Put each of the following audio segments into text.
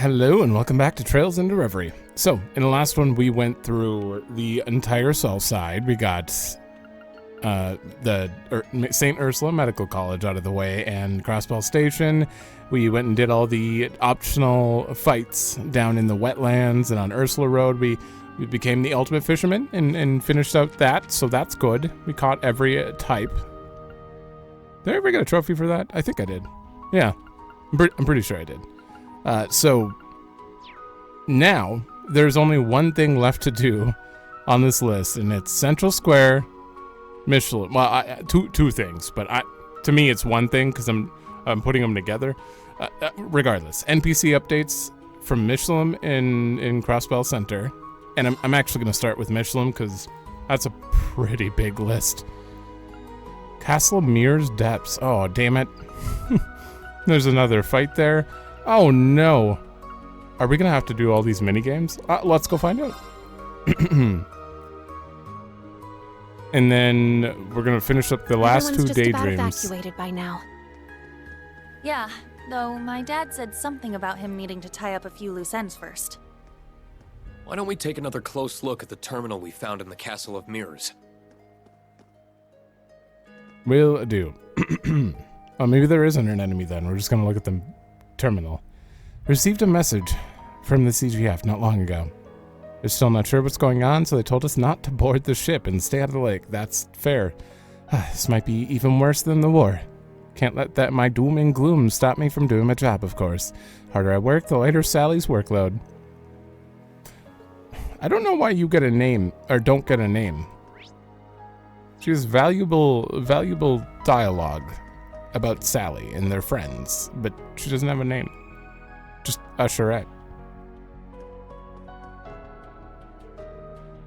Hello and welcome back to Trails into Reverie. So, in the last one, we went through the entire south side. We got the St. Ursula Medical College out of the way and Crossbell Station. We went and did all the optional fights down in the wetlands and on Ursula Road. We became the ultimate fisherman and finished out that, so that's good. We caught every type. Did I ever get a trophy for that? I think I did. Yeah, I'm pretty sure I did. So now there's only one thing left to do on this list, and it's Central Square, Michelin. Well, two things, but to me it's one thing because I'm putting them together. Regardless, NPC updates from Michelin in Crossbell Center, and I'm actually going to start with Michelin because that's a pretty big list. Castle Mirror's Depths. Oh, damn it. There's another fight there. Oh, no. Are we going to have to do all these minigames? Let's go find out. And then we're going to finish up the last two daydreams. Everyone's just about evacuated by now. Yeah, though my dad said something about him needing to tie up a few loose ends first. Why don't we take another close look at the terminal we found in the Castle of Mirrors? Will do. Oh, maybe there isn't an enemy then. We're just going to look at the terminal. Received a message from the CGF not long ago. They're still not sure what's going on, so they told us not to board the ship and stay out of the lake. That's fair. This might be even worse than the war. Can't let my doom and gloom stop me from doing my job, of course. Harder I work, the lighter Sally's workload. I don't know why you get a name, or don't get a name. She has valuable dialogue about Sally and their friends, but she doesn't have a name. Just Usherette.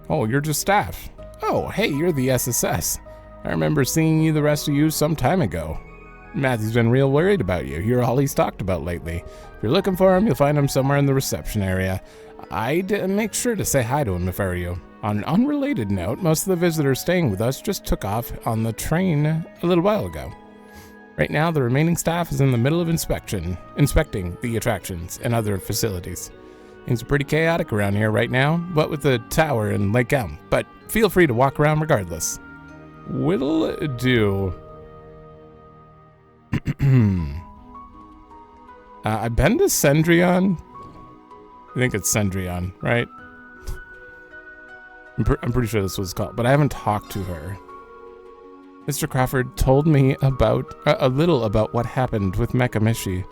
Oh, you're just staff. Oh, hey, you're the SSS. I remember seeing the rest of you some time ago. Matthew's been real worried about you. You're all he's talked about lately. If you're looking for him, you'll find him somewhere in the reception area. I'd make sure to say hi to him if I were you. On an unrelated note, most of the visitors staying with us just took off on the train a little while ago. Right now, the remaining staff is in the middle of inspecting the attractions and other facilities. It's pretty chaotic around here right now, what with the tower and Lake Elm, but feel free to walk around regardless. Will do. I've been to Cendrillon. I think it's Cendrillon, right? I'm pretty sure this was called, but I haven't talked to her. Mr. Crawford told me about a little about what happened with Mekamishi.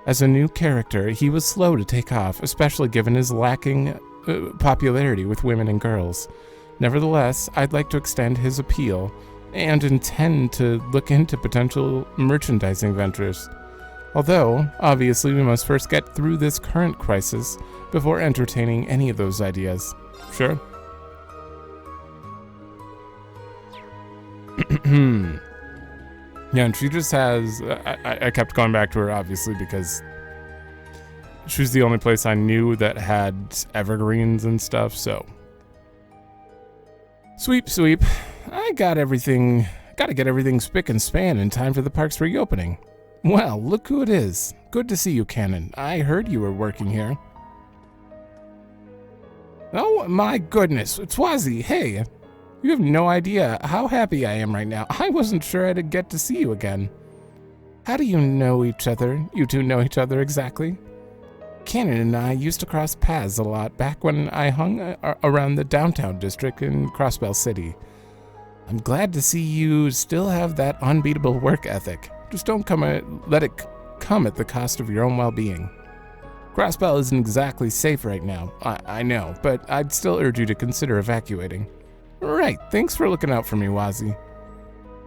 As a new character, he was slow to take off, especially given his lacking popularity with women and girls. Nevertheless, I'd like to extend his appeal and intend to look into potential merchandising ventures. Although, obviously, we must first get through this current crisis before entertaining any of those ideas. Sure. Yeah, and she just has... I kept going back to her, obviously, because she was the only place I knew that had evergreens and stuff, so... Sweep. I got everything... Gotta get everything spick and span in time for the park's reopening. Well, look who it is. Good to see you, Cannon. I heard you were working here. Oh, my goodness. Twazi, hey. You have no idea how happy I am right now. I wasn't sure I'd get to see you again. How do you know each other? You two know each other exactly? Cannon and I used to cross paths a lot back when I hung around the downtown district in Crossbell City. I'm glad to see you still have that unbeatable work ethic. Just don't let it come at the cost of your own well-being. Crossbell isn't exactly safe right now, I know, but I'd still urge you to consider evacuating. Right, thanks for looking out for me, Wazi.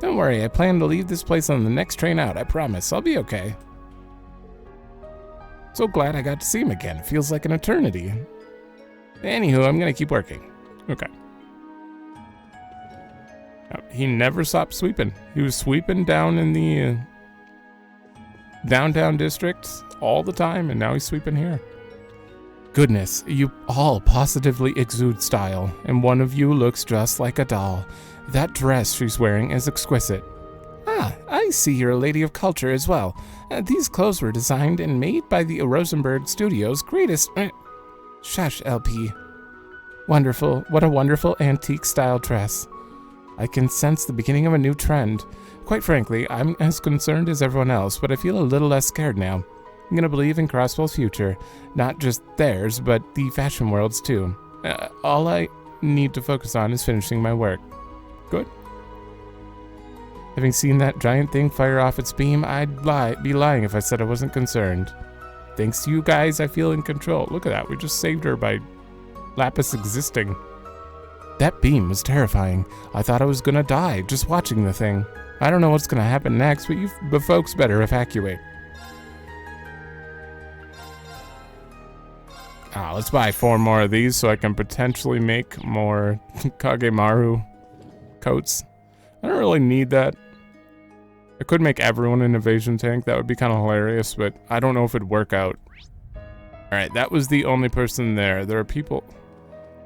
Don't worry, I plan to leave this place on the next train out, I promise. I'll be okay. So glad I got to see him again. Feels like an eternity. Anywho, I'm gonna keep working. Okay. He never stopped sweeping. He was sweeping down in the downtown district all the time, and now he's sweeping here. Goodness, you all positively exude style, and one of you looks just like a doll. That dress she's wearing is exquisite. Ah, I see you're a lady of culture as well. These clothes were designed and made by the Rosenberg Studios' greatest... Shush, LP. Wonderful. What a wonderful antique-style dress. I can sense the beginning of a new trend. Quite frankly, I'm as concerned as everyone else, but I feel a little less scared now. I'm gonna believe in Crossbell's future. Not just theirs, but the fashion world's too. All I need to focus on is finishing my work. Good. Having seen that giant thing fire off its beam, I'd be lying if I said I wasn't concerned. Thanks to you guys, I feel in control. Look at that, we just saved her by Lapis existing. That beam was terrifying. I thought I was gonna die just watching the thing. I don't know what's gonna happen next, but you folks better evacuate. Let's buy 4 more of these so I can potentially make more Kagemaru coats. I don't really need that. I could make everyone an evasion tank. That would be kind of hilarious, but I don't know if it'd work out. Alright, that was the only person there. There are people...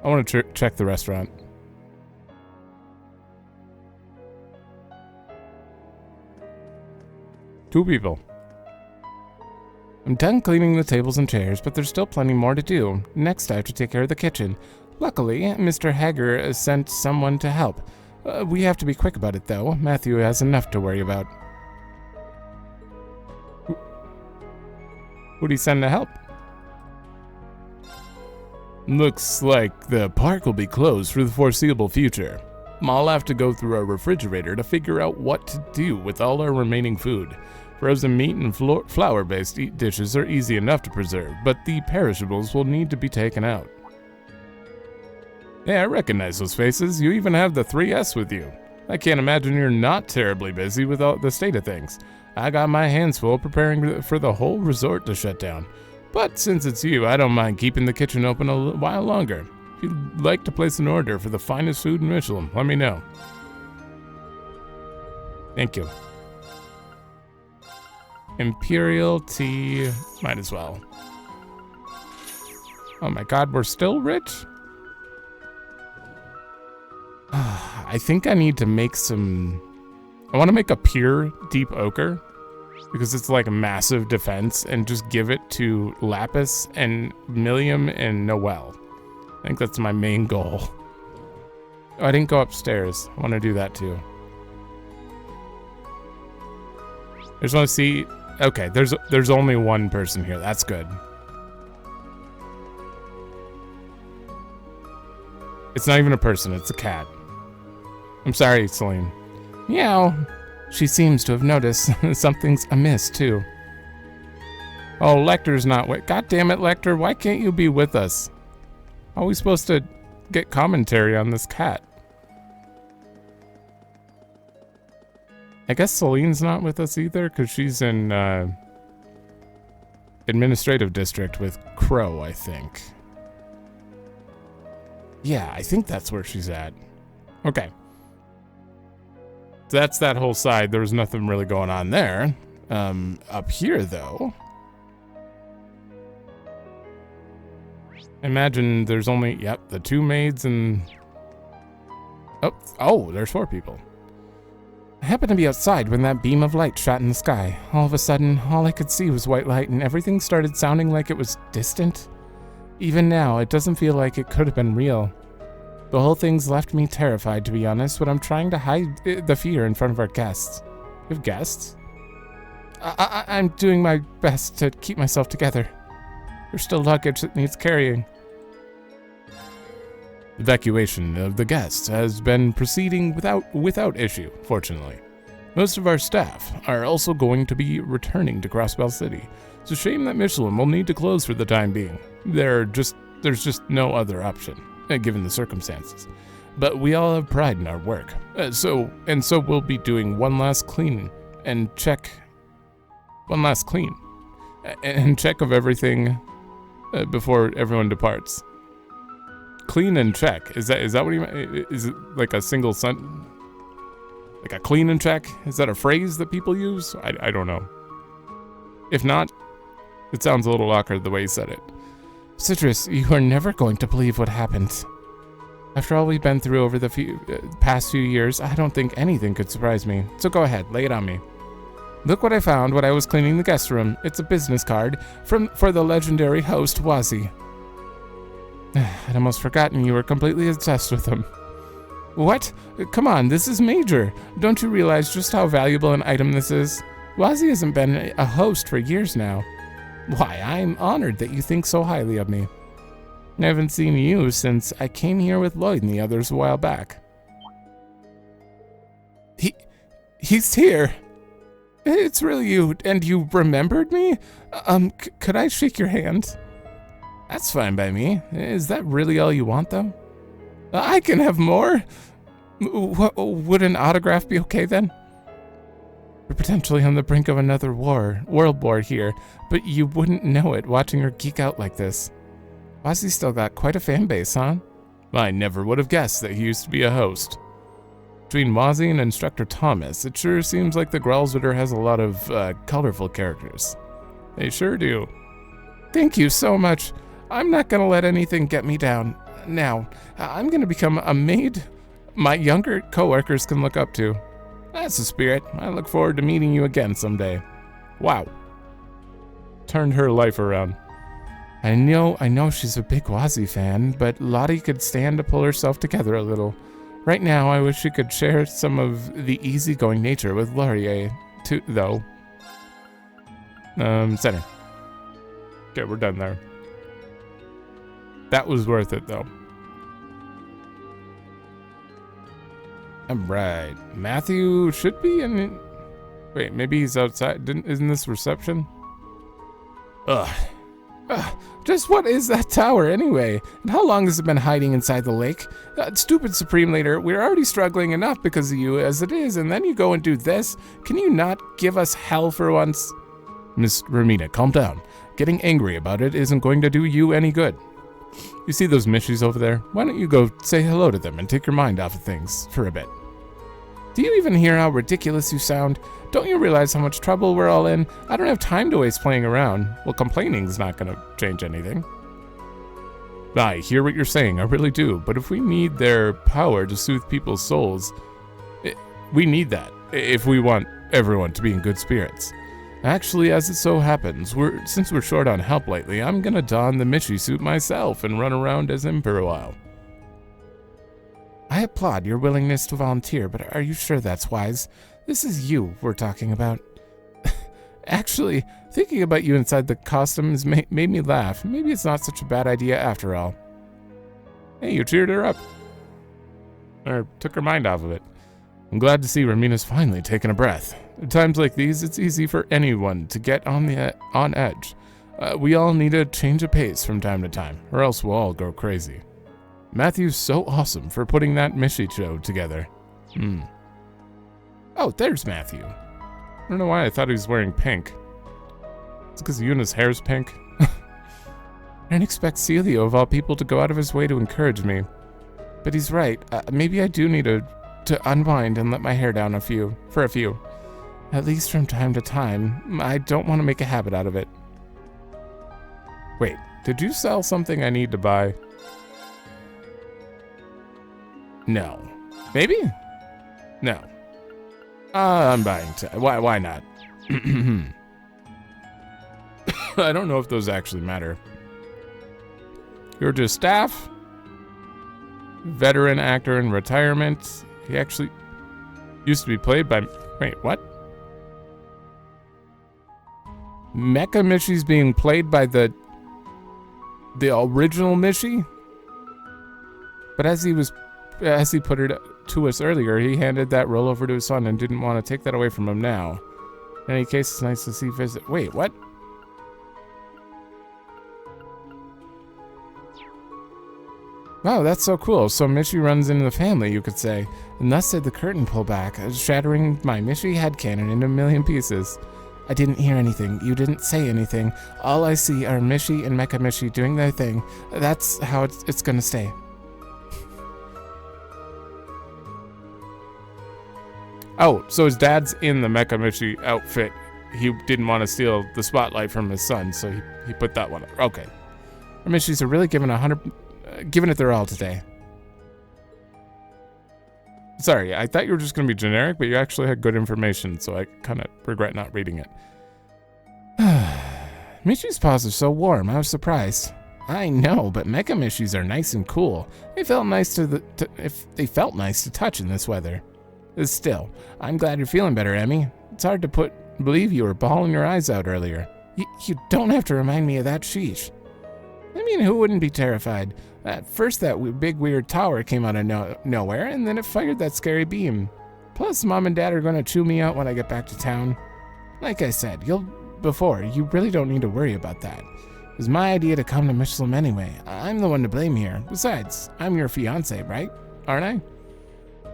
I want to check the restaurant. Two people. I'm done cleaning the tables and chairs, but there's still plenty more to do. Next, I have to take care of the kitchen. Luckily, Mr. Hager sent someone to help. We have to be quick about it, though. Matthew has enough to worry about. Who'd he send to help? Looks like the park will be closed for the foreseeable future. I'll have to go through our refrigerator to figure out what to do with all our remaining food. Frozen meat and flour-based dishes are easy enough to preserve, but the perishables will need to be taken out. Yeah, I recognize those faces. You even have the 3S with you. I can't imagine you're not terribly busy with all the state of things. I got my hands full preparing for the whole resort to shut down. But since it's you, I don't mind keeping the kitchen open a while longer. If you'd like to place an order for the finest food in Michelin, let me know. Thank you. Imperial tea, might as well. Oh my god, we're still rich? I think I need to make some... I want to make a pure deep ochre, because it's like a massive defense, and just give it to Lapis and Millium and Noelle. I think that's my main goal. Oh, I didn't go upstairs. I want to do that too. I just want to see... Okay, there's only one person here. That's good. It's not even a person, it's a cat. I'm sorry, Celine. Meow. She seems to have noticed something's amiss, too. Oh, Lecter's not with... God damn it, Lecter, why can't you be with us? How are we supposed to get commentary on this cat? I guess Celine's not with us either, because she's in administrative district with Crow, I think. Yeah, I think that's where she's at. Okay. So that's that whole side. There was nothing really going on there. Up here, though. Imagine there's only, yep, the 2 maids and... Oh, there's 4 people. I happened to be outside when that beam of light shot in the sky. All of a sudden, all I could see was white light and everything started sounding like it was distant. Even now, it doesn't feel like it could have been real. The whole thing's left me terrified, to be honest, but I'm trying to hide the fear in front of our guests. We have guests? I'm doing my best to keep myself together. There's still luggage that needs carrying. Evacuation of the guests has been proceeding without issue, fortunately. Most of our staff are also going to be returning to Crossbell City. It's a shame that Michelin will need to close for the time being. There's just no other option, given the circumstances. But we all have pride in our work. So we'll be doing one last clean check of everything before everyone departs. Clean and check. Is that what you mean? Is it like a single like a clean and check? Is that a phrase that people use? I don't know. If not, it sounds a little awkward the way you said it. Citrus, you are never going to believe what happened. After all we've been through over the past few years, I don't think anything could surprise me. So go ahead, lay it on me. Look what I found when I was cleaning the guest room. It's a business card for the legendary host, Wazi. I'd almost forgotten you were completely obsessed with him. What? Come on, this is major. Don't you realize just how valuable an item this is? Wazi hasn't been a host for years now. Why, I'm honored that you think so highly of me. I haven't seen you since I came here with Lloyd and the others a while back. He's here. It's really you, and you remembered me? Could I shake your hand? That's fine by me. Is that really all you want, though? I can have more. Would an autograph be okay, then? We're potentially on the brink of another world war here, but you wouldn't know it watching her geek out like this. Wazi's still got quite a fan base, huh? I never would have guessed that he used to be a host. Between Wazi and Instructor Thomas, it sure seems like the Growlswitter has a lot of colorful characters. They sure do. Thank you so much. I'm not gonna let anything get me down. Now, I'm gonna become a maid my younger coworkers can look up to. That's the spirit. I look forward to meeting you again someday. Wow. Turned her life around. I know she's a big Wazi fan, but Lottie could stand to pull herself together a little. Right now, I wish she could share some of the easygoing nature with Laurier, too, though. Center. Okay, we're done there. That was worth it, though. Alright. Matthew should be in... Wait, maybe he's outside. Isn't this reception? Ugh. Just what is that tower, anyway? And how long has it been hiding inside the lake? Stupid Supreme Leader, we're already struggling enough because of you as it is, and then you go and do this? Can you not give us hell for once? Miss Romina, calm down. Getting angry about it isn't going to do you any good. You see those Mishies over there? Why don't you go say hello to them and take your mind off of things for a bit? Do you even hear how ridiculous you sound? Don't you realize how much trouble we're all in? I don't have time to waste playing around. Well, complaining is not going to change anything. I hear what you're saying, I really do. But if we need their power to soothe people's souls, we need that if we want everyone to be in good spirits. Actually, as it so happens, since we're short on help lately, I'm going to don the Mishi suit myself and run around as him for a while. I applaud your willingness to volunteer, but are you sure that's wise? This is you we're talking about. Actually, thinking about you inside the costume has made me laugh. Maybe it's not such a bad idea after all. Hey, you cheered her up. Or took her mind off of it. I'm glad to see Ramina's finally taken a breath. At times like these, it's easy for anyone to get on edge. We all need a change of pace from time to time, or else we'll all go crazy. Matthew's so awesome for putting that Mishi show together. Oh, there's Matthew. I don't know why I thought he was wearing pink. It's because Yuna's hair's pink. I didn't expect Celio, of all people, to go out of his way to encourage me. But he's right. Maybe I do need to unwind and let my hair down for a few. At least from time to time. I don't want to make a habit out of it. Wait, did you sell something I need to buy? No. Maybe? No. I'm buying. Why not? I don't know if those actually matter. You're just staff. Veteran actor in retirement. He actually used to be played by... Wait, what? Mecha Mishi's being played by the original Mishi? But as he put it to us earlier, he handed that role over to his son and didn't want to take that away from him now. In any case, it's nice to see visit. Wait, what? Wow, that's so cool. So Mishi runs into the family, you could say. And thus did the curtain pull back, shattering my Mishi headcanon into a million pieces. I didn't hear anything. You didn't say anything. All I see are Mishi and Mecha Mishi doing their thing. That's how it's gonna stay. Oh, so his dad's in the Mecha Mishi outfit. He didn't want to steal the spotlight from his son, so he put that one up. Okay. Our Mishis are really giving it their all today. Sorry, I thought you were just going to be generic, but you actually had good information, so I kind of regret not reading it. Mishy's paws are so warm, I was surprised. I know, but Mecha Mishies are nice and cool. They felt nice they felt nice to touch in this weather. Still, I'm glad you're feeling better, Emmy. It's hard to believe you were bawling your eyes out earlier. You don't have to remind me of that, sheesh. I mean, who wouldn't be terrified? At first, that big weird tower came out of nowhere, and then it fired that scary beam. Plus, Mom and Dad are going to chew me out when I get back to town. Like I said, you really don't need to worry about that. It was my idea to come to Michelin anyway. I'm the one to blame here. Besides, I'm your fiancé, right? Aren't I?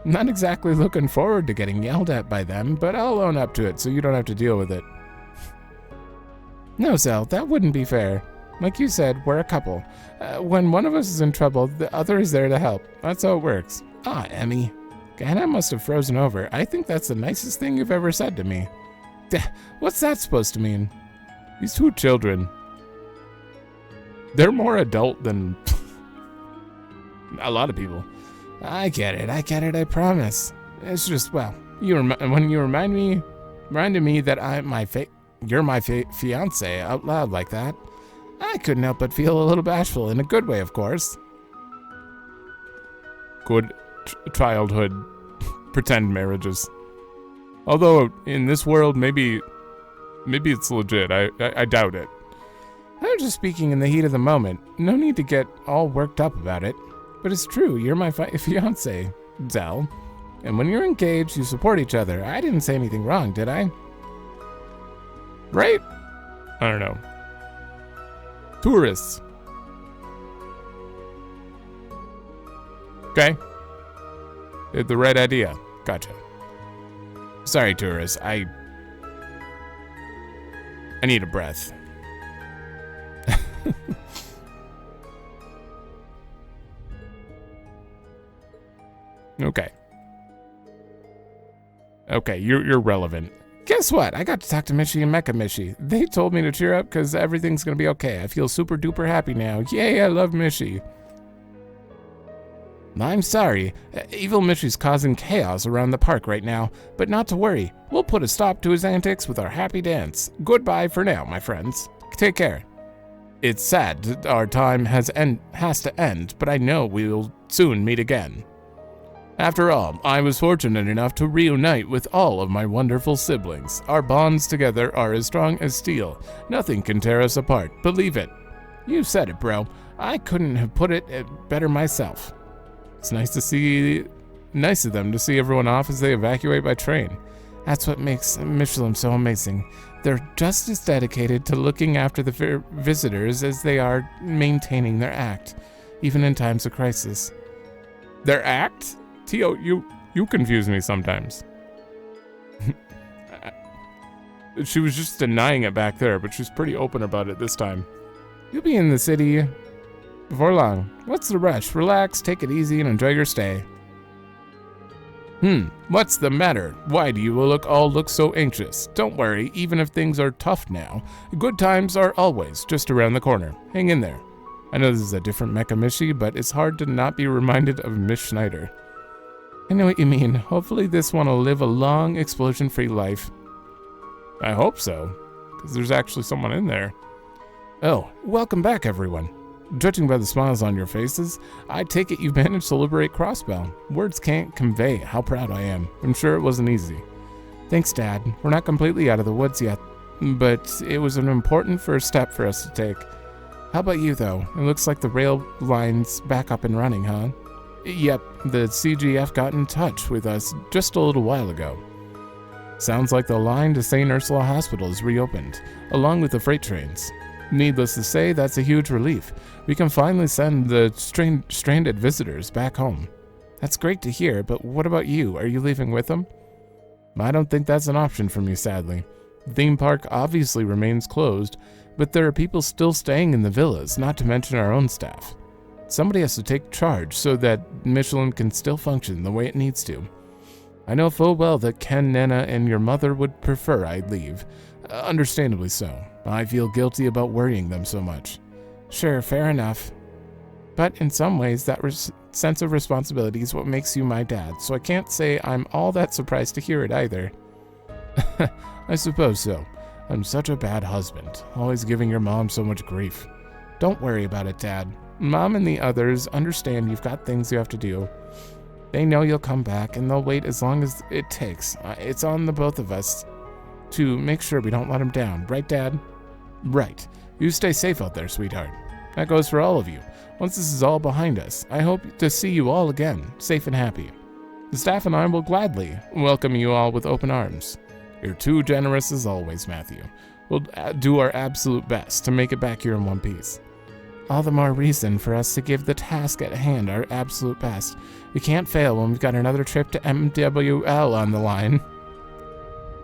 Not exactly looking forward to getting yelled at by them, but I'll own up to it so you don't have to deal with it. No, Zell, that wouldn't be fair. Like you said, we're a couple. When one of us is in trouble, the other is there to help. That's how it works. Ah, Emmy. Anna must have frozen over. I think that's the nicest thing you've ever said to me. What's that supposed to mean? These two children. They're more adult than a lot of people. I get it, I promise. It's just, well, when you reminded me that you're my fiance out loud like that, I couldn't help but feel a little bashful, in a good way, of course. Good childhood pretend marriages. Although, in this world, maybe it's legit. I doubt it. I'm just speaking in the heat of the moment. No need to get all worked up about it. But it's true, you're my fiancé, Zell. And when you're engaged, you support each other. I didn't say anything wrong, did I? Right? I don't know. Tourists. Okay. They had the right idea. Gotcha. Sorry, tourists. I need a breath. Okay, you're relevant. Guess what? I got to talk to Mishi and Mecha Mishi. They told me to cheer up because everything's gonna be okay. I feel super duper happy now. Yay, I love Mishi. I'm sorry. Evil Mishi's causing chaos around the park right now, but not to worry. We'll put a stop to his antics with our happy dance. Goodbye for now, my friends. Take care. It's sad that our time has to end, but I know we'll soon meet again. After all, I was fortunate enough to reunite with all of my wonderful siblings. Our bonds together are as strong as steel. Nothing can tear us apart, believe it. You said it, bro. I couldn't have put it better myself. It's nice of them to see everyone off as they evacuate by train. That's what makes Michelin so amazing. They're just as dedicated to looking after the visitors as they are maintaining their act, even in times of crisis. Their act? Tio, you confuse me sometimes. She was just denying it back there, but she's pretty open about it this time. You'll be in the city before long. What's the rush? Relax, take it easy, and enjoy your stay. What's the matter? Why do you all look so anxious? Don't worry, even if things are tough now, good times are always just around the corner. Hang in there. I know this is a different Mecha Mishi, but it's hard to not be reminded of Miss Schneider. I know what you mean. Hopefully this one will live a long, explosion-free life. I hope so, because there's actually someone in there. Oh, welcome back, everyone. Judging by the smiles on your faces, I take it you've managed to liberate Crossbell. Words can't convey how proud I am. I'm sure it wasn't easy. Thanks, Dad. We're not completely out of the woods yet, but it was an important first step for us to take. How about you, though? It looks like the rail line's back up and running, huh? Yep, the CGF got in touch with us just a little while ago. Sounds like the line to St. Ursula Hospital is reopened, along with the freight trains. Needless to say, that's a huge relief. We can finally send the stranded visitors back home. That's great to hear, but what about you? Are you leaving with them? I don't think that's an option for me, sadly. The theme park obviously remains closed, but there are people still staying in the villas, not to mention our own staff. Somebody has to take charge so that Michelin can still function the way it needs to. I know full well that Ken, Nana, and your mother would prefer I leave. Understandably so. I feel guilty about worrying them so much. Sure, fair enough. But in some ways, that that sense of responsibility is what makes you my dad, so I can't say I'm all that surprised to hear it either. I suppose so. I'm such a bad husband, always giving your mom so much grief. Don't worry about it, Dad. Mom and the others understand you've got things you have to do. They know you'll come back, and they'll wait as long as it takes. It's on the both of us to make sure we don't let them down. Right, Dad? Right. You stay safe out there, sweetheart. That goes for all of you. Once this is all behind us, I hope to see you all again, safe and happy. The staff and I will gladly welcome you all with open arms. You're too generous as always, Matthew. We'll do our absolute best to make it back here in one piece. All the more reason for us to give the task at hand our absolute best. We can't fail when we've got another trip to MWL on the line.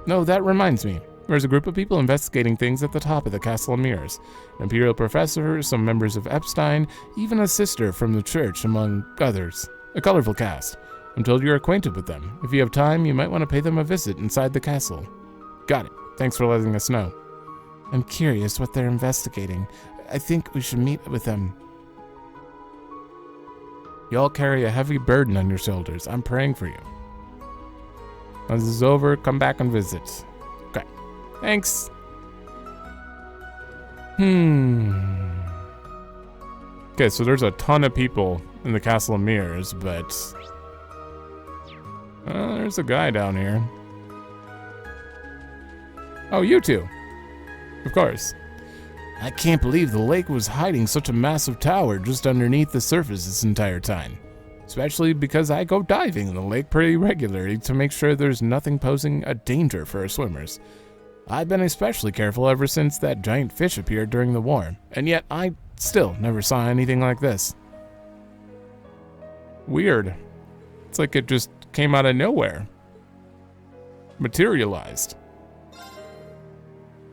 No, that reminds me. There's a group of people investigating things at the top of the Castle of Mirrors. An Imperial professor, some members of Epstein, even a sister from the church, among others. A colorful cast. I'm told you're acquainted with them. If you have time, you might want to pay them a visit inside the castle. Got it. Thanks for letting us know. I'm curious what they're investigating. I think we should meet with them. You all carry a heavy burden on your shoulders. I'm praying for you. When this is over, come back and visit. Okay. Thanks. Okay, so there's a ton of people in the Castle of Mirrors, but... there's a guy down here. Oh, you two. Of course. I can't believe the lake was hiding such a massive tower just underneath the surface this entire time. Especially because I go diving in the lake pretty regularly to make sure there's nothing posing a danger for our swimmers. I've been especially careful ever since that giant fish appeared during the war, and yet I still never saw anything like this. Weird. It's like it just came out of nowhere. Materialized.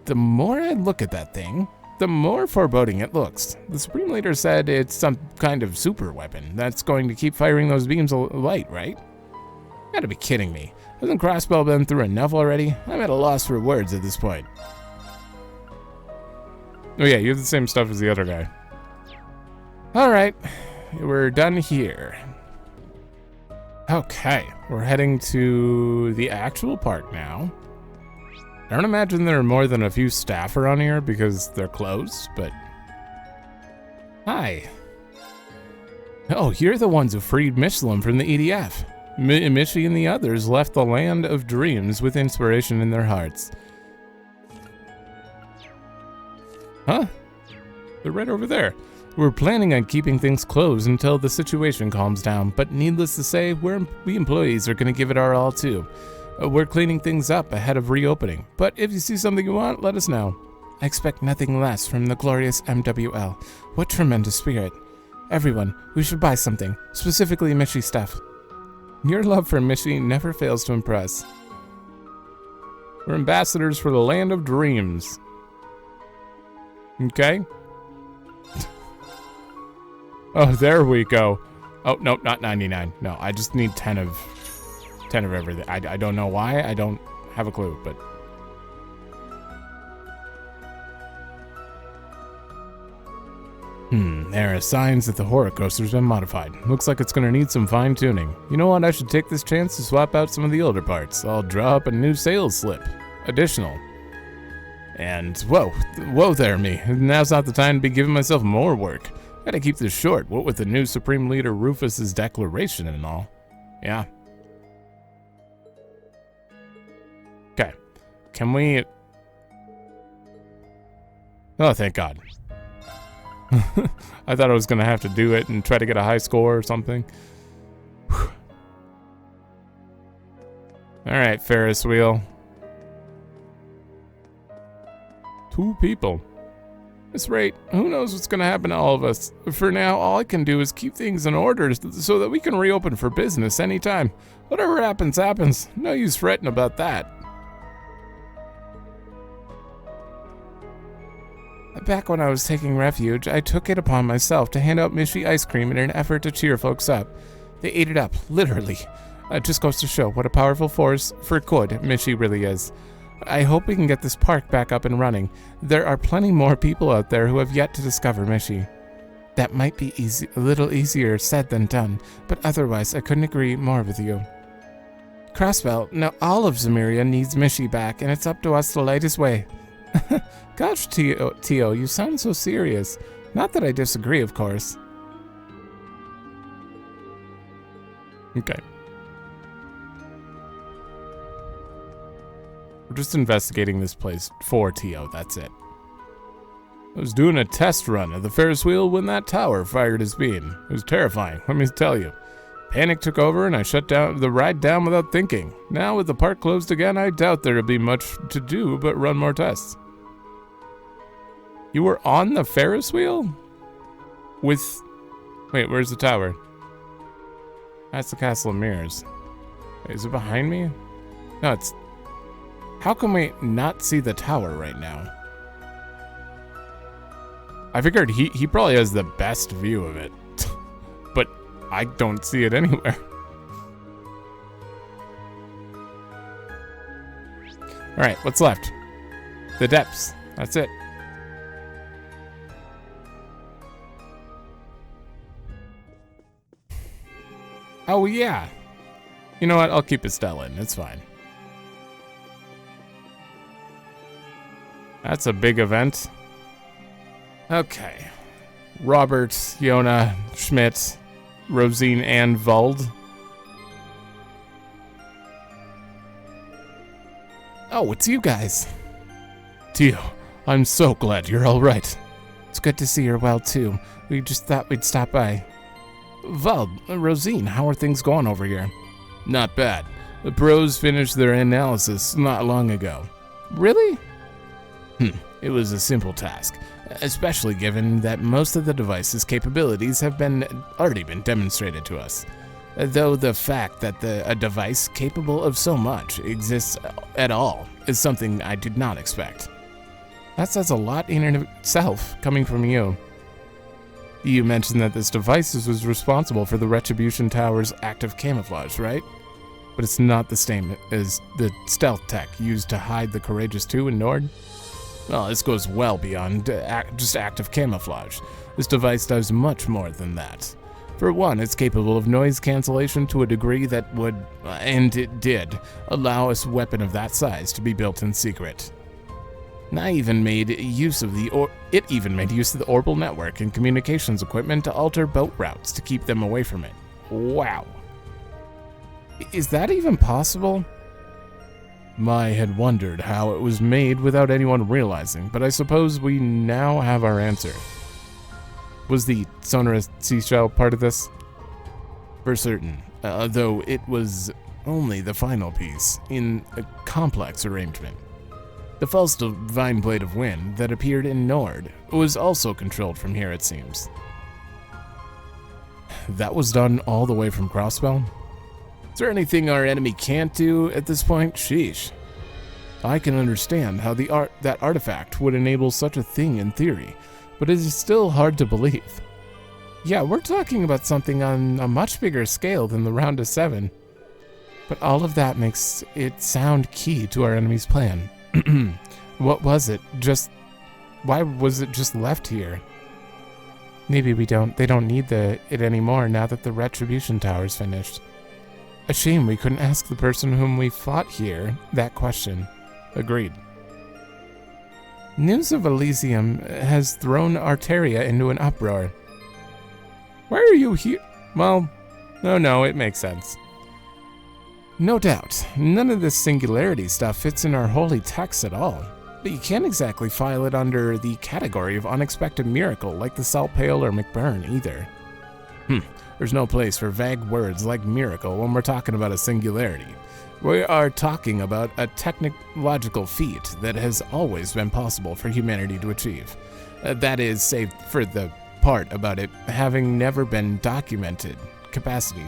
The more I look at that thing, the more foreboding it looks. The Supreme Leader said it's some kind of super weapon that's going to keep firing those beams of light, right? You gotta be kidding me. Hasn't Crossbow been through enough already? I'm at a loss for words at this point. Oh yeah, you have the same stuff as the other guy. Alright, we're done here. Okay, we're heading to the actual park now. I don't imagine there are more than a few staff around here because they're closed, but... Hi. Oh, you're the ones who freed Michelin from the EDF. Michi and the others left the land of dreams with inspiration in their hearts. Huh? They're right over there. We're planning on keeping things closed until the situation calms down, but needless to say, we employees are going to give it our all too. We're cleaning things up ahead of reopening, but if you see something you want, let us know. I expect nothing less from the glorious MWL. What tremendous spirit. Everyone, we should buy something, specifically Michi stuff. Your love for Michi never fails to impress. We're ambassadors for the land of dreams. Okay. Oh, there we go. Oh, no, not 99. No, I just need 10 of everything. I don't know why. I don't have a clue, but... There are signs that the Horror Coaster's been modified. Looks like it's gonna need some fine-tuning. You know what? I should take this chance to swap out some of the older parts. I'll draw up a new sales slip. Additional. And, whoa there, me. Now's not the time to be giving myself more work. Gotta keep this short, what with the new Supreme Leader Rufus's declaration and all. Yeah. Okay. Can we... Oh, thank God. I thought I was gonna have to do it and try to get a high score or something. Alright, Ferris wheel. 2 people. At this rate, who knows what's gonna happen to all of us. For now, all I can do is keep things in order so that we can reopen for business anytime. Whatever happens, happens. No use fretting about that. Back when I was taking refuge, I took it upon myself to hand out Michi ice cream in an effort to cheer folks up. They ate it up, literally. It just goes to show what a powerful force for good Michi really is. I hope we can get this park back up and running. There are plenty more people out there who have yet to discover Michi. That might be a little easier said than done, but otherwise I couldn't agree more with you. Crossbell, now all of Zemuria needs Mishi back, and it's up to us to light his way. Gosh, Tio, you sound so serious. Not that I disagree, of course. Okay. We're just investigating this place for Tio, that's it. I was doing a test run of the Ferris wheel when that tower fired its beam. It was terrifying, let me tell you. Panic took over and I shut down the ride down without thinking. Now with the park closed again, I doubt there'll be much to do but run more tests. You were on the Ferris wheel? With... Wait, where's the tower? That's the Castle of Mirrors. Wait, is it behind me? No, it's... How can we not see the tower right now? I figured he probably has the best view of it. But I don't see it anywhere. Alright, what's left? The depths. That's it. Oh, yeah. You know what? I'll keep Estelle in. It's fine. That's a big event. Okay. Robert, Yona, Schmidt, Rosine, and Vald. Oh, it's you guys. Tio, I'm so glad you're all right. It's good to see you're well, too. We just thought we'd stop by. Vald, Rosine, how are things going over here? Not bad. The pros finished their analysis not long ago. Really? It was a simple task, especially given that most of the device's capabilities have already been demonstrated to us. Though the fact that a device capable of so much exists at all is something I did not expect. That says a lot in and of itself, coming from you. You mentioned that this device was responsible for the Retribution Tower's active camouflage, right? But it's not the same as the stealth tech used to hide the Courageous 2 in Nord? Well, this goes well beyond just active camouflage. This device does much more than that. For one, it's capable of noise cancellation to a degree that would, and it did, allow a weapon of that size to be built in secret. And it even made use of the orbital network and communications equipment to alter boat routes to keep them away from it. Wow. Is that even possible? Mai had wondered how it was made without anyone realizing, but I suppose we now have our answer. Was the sonorous seashell part of this? For certain, though it was only the final piece in a complex arrangement. The false divine blade of wind that appeared in Nord was also controlled from here, it seems. That was done all the way from Crossbell? Is there anything our enemy can't do at this point? Sheesh. I can understand how that artifact would enable such a thing in theory, but it is still hard to believe. Yeah, we're talking about something on a much bigger scale than the round of 7. But all of that makes it sound key to our enemy's plan. What was it? Why was it just left here? Maybe they don't need it anymore now that the Retribution Tower's finished. A shame we couldn't ask the person whom we fought here that question. Agreed. News of Elysium has thrown Arteria into an uproar. Why are you here? Well, no, it makes sense. No doubt, none of this singularity stuff fits in our holy texts at all. But you can't exactly file it under the category of unexpected miracle like the Salt Pail or McBurn either. There's no place for vague words like miracle when we're talking about a singularity. We are talking about a technological feat that has always been possible for humanity to achieve. That is, save for the part about it having never been documented capacity.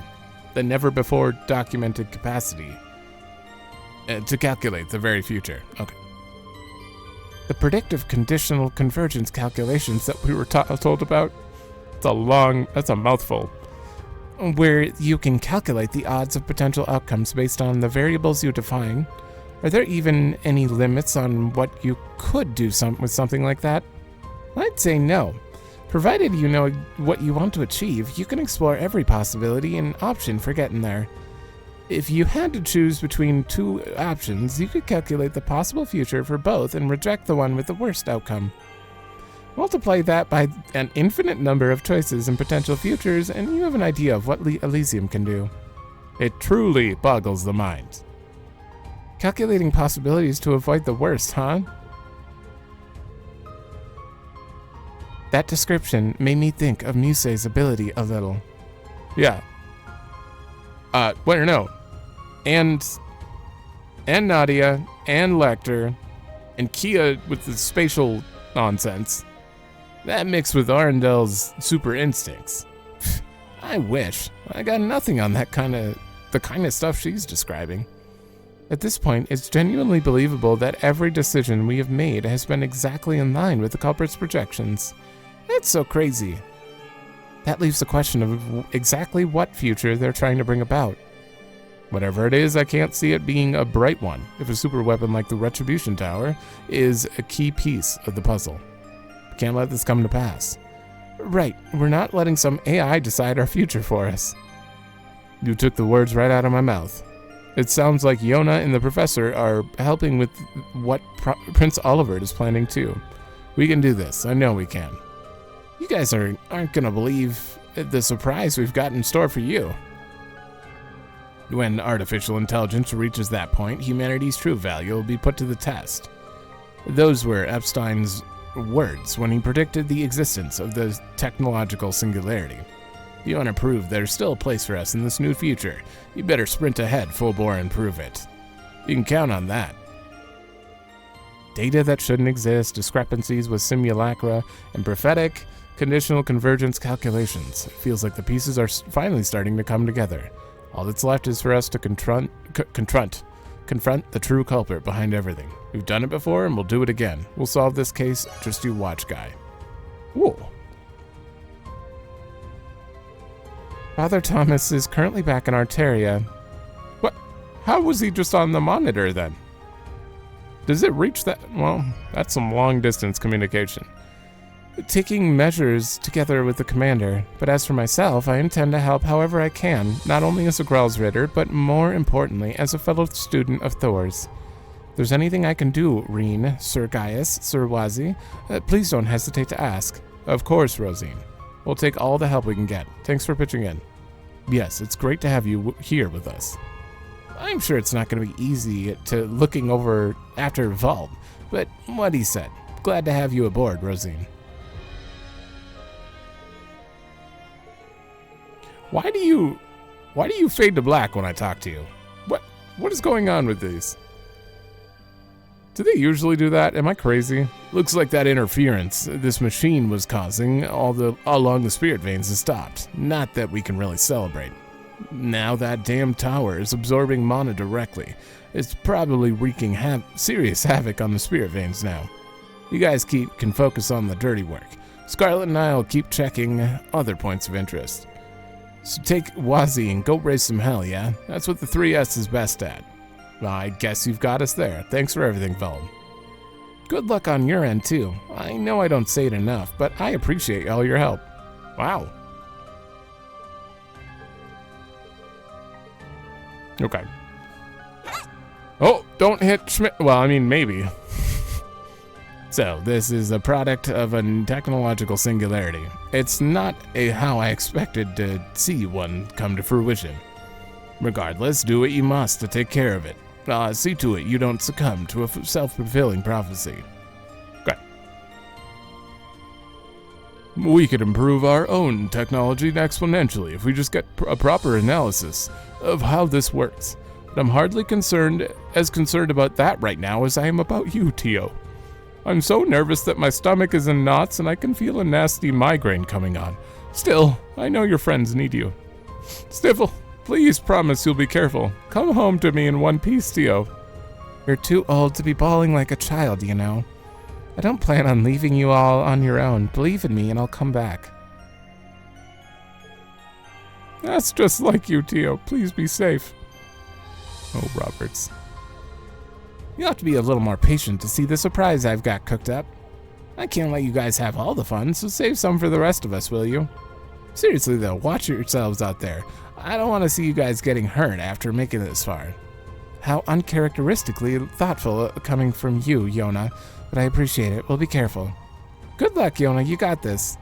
The never before documented capacity to calculate the very future. Okay. The predictive conditional convergence calculations that we were told about. That's a mouthful. Where you can calculate the odds of potential outcomes based on the variables you define. Are there even any limits on what you could do with something like that? I'd say no. Provided you know what you want to achieve, you can explore every possibility and option for getting there. If you had to choose between two options, you could calculate the possible future for both and reject the one with the worst outcome. Multiply that by an infinite number of choices and potential futures, and you have an idea of what Elysium can do. It truly boggles the mind. Calculating possibilities to avoid the worst, huh? That description made me think of Musei's ability a little. Yeah. Wait, no. And Nadia, and Lecter, and Kia with the spatial nonsense. That mixed with Arendel's super instincts. I wish. I got nothing on the kind of stuff she's describing. At this point, it's genuinely believable that every decision we have made has been exactly in line with the culprit's projections. That's so crazy. That leaves the question of exactly what future they're trying to bring about. Whatever it is, I can't see it being a bright one, if a super weapon like the Retribution Tower is a key piece of the puzzle. Can't let this come to pass. Right, we're not letting some AI decide our future for us. You took the words right out of my mouth. It sounds like Yona and the professor are helping with what Prince Oliver is planning too. We can do this, I know we can. You guys aren't gonna believe the surprise we've got in store for you. When artificial intelligence reaches that point, humanity's true value will be put to the test. Those were Epstein's words when he predicted the existence of the technological singularity. If you want to prove there's still a place for us in this new future, you better sprint ahead full bore and prove it. You can count on that. Data that shouldn't exist, discrepancies with simulacra, and prophetic conditional convergence calculations. It feels like the pieces are finally starting to come together. All that's left is for us to confront the true culprit behind everything. We've done it before and we'll do it again. We'll solve this case, just you watch, guy. Whoa. Father Thomas is currently back in Arteria. What? How was he just on the monitor then? Does it reach that? Well, that's some long distance communication. Taking measures together with the commander, but as for myself, I intend to help however I can, not only as a Gralsritter, but more importantly, as a fellow student of Thor's. If there's anything I can do, Reen, Sir Gaius, Sir Wazi, please don't hesitate to ask. Of course, Rosine. We'll take all the help we can get. Thanks for pitching in. Yes, it's great to have you here with us. I'm sure it's not going to be easy to looking over after Vald, but what he said. Glad to have you aboard, Rosine. Why do you fade to black when I talk to you? What is going on with these? Do they usually do that? Am I crazy? Looks like that interference this machine was causing along the spirit veins has stopped. Not that we can really celebrate. Now that damn tower is absorbing mana directly. It's probably wreaking serious havoc on the spirit veins now. You guys can focus on the dirty work. Scarlet and I'll keep checking other points of interest. So take Wazi and go raise some hell, yeah? That's what the 3S is best at. Well, I guess you've got us there. Thanks for everything, Veld. Good luck on your end, too. I know I don't say it enough, but I appreciate all your help. Wow. Okay. Oh, don't hit Schmidt. Well, I mean, maybe. So, this is a product of a technological singularity. It's not how I expected to see one come to fruition. Regardless, do what you must to take care of it. See to it you don't succumb to a self-fulfilling prophecy. Okay. We could improve our own technology exponentially if we just get a proper analysis of how this works. But I'm hardly concerned about that right now as I am about you, Tio. I'm so nervous that my stomach is in knots and I can feel a nasty migraine coming on. Still, I know your friends need you. Stifle, please promise you'll be careful. Come home to me in one piece, Tio. You're too old to be bawling like a child, you know. I don't plan on leaving you all on your own. Believe in me and I'll come back. That's just like you, Tio. Please be safe. Oh, Roberts. You'll have to be a little more patient to see the surprise I've got cooked up. I can't let you guys have all the fun, so save some for the rest of us, will you? Seriously though, watch yourselves out there. I don't want to see you guys getting hurt after making it this far. How uncharacteristically thoughtful coming from you, Yona, but I appreciate it. We'll be careful. Good luck, Yona, you got this.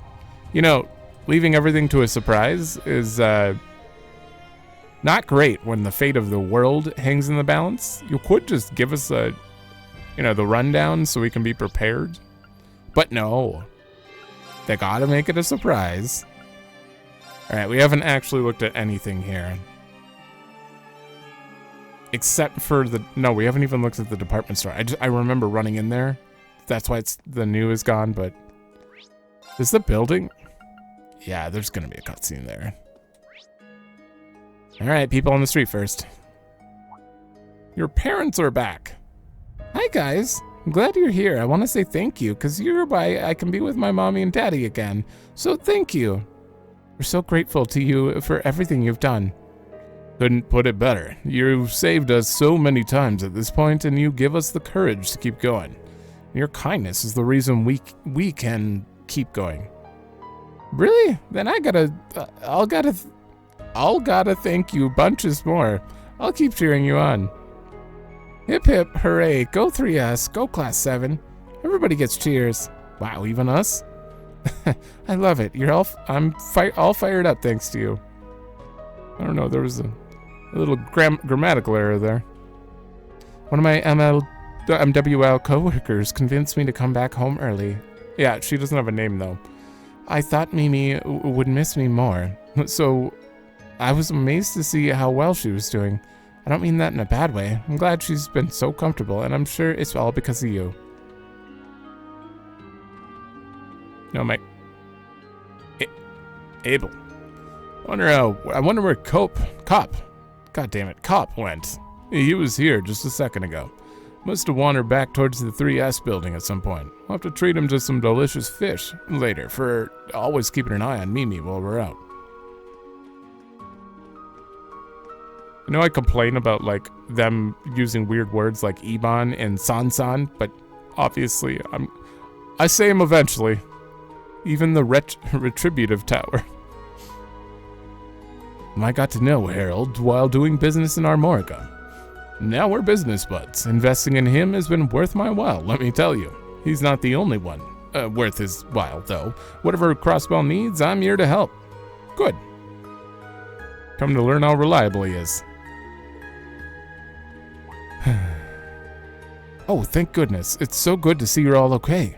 You know, leaving everything to a surprise is not great when the fate of the world hangs in the balance. You could just give us the rundown so we can be prepared. But no, they gotta make it a surprise. All right, we haven't actually looked at anything here. Except for no, we haven't even looked at the department store. I remember running in there. That's why the new is gone, but is the building? Yeah, there's gonna be a cutscene there. All right, people on the street first. Your parents are back. Hi, guys. I'm glad you're here. I want to say thank you, because hereby I can be with my mommy and daddy again. So thank you. We're so grateful to you for everything you've done. Couldn't put it better. You've saved us so many times at this point, and you give us the courage to keep going. Your kindness is the reason we can keep going. Really? Then I'll gotta thank you bunches more. I'll keep cheering you on. Hip hip, hooray, go 3S, go Class 7. Everybody gets cheers. Wow, even us? I love it. I'm all fired up thanks to you. I don't know, there was a little grammatical error there. One of my MWL coworkers convinced me to come back home early. Yeah, she doesn't have a name though. I thought Mimi would miss me more, so I was amazed to see how well she was doing. I don't mean that in a bad way. I'm glad she's been so comfortable, and I'm sure it's all because of you. No, Abel. I wonder where Cop. God damn it, Cop went. He was here just a second ago. Must have wandered back towards the 3S building at some point. I'll have to treat him to some delicious fish later for always keeping an eye on Mimi while we're out. I know I complain about like them using weird words like Iban and Sansan, but obviously I say them eventually. Even the retributive tower. I got to know Harold while doing business in Armorica. Now we're business buds. Investing in him has been worth my while, let me tell you. He's not the only one worth his while, though. Whatever Crossbell needs, I'm here to help. Good. Come to learn how reliable he is. Oh, thank goodness. It's so good to see you're all okay.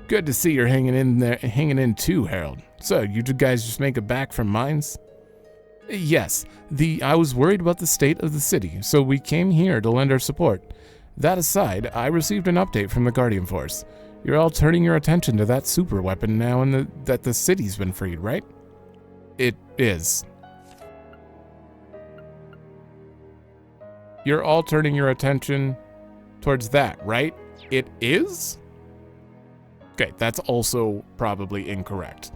Good to see you're hanging in too, Harold. So, you two guys just make it back from mines? Yes, I was worried about the state of the city, so we came here to lend our support. That aside, I received an update from the Guardian Force. You're all turning your attention to that super weapon now that the city's been freed, right? It is. You're all turning your attention towards that, right? It is? Okay, that's also probably incorrect.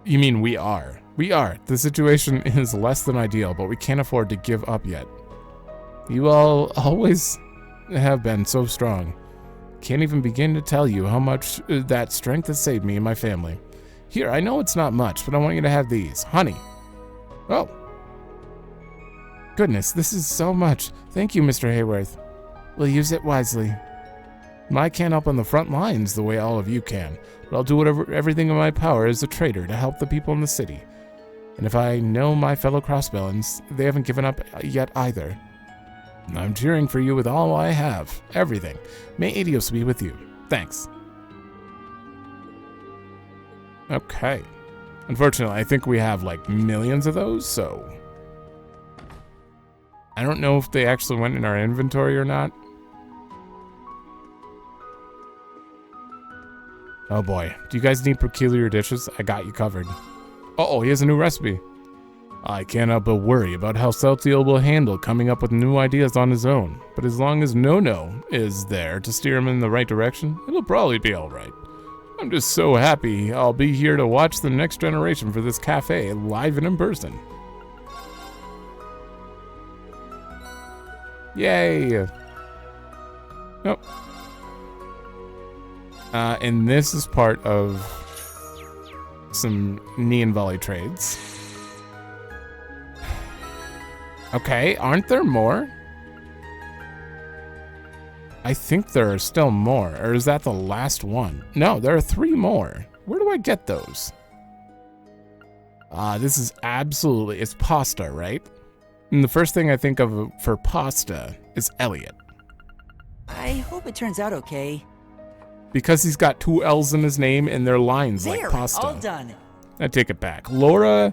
You mean we are? We are. The situation is less than ideal, but we can't afford to give up yet. You all always have been so strong. Can't even begin to tell you how much that strength has saved me and my family. Here, I know it's not much, but I want you to have these. Honey. Oh. Goodness, this is so much. Thank you, Mr. Hayworth. We'll use it wisely. I can't help on the front lines the way all of you can, but I'll do everything in my power as a trader to help the people in the city. And if I know my fellow Crossbellans, they haven't given up yet either. I'm cheering for you with all I have, everything. May Adios be with you. Thanks. Okay. Unfortunately, I think we have like millions of those, so I don't know if they actually went in our inventory or not. Oh boy, do you guys need peculiar dishes? I got you covered. Uh-oh, he has a new recipe. I can't help but worry about how Celtiel will handle coming up with new ideas on his own, but as long as No is there to steer him in the right direction, it'll probably be alright. I'm just so happy I'll be here to watch the next generation for this cafe live and in person. Yay! Oh. And this is part of some Nihon Valley trades. Okay, aren't there more? I think there are still more, or is that the last one? No, there are 3 more. Where do I get those? This is absolutely, it's pasta, right? And the first thing I think of for pasta is Elliot. I hope it turns out okay. Because he's got 2 L's in his name and their lines There, like pasta. all done. I take it back. Laura...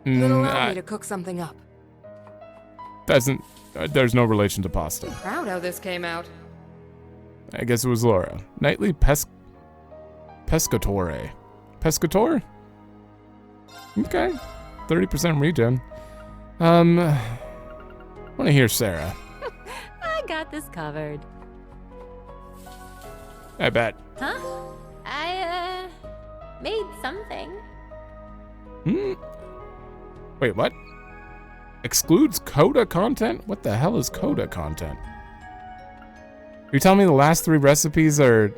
You'll allow me to cook something up. doesn't... there's no relation to pasta. Proud how this came out. I guess it was Laura. Nightly Pescatore. Pescator? Okay. 30% regen. I want to hear Sarah. I got this covered. I bet. Huh? I, made something. Wait, what? Excludes Coda content? What the hell is Coda content? You're telling me the last 3 recipes are...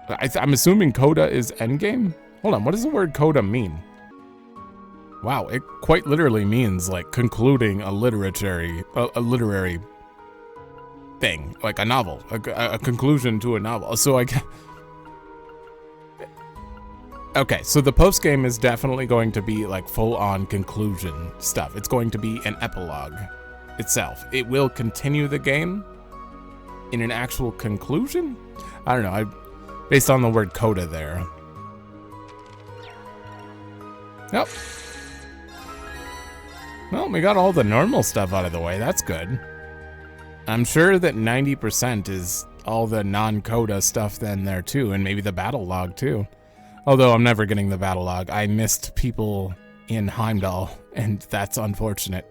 I'm assuming Coda is endgame? Hold on, what does the word Coda mean? Wow, it quite literally means like concluding a literary thing, like a novel, a conclusion to a novel. So okay, so the post game is definitely going to be like full-on conclusion stuff. It's going to be an epilogue itself. It will continue the game in an actual conclusion. I don't know. Based on the word coda there. Yep. Well, we got all the normal stuff out of the way. That's good. I'm sure that 90% is all the non-coda stuff then there too, and maybe the battle log too. Although I'm never getting the battle log. I missed people in Heimdall, and that's unfortunate.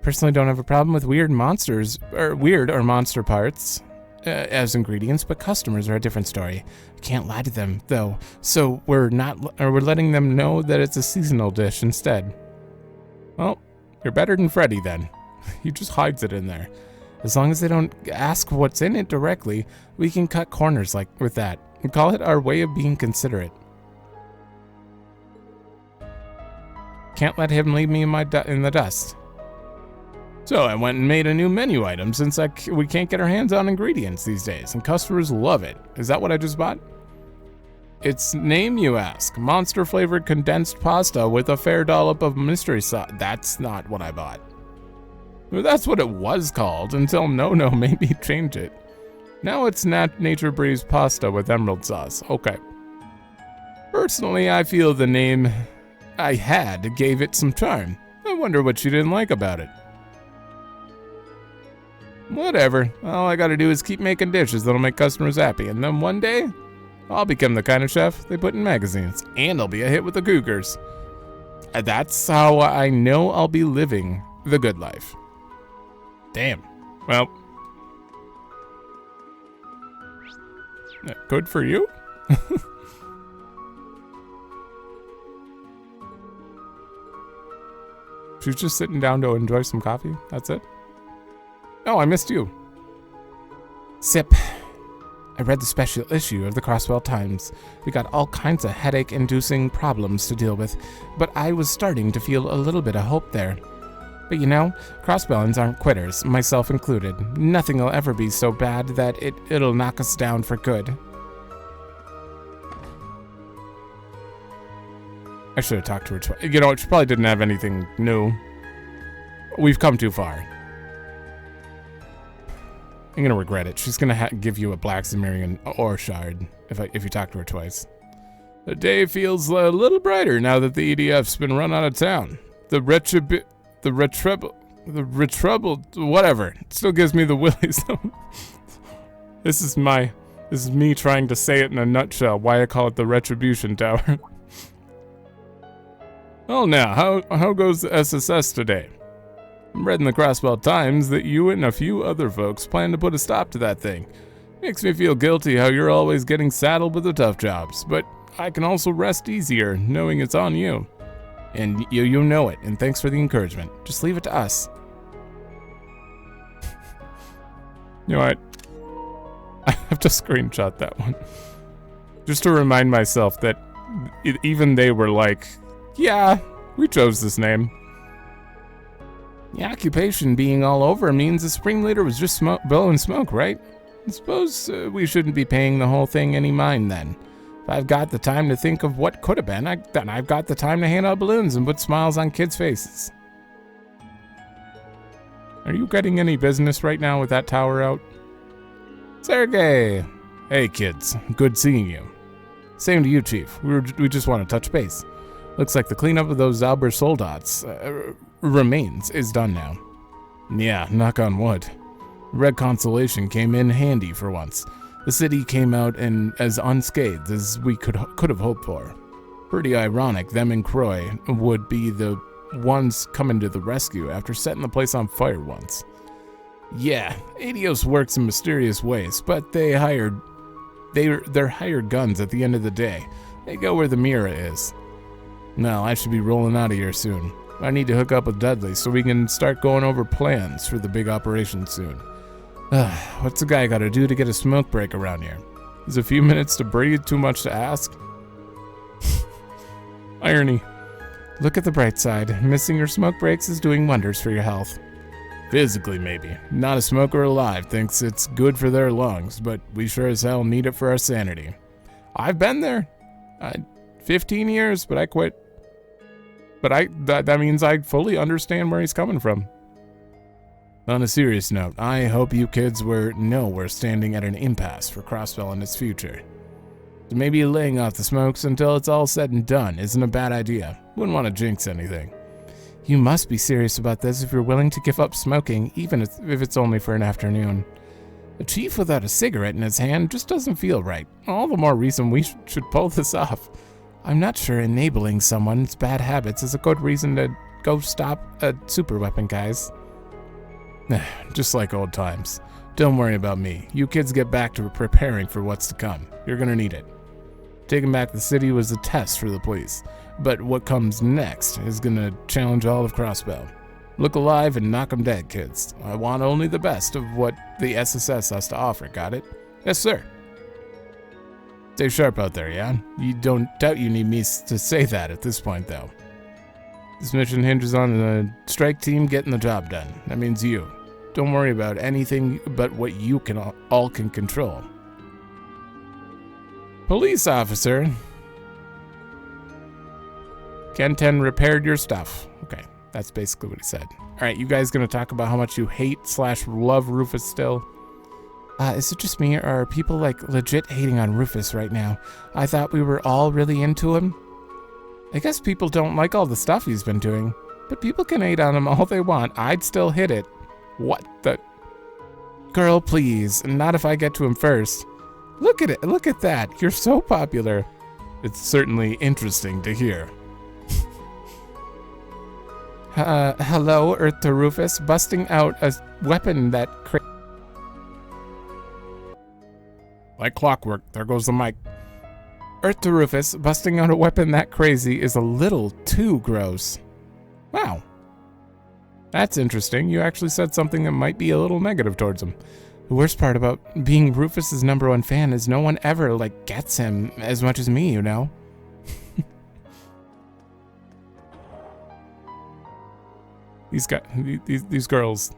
Personally don't have a problem with weird monsters, or monster parts as ingredients, but customers are a different story. Can't lie to them though, so we're letting them know that it's a seasonal dish instead. Well, you're better than Freddy then. He just hides it in there. As long as they don't ask what's in it directly, we can cut corners like with that and call it our way of being considerate. Can't let him leave me in the dust. So I went and made a new menu item since we can't get our hands on ingredients these days, and customers love it. Is that what I just bought? Its name, you ask. Monster-flavored condensed pasta with a fair dollop of mystery sauce. That's not what I bought. Well, that's what it was called until No made me change it. Now it's Nature Breeze pasta with emerald sauce. Okay. Personally, I feel the name I had gave it some charm. I wonder what she didn't like about it. Whatever. All I gotta do is keep making dishes that'll make customers happy, and then one day, I'll become the kind of chef they put in magazines, and I'll be a hit with the Cougars. That's how I know I'll be living the good life. Damn. Well. Good for you? She's just sitting down to enjoy some coffee. That's it. Oh, I missed you. Sip. I read the special issue of the Crosswell Times. We got all kinds of headache-inducing problems to deal with, but I was starting to feel a little bit of hope there. But you know, crossbellins aren't quitters, myself included. Nothing will ever be so bad that it'll knock us down for good. I should have talked to her twice. You know, she probably didn't have anything new. We've come too far. I'm gonna regret it. She's gonna give you a Black Cimmerian ore shard if you talk to her twice. The day feels a little brighter now that the EDF's been run out of town. The retroubled, whatever. It still gives me the willies. This is me trying to say it in a nutshell. Why I call it the Retribution Tower. Well, now, how goes the SSS today? I read in the Crossbell Times that you and a few other folks plan to put a stop to that thing. Makes me feel guilty how you're always getting saddled with the tough jobs, but I can also rest easier knowing it's on you. And you know it, and thanks for the encouragement. Just leave it to us. You know what? I have to screenshot that one. Just to remind myself that even they were like, yeah, we chose this name. The occupation being all over means the spring leader was just blowing smoke, right? I suppose we shouldn't be paying the whole thing any mind then. If I've got the time to think of what could have been, then I've got the time to hand out balloons and put smiles on kids' faces. Are you getting any business right now with that tower out? Sergey! Hey kids, good seeing you. Same to you, Chief. We just want to touch base. Looks like the cleanup of those Zauber soldats remains is done now. Yeah, knock on wood. Red Consolation came in handy for once. The city came out as unscathed as we could have hoped for. Pretty ironic them and Croy would be the ones coming to the rescue after setting the place on fire once. Yeah, Adios works in mysterious ways, but they're hired guns at the end of the day. They go where the mirror is. No, I should be rolling out of here soon. I need to hook up with Dudley so we can start going over plans for the big operation soon. What's a guy gotta do to get a smoke break around here? Is a few minutes to breathe too much to ask? Irony. Look at the bright side. Missing your smoke breaks is doing wonders for your health. Physically, maybe. Not a smoker alive thinks it's good for their lungs, but we sure as hell need it for our sanity. I've been there. 15 years, but I quit. But that means I fully understand where he's coming from. On a serious note, I hope you kids know we're standing at an impasse for Crossbell and its future. So maybe laying off the smokes until it's all said and done isn't a bad idea. Wouldn't want to jinx anything. You must be serious about this if you're willing to give up smoking, even if it's only for an afternoon. A chief without a cigarette in his hand just doesn't feel right. All the more reason we should pull this off. I'm not sure enabling someone's bad habits is a good reason to go stop a super weapon, guys. Just like old times. Don't worry about me. You kids get back to preparing for what's to come. You're gonna need it. Taking back the city was a test for the police, but what comes next is gonna challenge all of Crossbell. Look alive and knock 'em dead, kids. I want only the best of what the SSS has to offer, got it? Yes, sir. Stay sharp out there, yeah? You don't doubt you need me to say that at this point, though. This mission hinges on the strike team getting the job done. That means you. Don't worry about anything but what you all can control. Police officer. Kenten repaired your stuff. Okay, that's basically what he said. Alright, you guys gonna talk about how much you hate/love Rufus still? Is it just me, or are people like legit hating on Rufus right now? I thought we were all really into him. I guess people don't like all the stuff he's been doing, but people can hate on him all they want. I'd still hit it. What the? Girl, please, not if I get to him first. Look at it, look at that. You're so popular. It's certainly interesting to hear. Hello, Earth to Rufus, busting out a weapon that like clockwork, there goes the mic. Earth to Rufus, busting out a weapon that crazy is a little too gross. Wow. That's interesting. You actually said something that might be a little negative towards him. The worst part about being Rufus's #1 fan is no one ever, gets him as much as me, you know? These girls.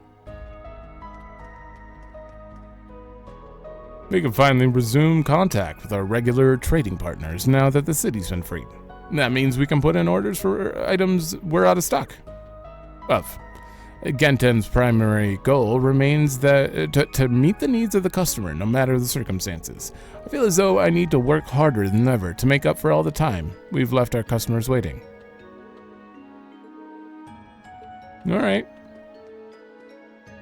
We can finally resume contact with our regular trading partners now that the city's been freed. That means we can put in orders for items we're out of stock of. Genten's primary goal remains to meet the needs of the customer, no matter the circumstances. I feel as though I need to work harder than ever to make up for all the time we've left our customers waiting. All right.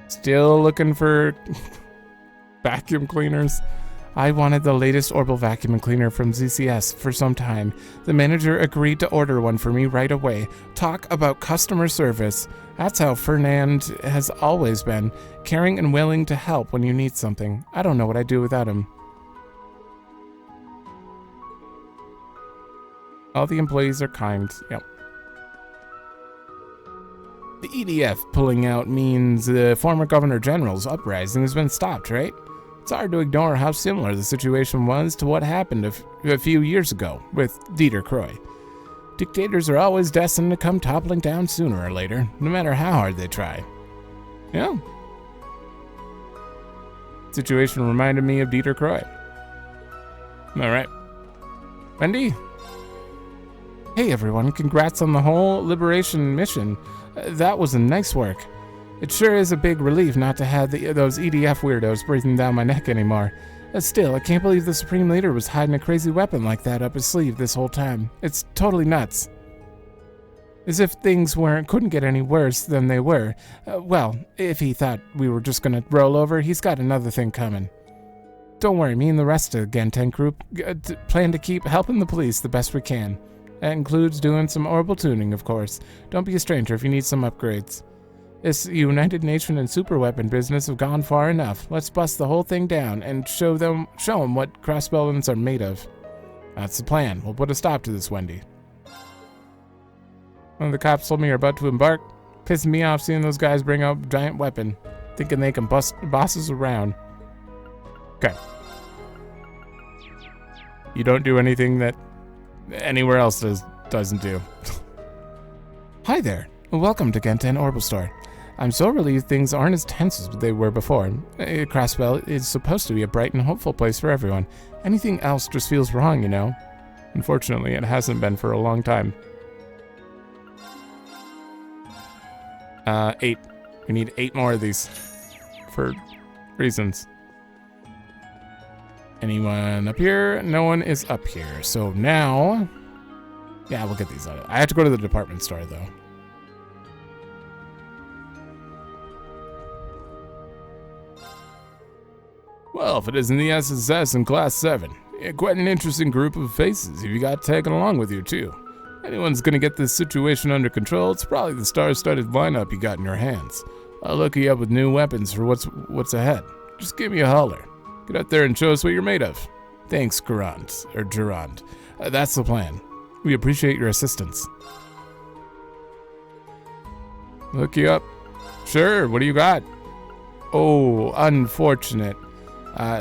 Still looking for vacuum cleaners. I wanted the latest Orbital vacuum cleaner from ZCS for some time. The manager agreed to order one for me right away. Talk about customer service. That's how Fernand has always been, caring and willing to help when you need something. I don't know what I'd do without him. All the employees are kind. Yep. The EDF pulling out means the former Governor General's uprising has been stopped, right? It's hard to ignore how similar the situation was to what happened a few years ago with Dieter Croy. Dictators are always destined to come toppling down sooner or later, no matter how hard they try. Yeah. Situation reminded me of Dieter Croy. Alright. Wendy? Hey everyone, congrats on the whole liberation mission. That was a nice work. It sure is a big relief not to have those EDF weirdos breathing down my neck anymore. Still, I can't believe the Supreme Leader was hiding a crazy weapon like that up his sleeve this whole time. It's totally nuts. As if things couldn't get any worse than they were. Well, if he thought we were just gonna roll over, he's got another thing coming. Don't worry, me and the rest of the Gen 10 group plan to keep helping the police the best we can. That includes doing some orbital tuning, of course. Don't be a stranger if you need some upgrades. This United Nation and superweapon business have gone far enough. Let's bust the whole thing down and show them what crossbows are made of. That's the plan. We'll put a stop to this, Wendy. One of the cops told me you're about to embark. Pissing me off seeing those guys bring out a giant weapon, thinking they can bust bosses around. Okay. You don't do anything that anywhere else doesn't do. Hi there. Welcome to Gen 10 Orbital Store. I'm so relieved things aren't as tense as they were before. Crossbell is supposed to be a bright and hopeful place for everyone. Anything else just feels wrong, you know? Unfortunately, it hasn't been for a long time. 8. We need 8 more of these. For reasons. Anyone up here? No one is up here. So now... Yeah, we'll get these out. I have to go to the department store, though. Well, if it isn't the SSS in Class 7, quite an interesting group of faces you got taken along with you, too. Anyone's gonna get this situation under control, it's probably the star-studded lineup you got in your hands. I'll look you up with new weapons for what's ahead. Just give me a holler. Get out there and show us what you're made of. Thanks, Gerard. That's the plan. We appreciate your assistance. Look you up. Sure, what do you got? Oh, unfortunate.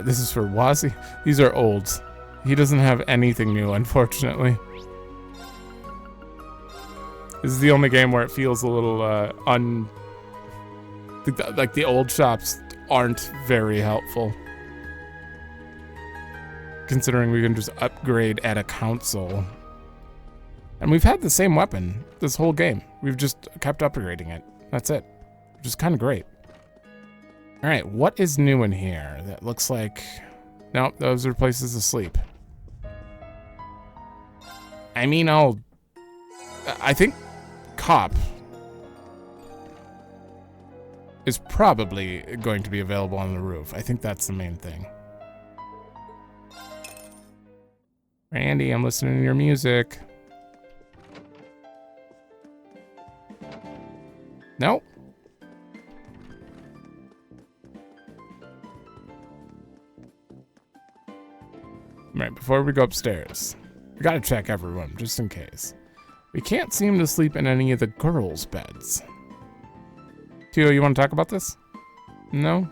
This is for Wazzy. These are olds. He doesn't have anything new, unfortunately. This is the only game where it feels a little, like the old shops aren't very helpful. Considering we can just upgrade at a console. And we've had the same weapon this whole game. We've just kept upgrading it. That's it. Which is kind of great. Alright, what is new in here? That looks like... Nope, those are places to sleep. I mean, I think Cop is probably going to be available on the roof. I think that's the main thing. Randy, I'm listening to your music. Nope. Right, before we go upstairs, we gotta check everyone, just in case. We can't seem to sleep in any of the girls' beds. Tio, you want to talk about this? No?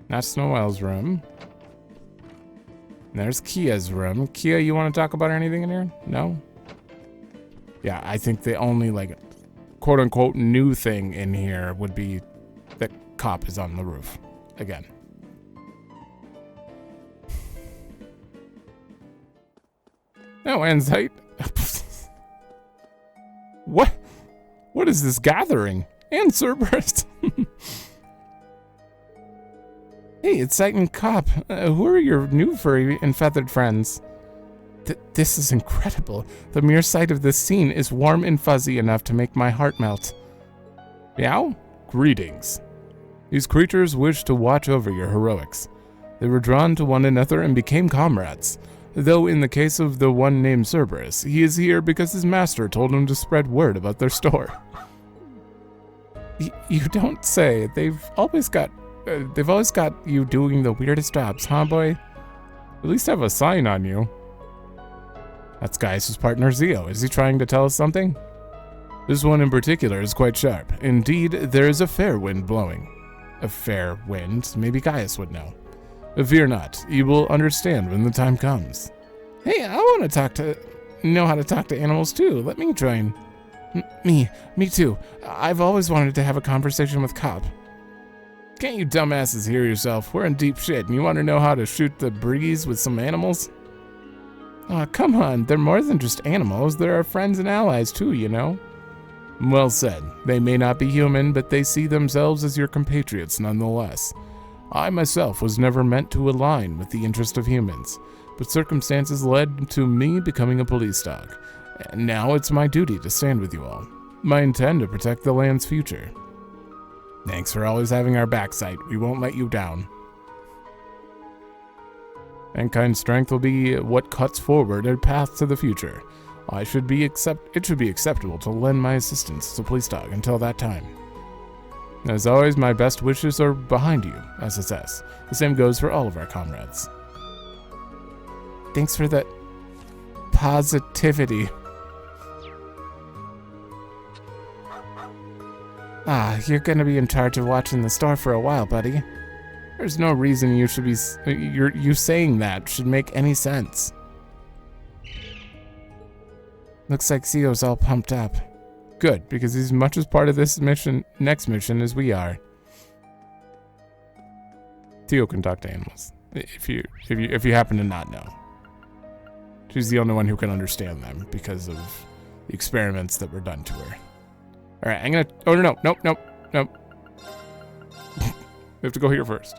That's Noel's room. And there's Kia's room. Kia, you want to talk about anything in here? No? Yeah, I think the only, like, quote-unquote new thing in here would be that Cop is on the roof. Again. No insight. What? What is this gathering? And Cerberus. Hey, it's Sight and Cop. Who are your new furry and feathered friends? This is incredible. The mere sight of this scene is warm and fuzzy enough to make my heart melt. Meow? Greetings. These creatures wish to watch over your heroics. They were drawn to one another and became comrades. Though in the case of the one named Cerberus, he is here because his master told him to spread word about their store. You don't say. They've always got you doing the weirdest jobs, huh, boy? At least have a sign on you. That's Gaius' partner Zio. Is he trying to tell us something? This one in particular is quite sharp. Indeed, there is a fair wind blowing. A fair wind? Maybe Gaius would know. Fear not. You will understand when the time comes. Hey, I want to know how to talk to animals too. Let me join. Me too. I've always wanted to have a conversation with Cop. Can't you dumbasses hear yourself? We're in deep shit and you want to know how to shoot the breeze with some animals? Aw, come on. They're more than just animals. They're our friends and allies too, you know? Well said. They may not be human, but they see themselves as your compatriots nonetheless. I myself was never meant to align with the interest of humans, but circumstances led to me becoming a police dog. And now it's my duty to stand with you all. I intend to protect the land's future. Thanks for always having our back, Sight. We won't let you down. Mankind's strength will be what cuts forward a path to the future. It should be acceptable to lend my assistance to Police Dog until that time. As always, my best wishes are behind you, SSS. The same goes for all of our comrades. Thanks for that positivity. You're gonna be in charge of watching the store for a while, buddy. There's no reason you should be. You saying that should make any sense. Looks like Zio's all pumped up. Good, because he's as much as part of this next mission as we are. Theo can talk to animals, if you happen to not know. She's the only one who can understand them because of the experiments that were done to her. All right, I'm gonna. Oh nope. We have to go here first.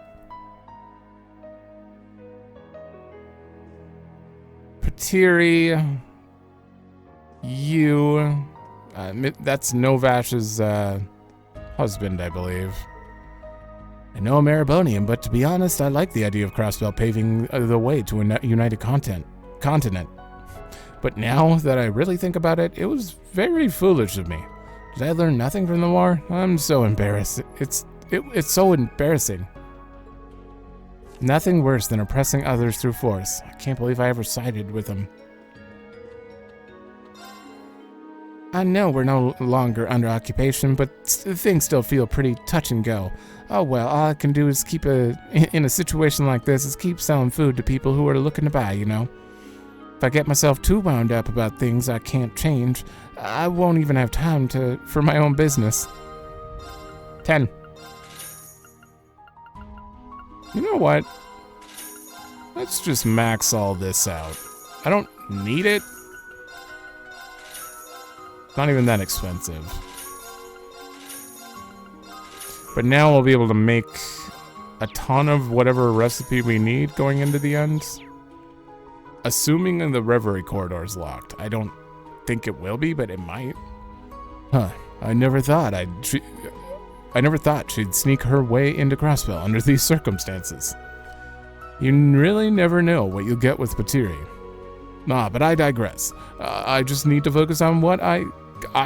Patiri. That's Novash's husband, I believe. I know I'm Erebonian, but to be honest, I like the idea of Crossbell paving the way to a united continent. But now that I really think about it, it was very foolish of me. Did I learn nothing from the war? I'm so embarrassed. It's so embarrassing. Nothing worse than oppressing others through force. I can't believe I ever sided with them. I know we're no longer under occupation, but things still feel pretty touch and go. Oh well, all I can do is in a situation like this, is keep selling food to people who are looking to buy, you know? If I get myself too wound up about things I can't change, I won't even have time for my own business. 10. You know what? Let's just max all this out. I don't need it. Not even that expensive. But now we'll be able to make a ton of whatever recipe we need going into the end. Assuming the Reverie corridor is locked. I don't think it will be, but it might. Huh. I never thought she'd sneak her way into Crossbell under these circumstances. You really never know what you'll get with Patiri. But I digress. I just need to focus on what I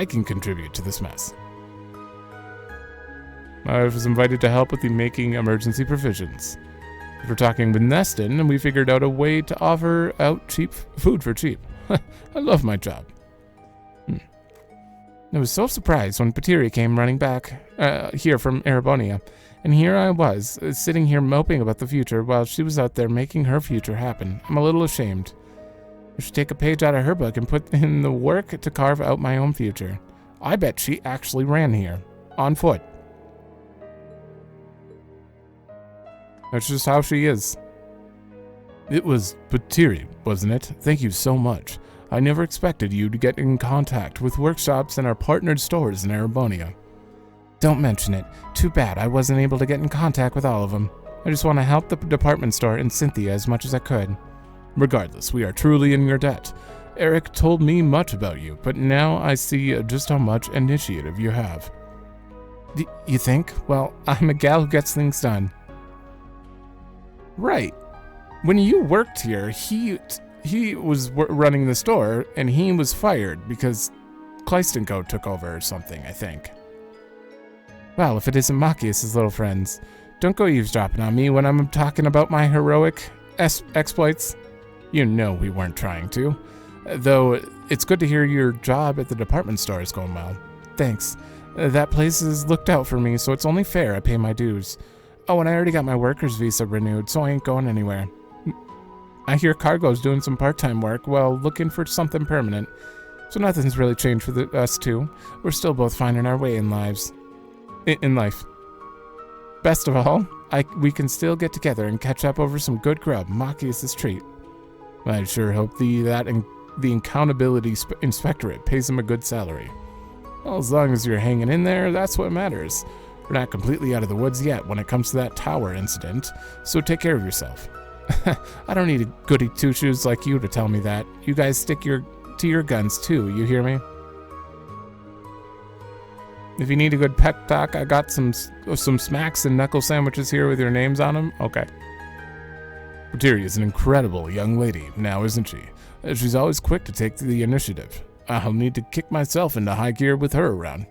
can contribute to this mess. I was invited to help with the making emergency provisions. We're talking with Neston, and we figured out a way to offer out cheap food for cheap. I love my job. I was so surprised when Patiri came running back here from Erebonia, and here I was, sitting here moping about the future while she was out there making her future happen. I'm a little ashamed. I should take a page out of her book and put in the work to carve out my own future. I bet she actually ran here, on foot. That's just how she is. It was Patiri, wasn't it? Thank you so much. I never expected you to get in contact with workshops and our partnered stores in Erebonia. Don't mention it. Too bad I wasn't able to get in contact with all of them. I just want to help the department store and Cynthia as much as I could. Regardless, we are truly in your debt. Eric told me much about you, but now I see just how much initiative you have. You think? Well, I'm a gal who gets things done. Right. When you worked here, he was running the store, and he was fired because Kleistenko took over or something, I think. Well, if it isn't Machias' little friends, don't go eavesdropping on me when I'm talking about my heroic exploits. You know we weren't trying to. Though, it's good to hear your job at the department store is going well. Thanks. That place has looked out for me, so it's only fair I pay my dues. Oh, and I already got my worker's visa renewed, so I ain't going anywhere. I hear Cargo's doing some part-time work while looking for something permanent. So nothing's really changed for us two. We're still both finding our way in life. Best of all, we can still get together and catch up over some good grub. Maki is this treat. I sure hope the accountability inspectorate pays him a good salary. Well, as long as you're hanging in there, that's what matters. We're not completely out of the woods yet when it comes to that tower incident, so take care of yourself. I don't need a goody two-shoes like you to tell me that. You guys stick to your guns too, you hear me? If you need a good pep talk, I got some smacks and knuckle sandwiches here with your names on them. Okay. Reverie is an incredible young lady, now isn't she? She's always quick to take the initiative. I'll need to kick myself into high gear with her around.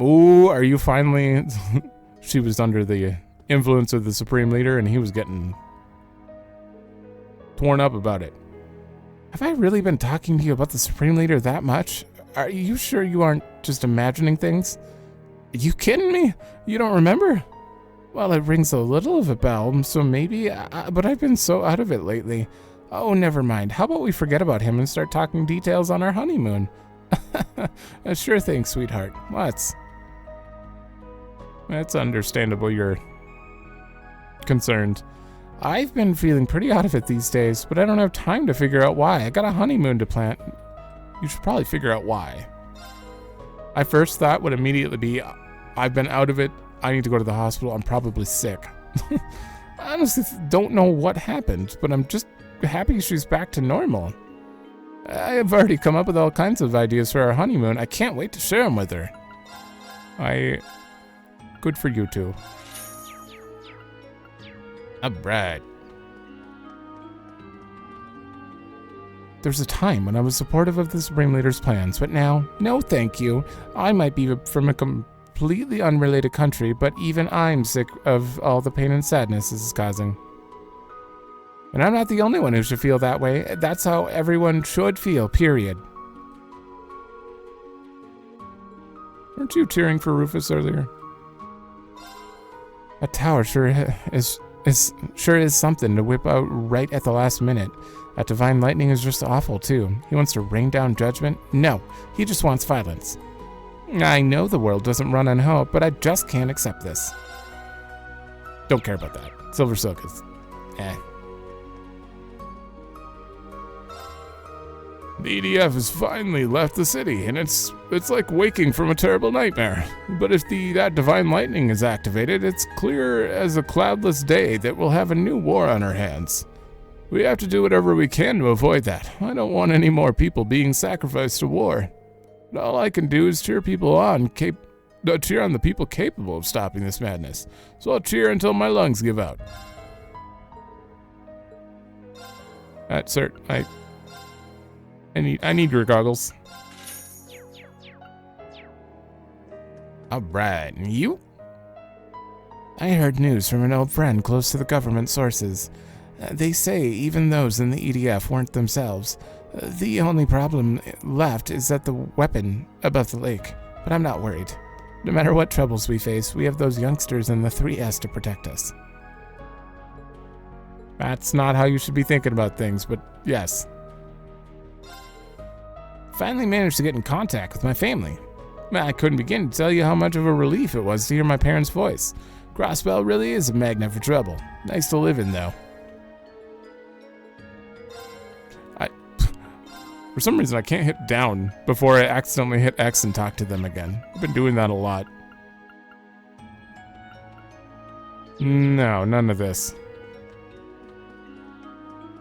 Ooh, are you finally... She was under the influence of the Supreme Leader, and he was getting torn up about it. Have I really been talking to you about the Supreme Leader that much? Are you sure you aren't just imagining things? Are you kidding me? You don't remember? Well, it rings a little of a bell, so maybe, but I've been so out of it lately. Oh, never mind. How about we forget about him and start talking details on our honeymoon? Sure thing, sweetheart. Let's. It's understandable you're concerned. I've been feeling pretty out of it these days, but I don't have time to figure out why. I got a honeymoon to plan. You should probably figure out why. My first thought would immediately be, I've been out of it. I need to go to the hospital. I'm probably sick. I honestly don't know what happened, but I'm just happy she's back to normal. I have already come up with all kinds of ideas for our honeymoon. I can't wait to share them with her. Good for you two. Alright. There's a time when I was supportive of the Supreme Leader's plans, but now, no thank you. I might be from a completely unrelated country, but even I'm sick of all the pain and sadness this is causing. And I'm not the only one who should feel that way. That's how everyone should feel, period. Weren't you cheering for Rufus earlier? That tower sure is something to whip out right at the last minute. That divine lightning is just awful too. He wants to rain down judgment? No, he just wants violence. I know the world doesn't run on hope, but I just can't accept this. Don't care about that. Silver Silk is... The EDF has finally left the city, and it's like waking from a terrible nightmare. But if that divine lightning is activated, it's clear as a cloudless day that we'll have a new war on our hands. We have to do whatever we can to avoid that. I don't want any more people being sacrificed to war. All I can do is cheer on the people capable of stopping this madness. So I'll cheer until my lungs give out. Sir, I need your goggles. Alright, and you? I heard news from an old friend close to the government sources. They say even those in the EDF weren't themselves. The only problem left is that the weapon above the lake, but I'm not worried. No matter what troubles we face, we have those youngsters in the 3S to protect us. That's not how you should be thinking about things, but yes. Finally managed to get in contact with my family. I couldn't begin to tell you how much of a relief it was to hear my parents' voice. Crossbell really is a magnet for trouble. Nice to live in, though. For some reason, I can't hit down before I accidentally hit X and talk to them again. I've been doing that a lot. No, none of this.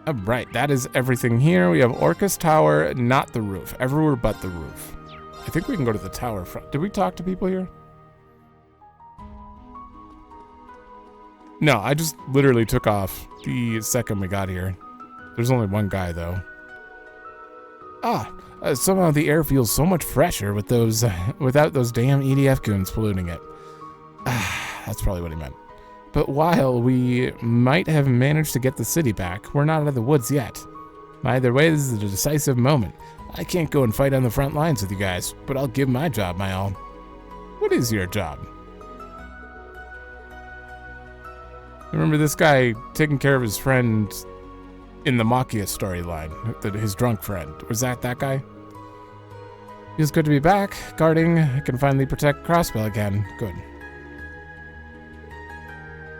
Alright, that is everything here. We have Orcus Tower, not the roof. Everywhere but the roof. I think we can go to the tower front. Did we talk to people here? No, I just literally took off the second we got here. There's only one guy, though. Somehow the air feels so much fresher with those, without those damn EDF goons polluting it. That's probably what he meant. But while we might have managed to get the city back, we're not out of the woods yet. Either way, this is a decisive moment. I can't go and fight on the front lines with you guys, but I'll give my job my all. What is your job? Remember this guy taking care of his friend in the Makia storyline, his drunk friend. Was that guy? Feels good to be back, guarding. I can finally protect Crossbell again. Good.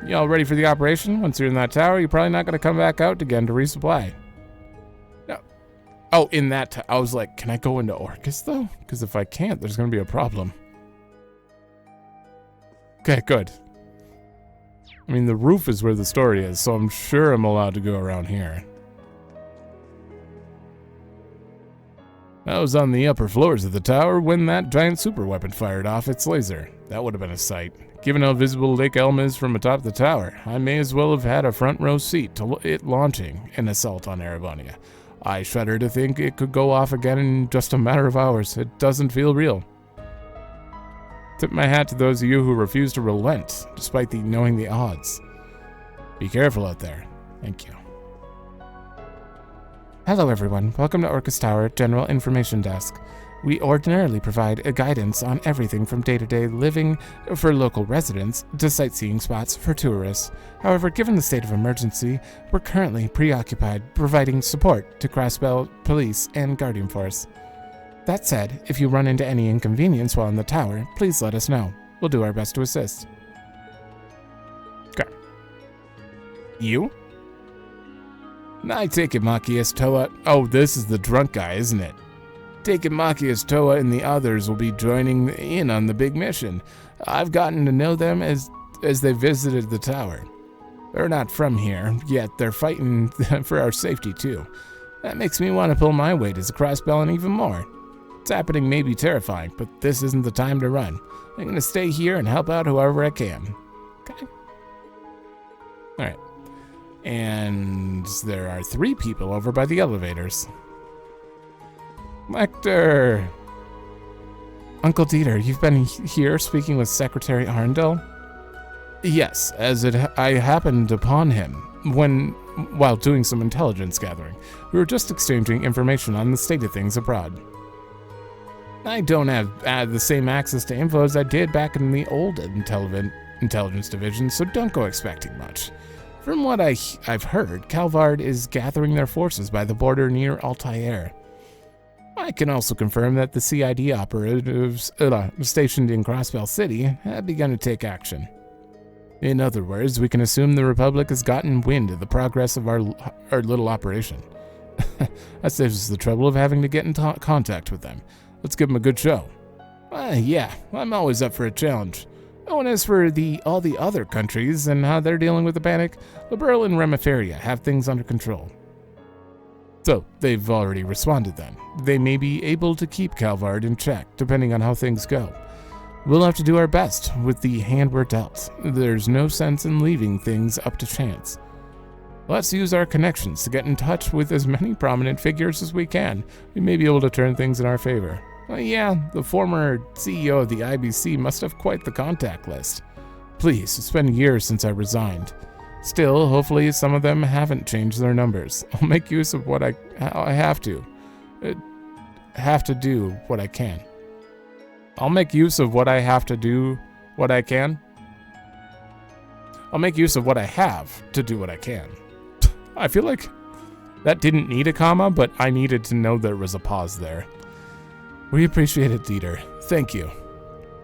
Y'all ready for the operation? Once you're in that tower, you're probably not going to come back out again to resupply. No. Oh, in that I was like, can I go into Orcus, though? Because if I can't, there's going to be a problem. Okay, good. I mean, the roof is where the story is, so I'm sure I'm allowed to go around here. I was on the upper floors of the tower when that giant super weapon fired off its laser. That would have been a sight. Given how visible Lake Elm is from atop the tower, I may as well have had a front row seat to it launching an assault on Erebonia. I shudder to think it could go off again in just a matter of hours. It doesn't feel real. Tip my hat to those of you who refuse to relent, despite knowing the odds. Be careful out there. Thank you. Hello everyone, welcome to Orcus Tower General Information Desk. We ordinarily provide a guidance on everything from day-to-day living for local residents to sightseeing spots for tourists. However, given the state of emergency, we're currently preoccupied providing support to Crossbell Police and Guardian Force. That said, if you run into any inconvenience while in the tower, please let us know. We'll do our best to assist. Okay. You? I take it Machias Toa... Oh, this is the drunk guy, isn't it? Take it Machias Toa and the others will be joining in on the big mission. I've gotten to know them as they visited the tower. They're not from here, yet they're fighting for our safety too. That makes me want to pull my weight as a Crossbell even more. What's happening may be terrifying, but this isn't the time to run. I'm going to stay here and help out however I can. Okay. Alright. And there are 3 people over by the elevators. Lecter! Uncle Dieter, you've been here speaking with Secretary Arndel? Yes, I happened upon him while doing some intelligence gathering. We were just exchanging information on the state of things abroad. I don't have the same access to info as I did back in the old intelligence division, so don't go expecting much. From what I've heard, Calvard is gathering their forces by the border near Altair. I can also confirm that the CID operatives stationed in Crossbell City have begun to take action. In other words, we can assume the Republic has gotten wind of the progress of our little operation. That saves us the trouble of having to get in contact with them. Let's give them a good show. Yeah, I'm always up for a challenge. Oh, and as for all the other countries and how they're dealing with the panic, Liberal and Remiferia have things under control. So, they've already responded then. They may be able to keep Calvard in check, depending on how things go. We'll have to do our best with the hand we're dealt. There's no sense in leaving things up to chance. Let's use our connections to get in touch with as many prominent figures as we can. We may be able to turn things in our favor. Yeah, the former CEO of the IBC must have quite the contact list. Please, it's been years since I resigned. Still, hopefully some of them haven't changed their numbers. I'll make use of what I have to. Do what I can. I'll make use of what I have to do what I can. I'll make use of what I have to do what I can. I feel like that didn't need a comma, but I needed to know there was a pause there. We appreciate it, Dieter. Thank you.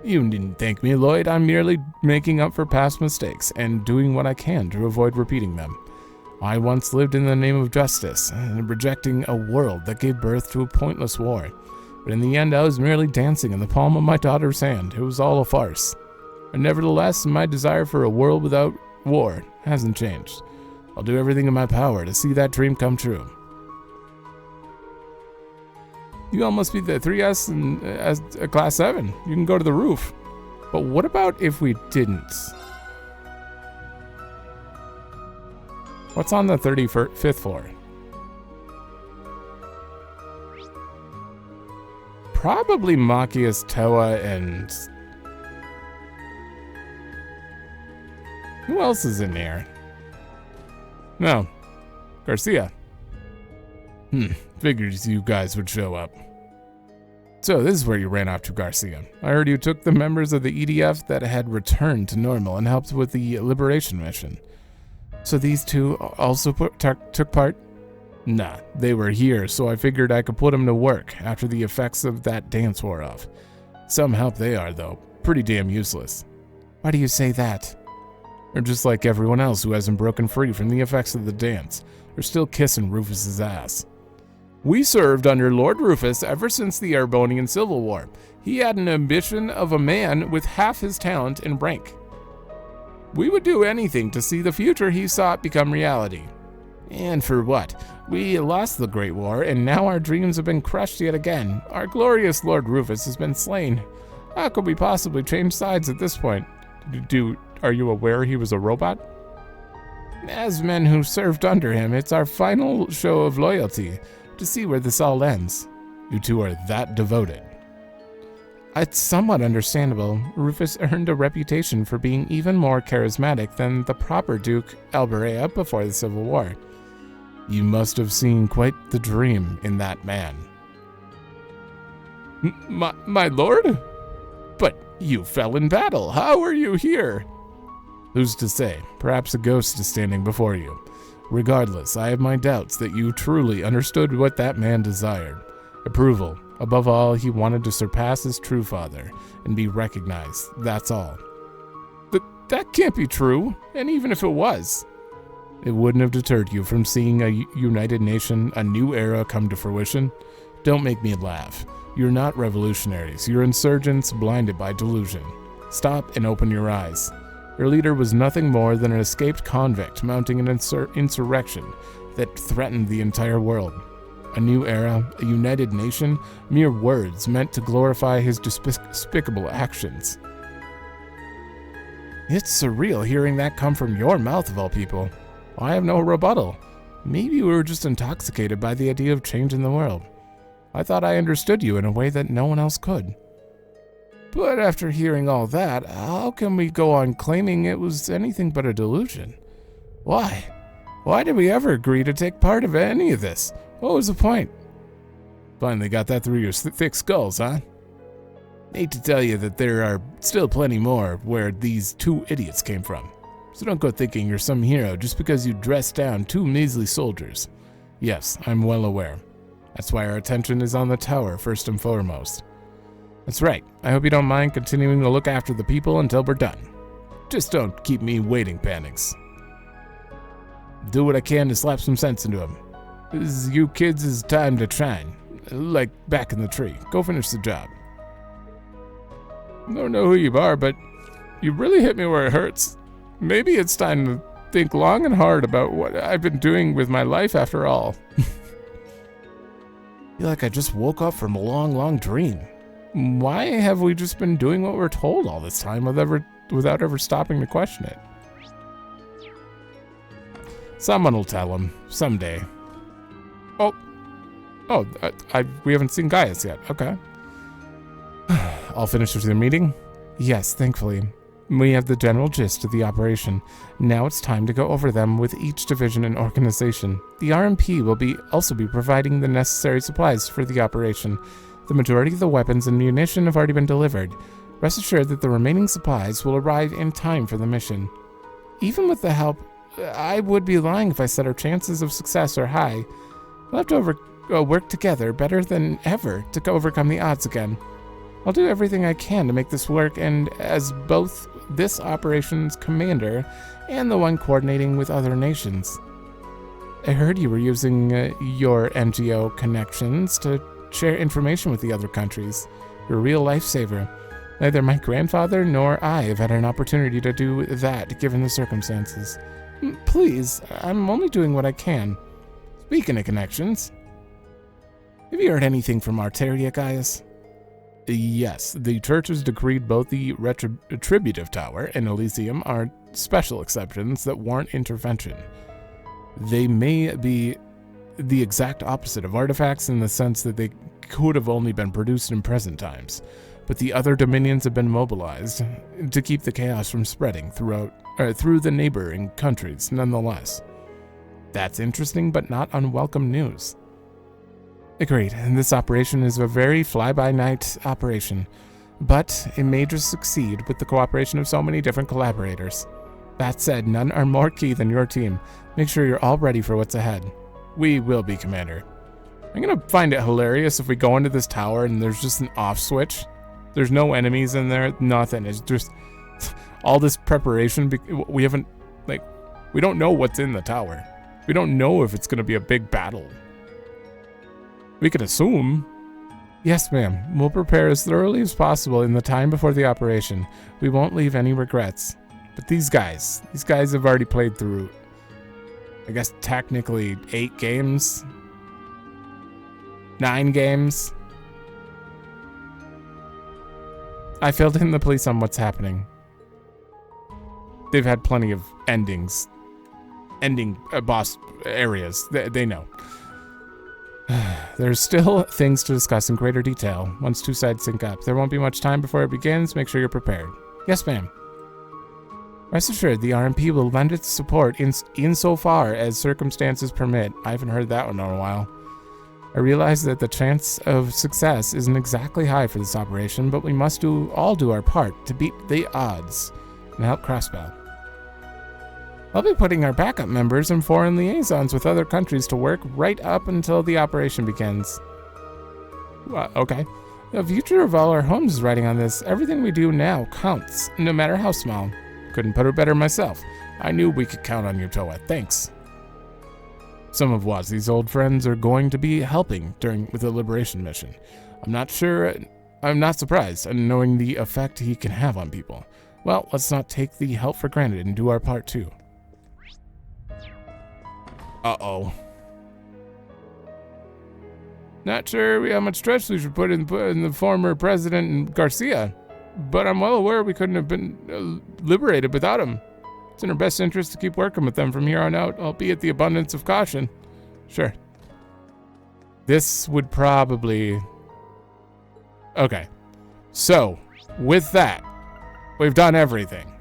You didn't thank me, Lloyd. I'm merely making up for past mistakes and doing what I can to avoid repeating them. I once lived in the name of justice, rejecting a world that gave birth to a pointless war. But in the end, I was merely dancing in the palm of my daughter's hand. It was all a farce. And nevertheless, my desire for a world without war hasn't changed. I'll do everything in my power to see that dream come true. You all must be the 3S and as a class 7. You can go to the roof. But what about if we didn't? What's on the 35th floor? Probably Machias Toa and... Who else is in here? No. Garcia. Figures you guys would show up. So this is where you ran off to, Garcia. I heard you took the members of the EDF that had returned to normal and helped with the liberation mission. So these two also took part? Nah, they were here, so I figured I could put them to work after the effects of that dance wore off. Some help they are, though. Pretty damn useless. Why do you say that? They're just like everyone else who hasn't broken free from the effects of the dance. They're still kissing Rufus's ass. We served under Lord Rufus ever since the Erebonian Civil War. He had an ambition of a man with half his talent and rank. We would do anything to see the future he sought become reality. And for what? We lost the Great War, and now our dreams have been crushed yet again. Our glorious Lord Rufus has been slain. How could we possibly change sides at this point? Are you aware he was a robot? As men who served under him, it's our final show of loyalty to see where this all ends. You two are that devoted. It's somewhat understandable. Rufus earned a reputation for being even more charismatic than the proper Duke Alberea before the Civil War. You must have seen quite the dream in that man. My lord? But you fell in battle. How are you here? Who's to say? Perhaps a ghost is standing before you. Regardless, I have my doubts that you truly understood what that man desired. Approval. Above all, he wanted to surpass his true father and be recognized. That's all. That can't be true, and even if it was, it wouldn't have deterred you from seeing a united nation, a new era come to fruition. Don't make me laugh. You're not revolutionaries. You're insurgents blinded by delusion. Stop and open your eyes. Your leader was nothing more than an escaped convict mounting an insurrection that threatened the entire world. A new era, a united nation, mere words meant to glorify his despicable actions. It's surreal hearing that come from your mouth of all people. I have no rebuttal. Maybe we were just intoxicated by the idea of changing the world. I thought I understood you in a way that no one else could. But after hearing all that, how can we go on claiming it was anything but a delusion? Why? Why did we ever agree to take part of any of this? What was the point? Finally got that through your thick skulls, huh? Hate to tell you that there are still plenty more where these two idiots came from. So don't go thinking you're some hero just because you dressed down two measly soldiers. Yes, I'm well aware. That's why our attention is on the tower first and foremost. That's right. I hope you don't mind continuing to look after the people until we're done. Just don't keep me waiting, Panics. Do what I can to slap some sense into them. This is you kids' time to shine. Like back in the tree. Go finish the job. I don't know who you are, but you really hit me where it hurts. Maybe it's time to think long and hard about what I've been doing with my life after all. I feel like I just woke up from a long, long dream. Why have we just been doing what we're told all this time without ever stopping to question it? Someone will tell him someday. We haven't seen Gaius yet. Okay. All finished with the meeting? Yes, thankfully. We have the general gist of the operation. Now it's time to go over them with each division and organization. The RMP will also be providing the necessary supplies for the operation. The majority of the weapons and munition have already been delivered. Rest assured that the remaining supplies will arrive in time for the mission. Even with the help, I would be lying if I said our chances of success are high. We'll have to work together better than ever to overcome the odds again. I'll do everything I can to make this work, and as both this operation's commander and the one coordinating with other nations. I heard you were using your NGO connections to share information with the other countries. You're a real lifesaver. Neither my grandfather nor I have had an opportunity to do that given the circumstances. Please, I'm only doing what I can. Speaking of connections, have you heard anything from Arteria, Gaius? Yes, the church has decreed both the Retributive Tower and Elysium are special exceptions that warrant intervention. They may be the exact opposite of artifacts in the sense that they could have only been produced in present times. But the other dominions have been mobilized to keep the chaos from spreading through the neighboring countries nonetheless. That's interesting but not unwelcome news. Agreed, and this operation is a very fly-by-night operation, but it may just succeed with the cooperation of so many different collaborators. That said, none are more key than your team. Make sure you're all ready for what's ahead. We will be, Commander. I'm gonna find it hilarious if we go into this tower and there's just an off switch. There's no enemies in there, nothing. It's just all this preparation. We haven't, we don't know what's in the tower. We don't know if it's gonna be a big battle. We can assume. Yes, ma'am. We'll prepare as thoroughly as possible in the time before the operation. We won't leave any regrets. But these guys have already played through, I guess, technically 8 games? 9 games? I filled in the police on what's happening. They've had plenty of ending boss areas. They know. There's still things to discuss in greater detail once two sides sync up. There won't be much time before it begins. Make sure you're prepared. Yes, ma'am. Rest assured, the RMP will lend its support insofar as circumstances permit. I haven't heard that one in a while. I realize that the chance of success isn't exactly high for this operation, but we must all do our part to beat the odds and help Crossbow. I'll be putting our backup members and foreign liaisons with other countries to work right up until the operation begins. Okay. The future of all our homes is riding on this. Everything we do now counts, no matter how small. Couldn't put it better myself. I knew we could count on you, Toa. Thanks. Some of Wazi's old friends are going to be helping with the liberation mission. I'm not surprised in knowing the effect he can have on people. Well, let's not take the help for granted and do our part too. Uh-oh. Not sure how much trust we should put in the former President Garcia, but I'm well aware we couldn't have been liberated without him. It's in our best interest to keep working with them from here on out, albeit the abundance of caution. Sure. This would probably... Okay. So, with that, we've done everything.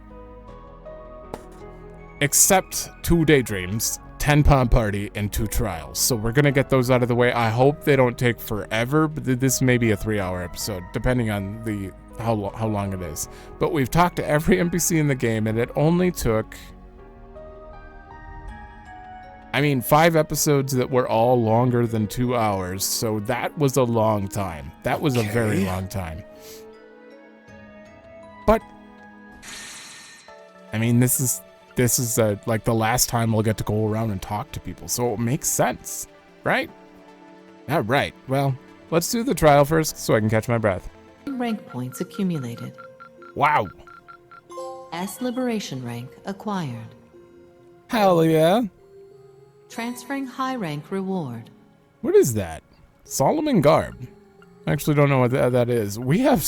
Except 2 daydreams, 10 Palm Party, and 2 trials. So we're gonna get those out of the way. I hope they don't take forever, but this may be a 3-hour episode, depending on how long it is. But we've talked to every NPC in the game, and it only took... 5 episodes that were all longer than 2 hours, so that was a long time. That was a very long time. But, this is like the last time we'll get to go around and talk to people, so it makes sense, right? All right, well, let's do the trial first so I can catch my breath. Rank points accumulated. Wow. S liberation rank acquired. Hell yeah. Transferring high rank reward. What is that? Solomon Garb. I actually don't know what that is. We have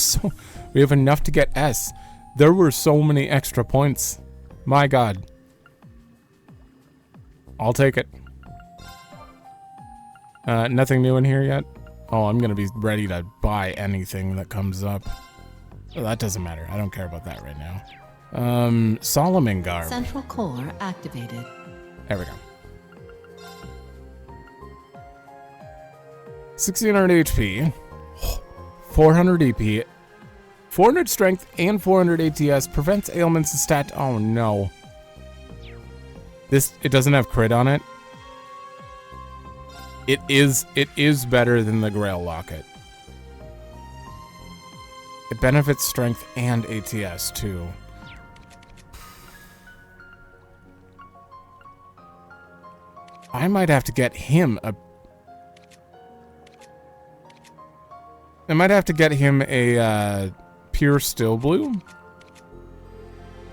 enough to get S. There were so many extra points. My God. I'll take it. Nothing new in here yet? Oh, I'm gonna be ready to buy anything that comes up. Oh, that doesn't matter. I don't care about that right now. Solomon Garb. Central core activated. There we go. 1600 HP, 400 EP, 400 strength, and 400 ATS. Prevents ailments and stat. Oh no. It doesn't have crit on it. It is better than the Grail Locket. It benefits strength and ATS too. I might have to get him a pure still blue.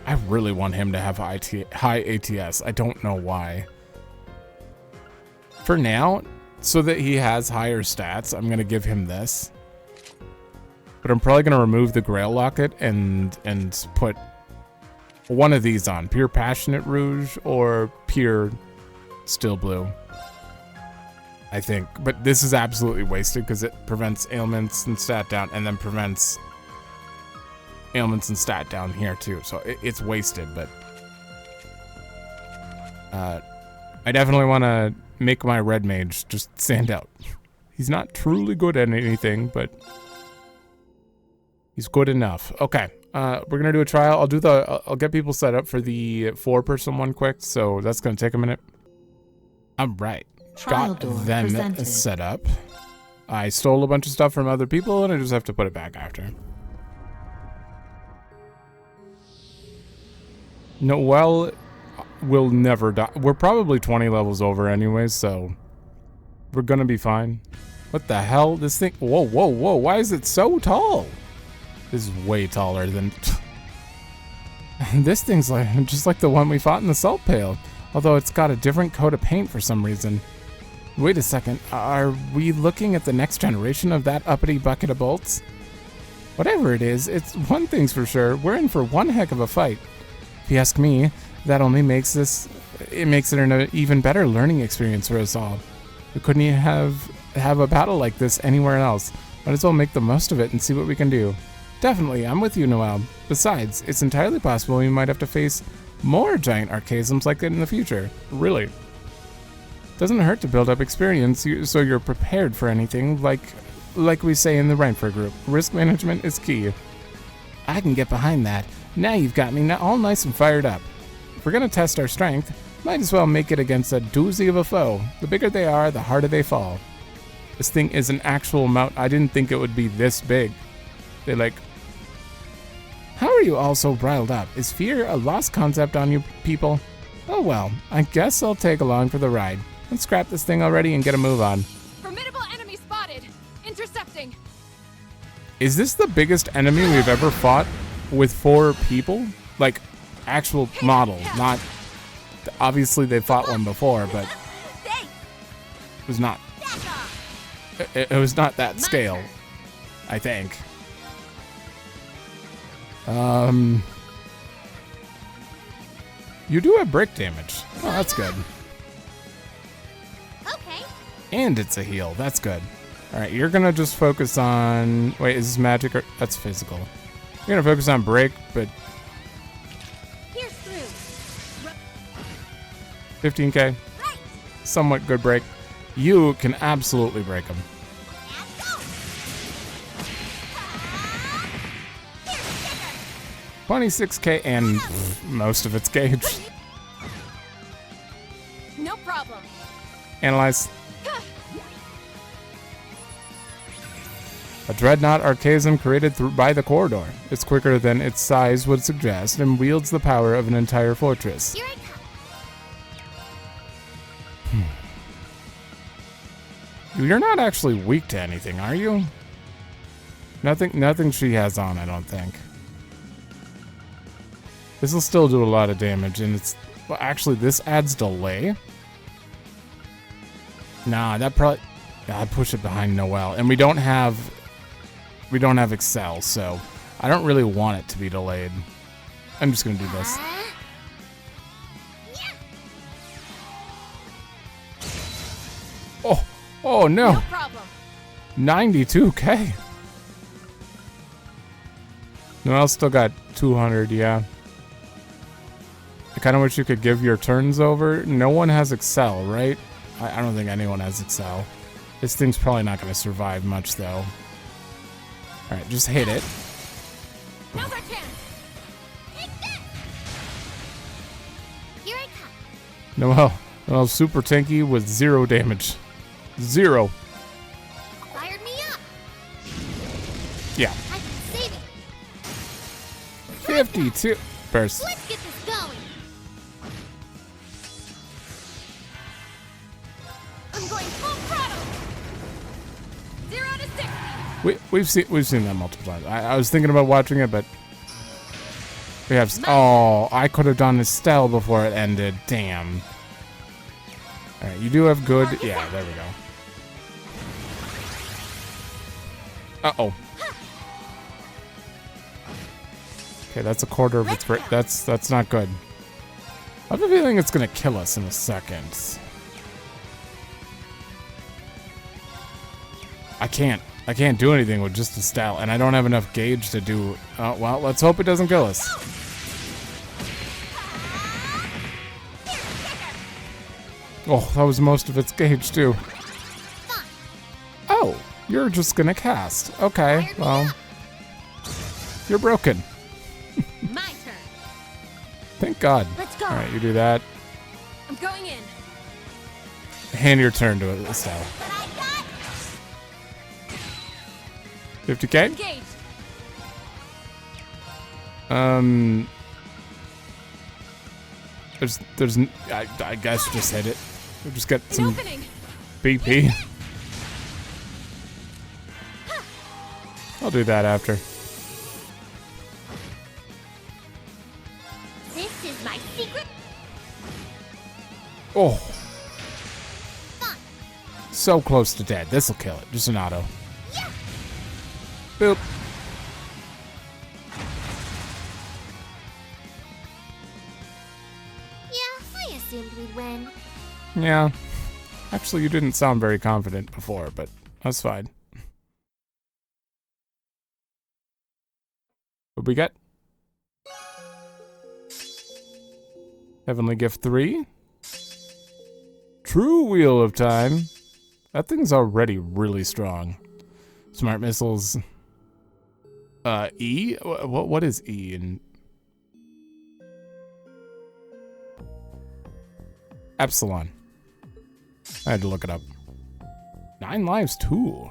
I really want him to have high ATS. I don't know why. For now, so that he has higher stats, I'm gonna give him this. But I'm probably gonna remove the Grail Locket and put one of these on. Pure Passionate Rouge or pure Still Blue. I think. But this is absolutely wasted because it prevents ailments and stat down and then prevents ailments and stat down here too. So it's wasted, but I definitely want to make my red mage just stand out. He's not truly good at anything, but he's good enough. Okay, we're gonna do a trial. I'll get people set up for the 4-person one quick, so that's gonna take a minute. All right, Trial got door them presented. set up. I stole a bunch of stuff from other people, and I just have to put it back after. Noelle will never die. We're probably 20 levels over anyways, so we're gonna be fine. What the hell? This thing... Whoa, whoa, whoa. Why is it so tall? This is way taller than... This thing's like just like the one we fought in the salt pail. Although it's got a different coat of paint for some reason. Wait a second. Are we looking at the next generation of that uppity bucket of bolts? Whatever it is, it's one thing's for sure. We're in for one heck of a fight. If you ask me, that only makes it an even better learning experience for us all. We couldn't even have a battle like this anywhere else. Might as well make the most of it and see what we can do. Definitely, I'm with you, Noelle. Besides, it's entirely possible we might have to face more giant archasms like it in the future. Really. Doesn't hurt to build up experience so you're prepared for anything, like we say in the Reverie group. Risk management is key. I can get behind that. Now you've got me all nice and fired up. If we're gonna test our strength, might as well make it against a doozy of a foe. The bigger they are, the harder they fall. This thing is an actual mount. I didn't think it would be this big. How are you all so riled up? Is fear a lost concept on you people? Oh well, I guess I'll take along for the ride. Let's scrap this thing already and get a move on. Formidable enemy spotted. Intercepting. Is this the biggest enemy we've ever fought with 4 people? Like, actual model, not... Obviously they fought one before, but... It was not... It was not that scale, I think. You do have break damage. Oh, that's good. Okay. And it's a heal. That's good. All right, you're gonna just focus on... Wait, is this magic or... That's physical. You're gonna focus on break, but... Pierce through. 15k. Right. Somewhat good break. You can absolutely break them. And go. 26k and most of its gauge. No problem. Analyze. A dreadnought archasm created by the corridor. It's quicker than its size would suggest and wields the power of an entire fortress. Here I come. You're not actually weak to anything, are you? Nothing she has on, I don't think. This will still do a lot of damage, and it's... Well, actually, this adds delay. Nah, that probably... I'd push it behind Noelle. And we don't have Excel, so I don't really want it to be delayed. I'm just gonna do this. Oh no! No problem. 92k. Noelle still got 200, yeah. I kind of wish you could give your turns over. No one has Excel, right? I don't think anyone has Excel. This thing's probably not going to survive much, though. Alright, just hit it. Now's our chance. Here I come. Noelle's super tanky with 0 damage. 0. Fired me up. Yeah. I can save it. 52. Burst. Let's get this going. I'm going full throttle. 0 to 60. We've seen that multiple times. I was thinking about watching it, but we have... Oh, I could have done Estelle before it ended. Damn. Alright, you do have good... Yeah, there we go. Uh-oh. Okay, that's a quarter of its break. That's not good. I have a feeling it's gonna kill us in a second. I can't do anything with just Estelle, and I don't have enough gauge to do. Oh, well, let's hope it doesn't kill us. Oh, that was most of its gauge, too. Oh, you're just gonna cast. Okay, well, you're broken. My turn. Thank God. Let's go. All right, you do that. I'm going in. Hand your turn to Estelle. 50K? Engage. I guess just hit it. We'll just get An some opening. BP. I'll do that after. This is my secret. Oh. So close to dead. This'll kill it. Just an auto. Yeah. Boop. Yeah, I assumed we'd win. Yeah. Actually, you didn't sound very confident before, but that's fine. What we get? Heavenly Gift 3. True Wheel of Time. That thing's already really strong. Smart Missiles. E? What is E in... Epsilon. I had to look it up. 9 lives too.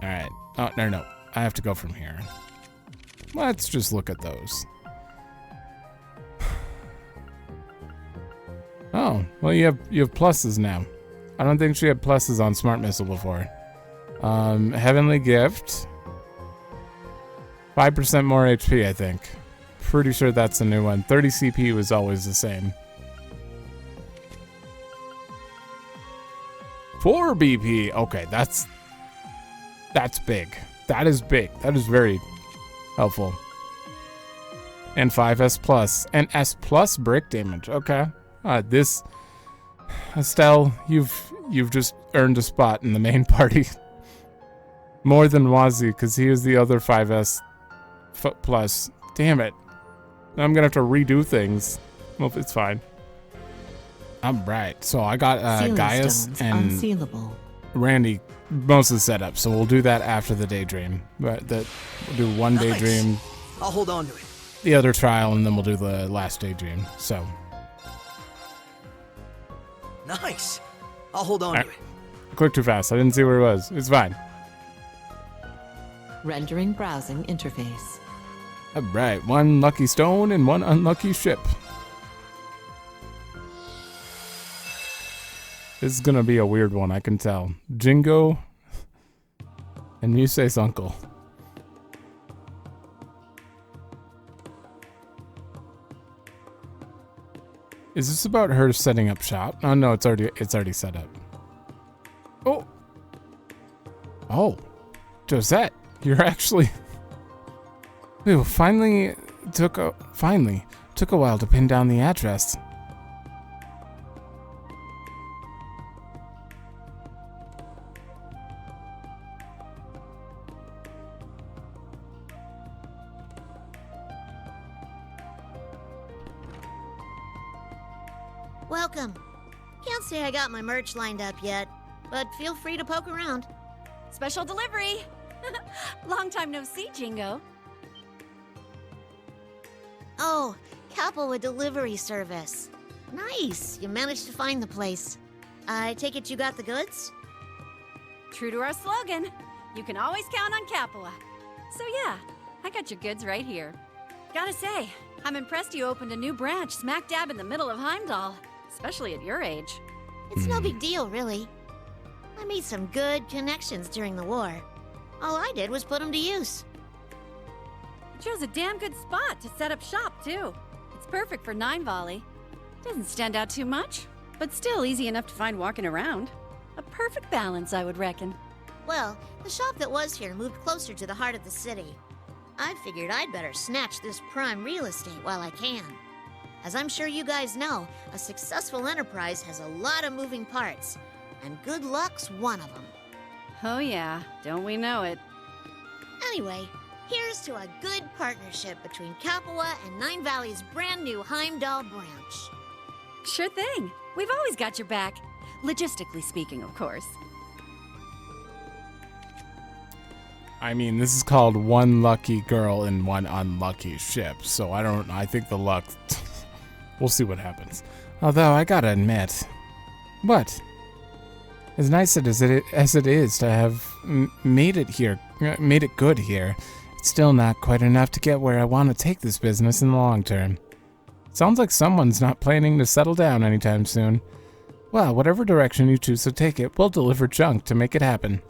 Alright. Oh, no. I have to go from here. Let's just look at those. Oh, well you have pluses now. I don't think she had pluses on Smart Missile before. Heavenly Gift. 5% more HP, I think. Pretty sure that's a new one. 30 CP was always the same. 4 BP. Okay, that's big. That is big. That is very helpful. And 5 S plus. And S plus break damage. Okay. This Estelle, you've just earned a spot in the main party. More than Wazi, because he is the other 5S plus. Damn it. I'm gonna have to redo things. Well, it's fine. Alright, so I got Gaius and unsealable. Randy most of the setup, so we'll do that after the daydream. But we'll do one daydream, I'll hold on to it. the other trial, and then we'll do the last daydream. So Nice. I'll hold on to it. I clicked too fast. I didn't see where it was. It's fine. Rendering browsing interface. Alright, 1 lucky stone and 1 unlucky ship. This is gonna be a weird one, I can tell. Jingo and Musei's uncle. Is this about her setting up shop? Oh no, it's already set up. Oh, Josette, you're actually. Ooh, finally took a while to pin down the address. Welcome. Can't say I got my merch lined up yet, but feel free to poke around. Special delivery! Long time no see, Jingo. Oh, Kappa delivery service. Nice, you managed to find the place. I take it you got the goods? True to our slogan, you can always count on Capua. So yeah, I got your goods right here. Gotta say, I'm impressed you opened a new branch smack dab in the middle of Heimdall, especially at your age. It's no big deal, really. I made some good connections during the war. All I did was put them to use. You chose a damn good spot to set up shop, too. It's perfect for 9 volley. Doesn't stand out too much, but still easy enough to find walking around. A perfect balance, I would reckon. Well, the shop that was here moved closer to the heart of the city. I figured I'd better snatch this prime real estate while I can. As I'm sure you guys know, a successful enterprise has a lot of moving parts, and good luck's one of them. Oh yeah, don't we know it? Anyway, here's to a good partnership between Capua and Nine Valley's brand new Heimdall branch. Sure thing. We've always got your back. Logistically speaking, of course. I mean, this is called one lucky girl and one unlucky ship, so I think the luck, we'll see what happens. Although, I gotta admit, what? As nice as it is to have made it good here, it's still not quite enough to get where I want to take this business in the long term. Sounds like someone's not planning to settle down anytime soon. Well, whatever direction you choose to take it, we'll deliver junk to make it happen.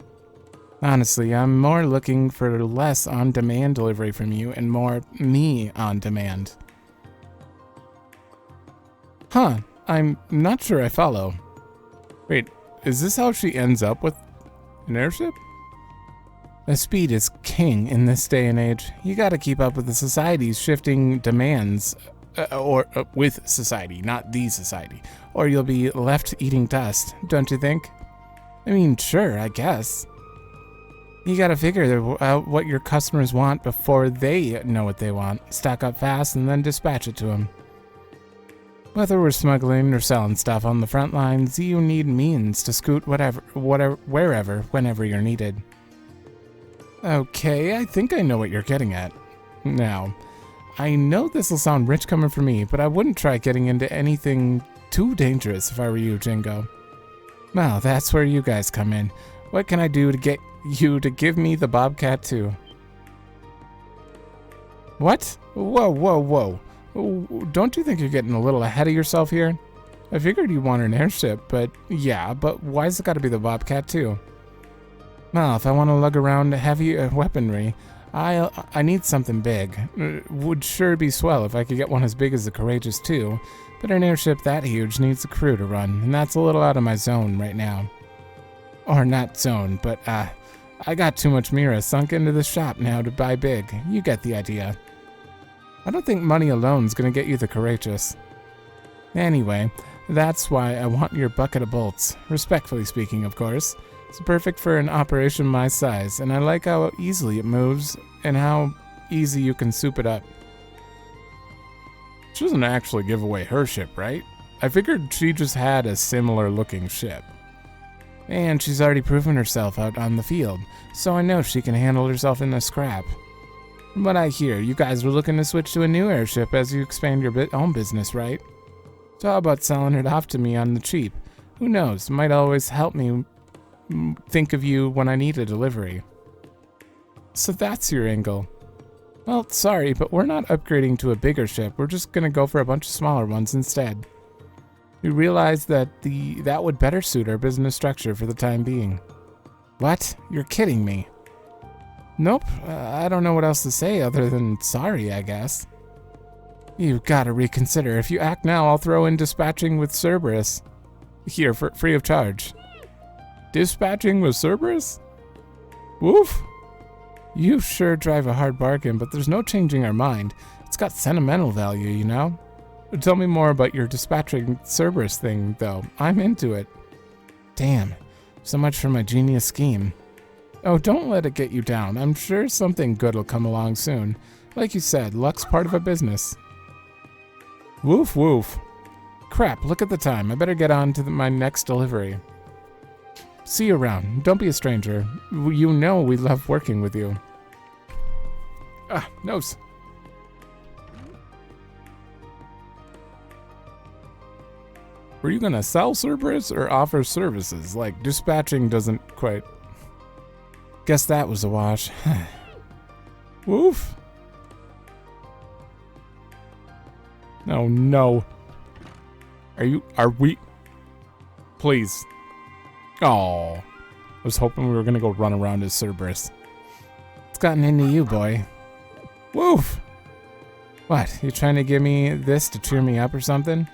Honestly, I'm more looking for less on-demand delivery from you and more me on demand. Huh, I'm not sure I follow. Wait, is this how she ends up with an airship? The speed is king in this day and age. You gotta keep up with the society's shifting demands. With society, not the society. Or you'll be left eating dust, don't you think? I mean, sure, I guess. You gotta figure out what your customers want before they know what they want. Stock up fast and then dispatch it to them. Whether we're smuggling or selling stuff on the front lines, you need means to scoot wherever, whenever you're needed. Okay, I think I know what you're getting at. Now, I know this'll sound rich coming from me, but I wouldn't try getting into anything too dangerous if I were you, Jingo. Well, that's where you guys come in. What can I do to get you to give me the Bobcat too? What? Whoa. Don't you think you're getting a little ahead of yourself here? I figured you wanted an airship, but why's it gotta be the Bobcat too? Well, if I want to lug around heavy weaponry, I need something big. Would sure be swell if I could get one as big as the Courageous too, but an airship that huge needs a crew to run, and that's a little out of my zone right now. Or not zone, but I got too much Mira sunk into the shop now to buy big. You get the idea. I don't think money alone's gonna get you the Courageous. Anyway, that's why I want your bucket of bolts. Respectfully speaking, of course. It's perfect for an operation my size, and I like how easily it moves and how easy you can soup it up. She doesn't actually give away her ship, right? I figured she just had a similar looking ship. And she's already proven herself out on the field, so I know she can handle herself in a scrap. From what I hear, you guys are looking to switch to a new airship as you expand your own business, right? So how about selling it off to me on the cheap? Who knows, might always help me think of you when I need a delivery. So that's your angle. Well, sorry, but we're not upgrading to a bigger ship. We're just gonna go for a bunch of smaller ones instead. We realized that that would better suit our business structure for the time being. What? You're kidding me. Nope, I don't know what else to say other than sorry, I guess. You've gotta reconsider. If you act now, I'll throw in dispatching with Cerberus. Here, for free of charge. Dispatching with Cerberus? Woof. You sure drive a hard bargain, but there's no changing our mind. It's got sentimental value, you know? Tell me more about your dispatching Cerberus thing, though. I'm into it. Damn, so much for my genius scheme. Oh, don't let it get you down. I'm sure something good will come along soon. Like you said, luck's part of a business. Woof. Crap, look at the time. I better get on to my next delivery. See you around. Don't be a stranger. You know we love working with you. Ah, nose. Were you gonna sell Cerberus or offer services? Like, dispatching doesn't quite... Guess that was a wash. Woof. Oh, no. Are we... Please. Oh, I was hoping we were gonna go run around as Cerberus. It's gotten into you, boy. Woof! What, you trying to give me this to cheer me up or something?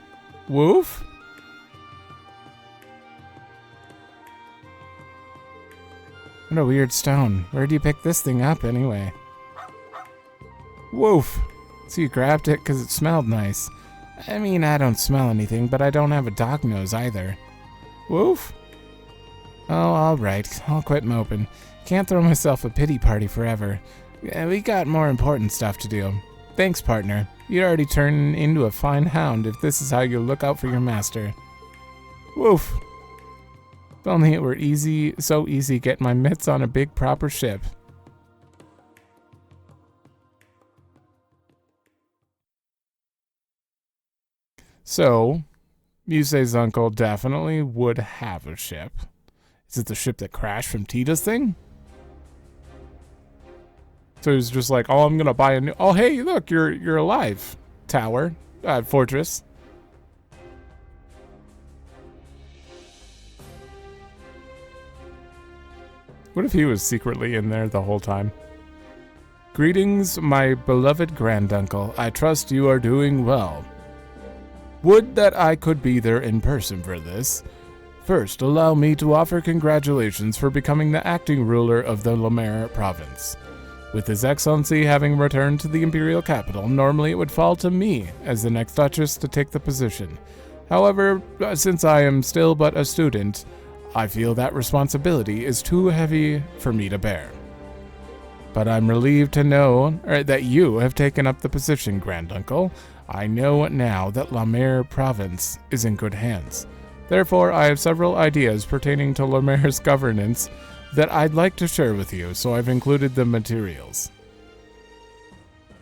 Woof? What a weird stone. Where do you pick this thing up anyway? Woof! So you grabbed it because it smelled nice. I mean, I don't smell anything, but I don't have a dog nose either. Woof? Oh, all right. I'll quit moping. Can't throw myself a pity party forever. We got more important stuff to do. Thanks, partner. You'd already turned into a fine hound if this is how you look out for your master. Woof. If only it were so easy getting my mitts on a big proper ship. So, Yusei's uncle definitely would have a ship. Is it the ship that crashed from Tita's thing? So he's just like, oh, I'm gonna buy a new. Oh, hey, look, you're alive. Tower, fortress. What if he was secretly in there the whole time? Greetings, my beloved granduncle. I trust you are doing well. Would that I could be there in person for this. First, allow me to offer congratulations for becoming the acting ruler of the Lemaire province. With His Excellency having returned to the imperial capital, normally it would fall to me as the next Duchess to take the position. However, since I am still but a student, I feel that responsibility is too heavy for me to bear. But I'm relieved to know that you have taken up the position, granduncle. I know now that Lemaire province is in good hands. Therefore, I have several ideas pertaining to Lemaire's governance that I'd like to share with you, so I've included the materials.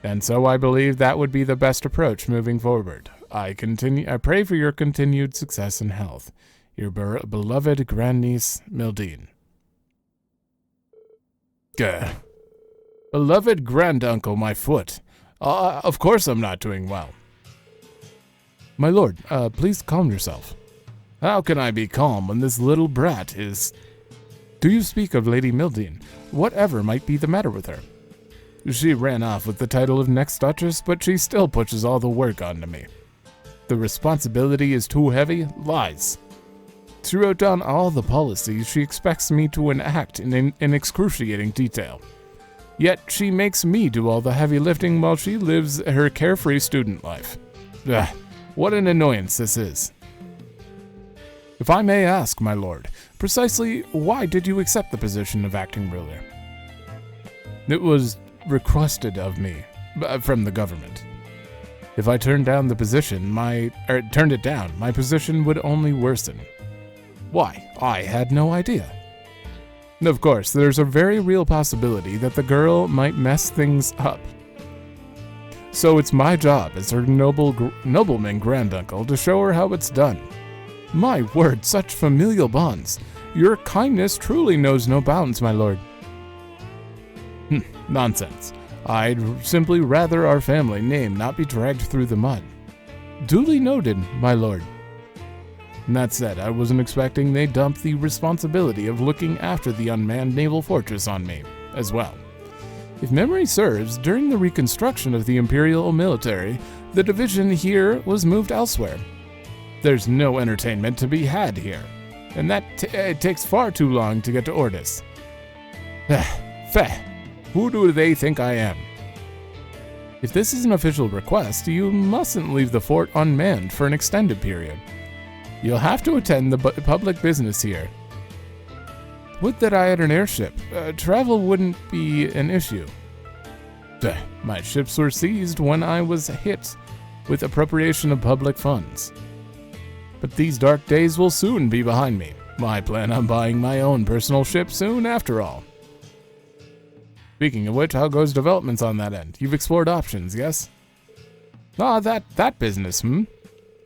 And so I believe that would be the best approach moving forward. I pray for your continued success and health. Your beloved grandniece, Mildine. Gah. Beloved granduncle, my foot. Of course I'm not doing well. My lord, please calm yourself. How can I be calm when this little brat is... Do you speak of Lady Mildine? Whatever might be the matter with her? She ran off with the title of next Duchess, but she still pushes all the work onto me. The responsibility is too heavy? Lies. She wrote down all the policies she expects me to enact in excruciating detail. Yet she makes me do all the heavy lifting while she lives her carefree student life. Ugh, what an annoyance this is. If I may ask, my lord, precisely why did you accept the position of acting ruler? It was requested of me from the government. If I turned down the position, turned it down, my position would only worsen. Why, I had no idea. Of course, there's a very real possibility that the girl might mess things up. So it's my job as her nobleman granduncle to show her how it's done. My word, such familial bonds. Your kindness truly knows no bounds, my lord. Nonsense. I'd simply rather our family name not be dragged through the mud. Duly noted, my lord. And that said, I wasn't expecting they'd dump the responsibility of looking after the unmanned naval fortress on me, as well. If memory serves, during the reconstruction of the Imperial military, the division here was moved elsewhere. There's no entertainment to be had here, and that it takes far too long to get to Ordis. Feh, who do they think I am? If this is an official request, you mustn't leave the fort unmanned for an extended period. You'll have to attend the public business here. Would that I had an airship. Travel wouldn't be an issue. My ships were seized when I was hit with appropriation of public funds. But these dark days will soon be behind me. I plan on buying my own personal ship soon after all. Speaking of which, how goes developments on that end? You've explored options, yes? That business,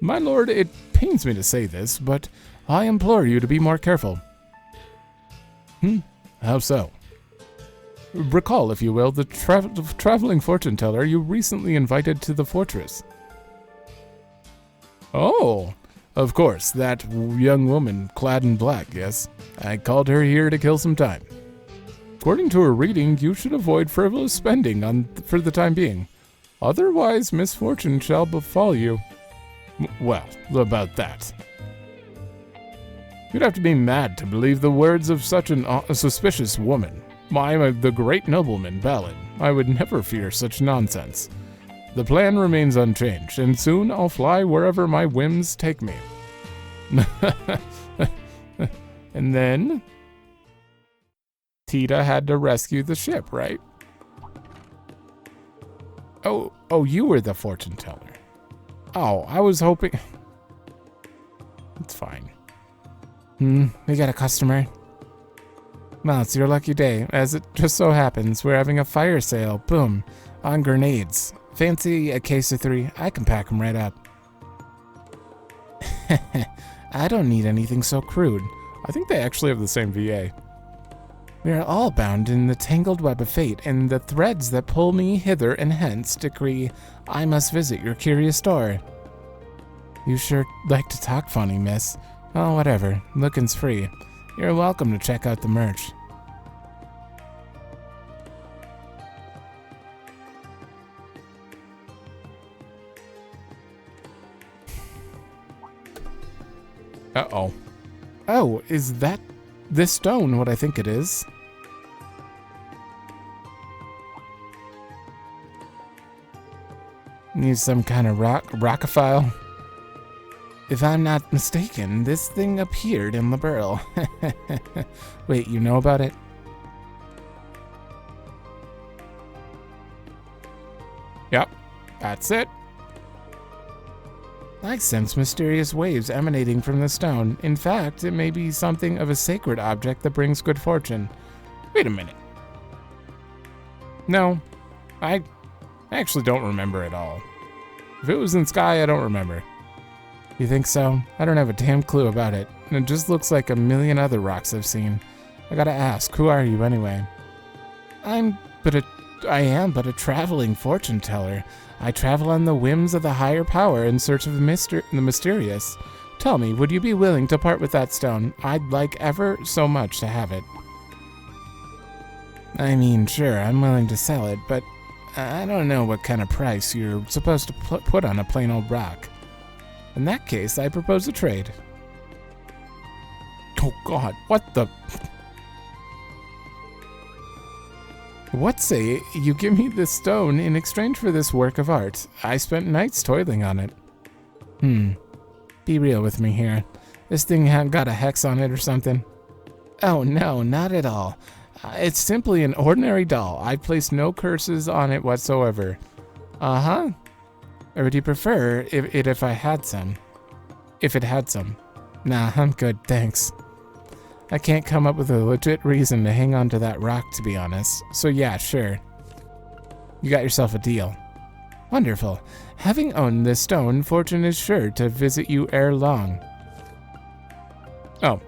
My lord, it pains me to say this, but I implore you to be more careful. How so? Recall, if you will, the traveling fortune teller you recently invited to the fortress. Oh, of course, that young woman clad in black, yes. I called her here to kill some time. According to her reading, you should avoid frivolous spending for the time being. Otherwise, misfortune shall befall you. Well, about that. You'd have to be mad to believe the words of such a suspicious woman. I'm the great nobleman, Ballad. I would never fear such nonsense. The plan remains unchanged, and soon I'll fly wherever my whims take me. And then Tita had to rescue the ship, right? Oh, you were the fortune teller. Oh, I was hoping. It's fine. We got a customer. Well, it's your lucky day. As it just so happens, we're having a fire sale. Boom. On grenades. Fancy a case of 3? I can pack them right up. I don't need anything so crude. I think they actually have the same VA. We are all bound in the tangled web of fate, and the threads that pull me hither and hence decree I must visit your curious store. You sure like to talk funny, miss. Oh, whatever. Looking's free. You're welcome to check out the merch. Uh-oh. Oh, is that this stone what I think it is? Need some kind of rockophile? If I'm not mistaken, this thing appeared in the burl. Wait, you know about it? Yep, that's it. I sense mysterious waves emanating from the stone. In fact, it may be something of a sacred object that brings good fortune. Wait a minute. No, I actually don't remember at all. If it was in sky, I don't remember. You think so? I don't have a damn clue about it, and it just looks like a million other rocks I've seen. I gotta ask, who are you anyway? I am but a traveling fortune teller. I travel on the whims of the higher power in search of the mysterious. Tell me, would you be willing to part with that stone? I'd like ever so much to have it. I mean, sure, I'm willing to sell it, but I don't know what kind of price you're supposed to put on a plain old rock. In that case, I propose a trade. Oh God, what the... What say you give me this stone in exchange for this work of art? I spent nights toiling on it. Be real with me here. This thing got a hex on it or something? Oh no, not at all. It's simply an ordinary doll. I placed no curses on it whatsoever. Uh-huh. Or would you prefer if I had some? If it had some. Nah, I'm good, thanks. I can't come up with a legit reason to hang on to that rock, to be honest. So yeah, sure. You got yourself a deal. Wonderful. Having owned this stone, fortune is sure to visit you ere long. Oh.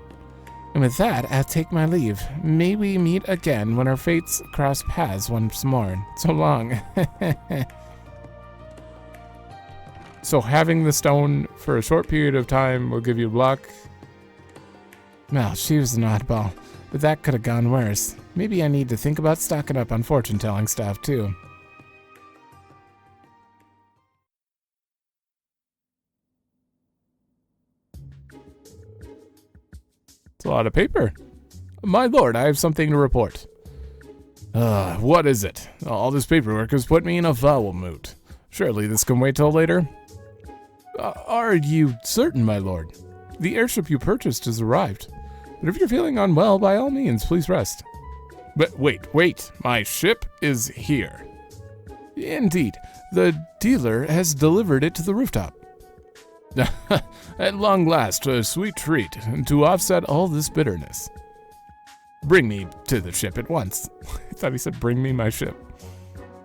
And with that, I'll take my leave. May we meet again when our fates cross paths once more. So long. So having the stone for a short period of time will give you luck. Well, she was an oddball, but that could have gone worse. Maybe I need to think about stocking up on fortune-telling stuff, too. It's a lot of paper. My lord, I have something to report. What is it? All this paperwork has put me in a foul mood. Surely this can wait till later? Are you certain, my lord? The airship you purchased has arrived. But if you're feeling unwell, by all means, please rest. But wait, my ship is here. Indeed, the dealer has delivered it to the rooftop. At long last, a sweet treat, to offset all this bitterness. Bring me to the ship at once. I thought he said bring me my ship.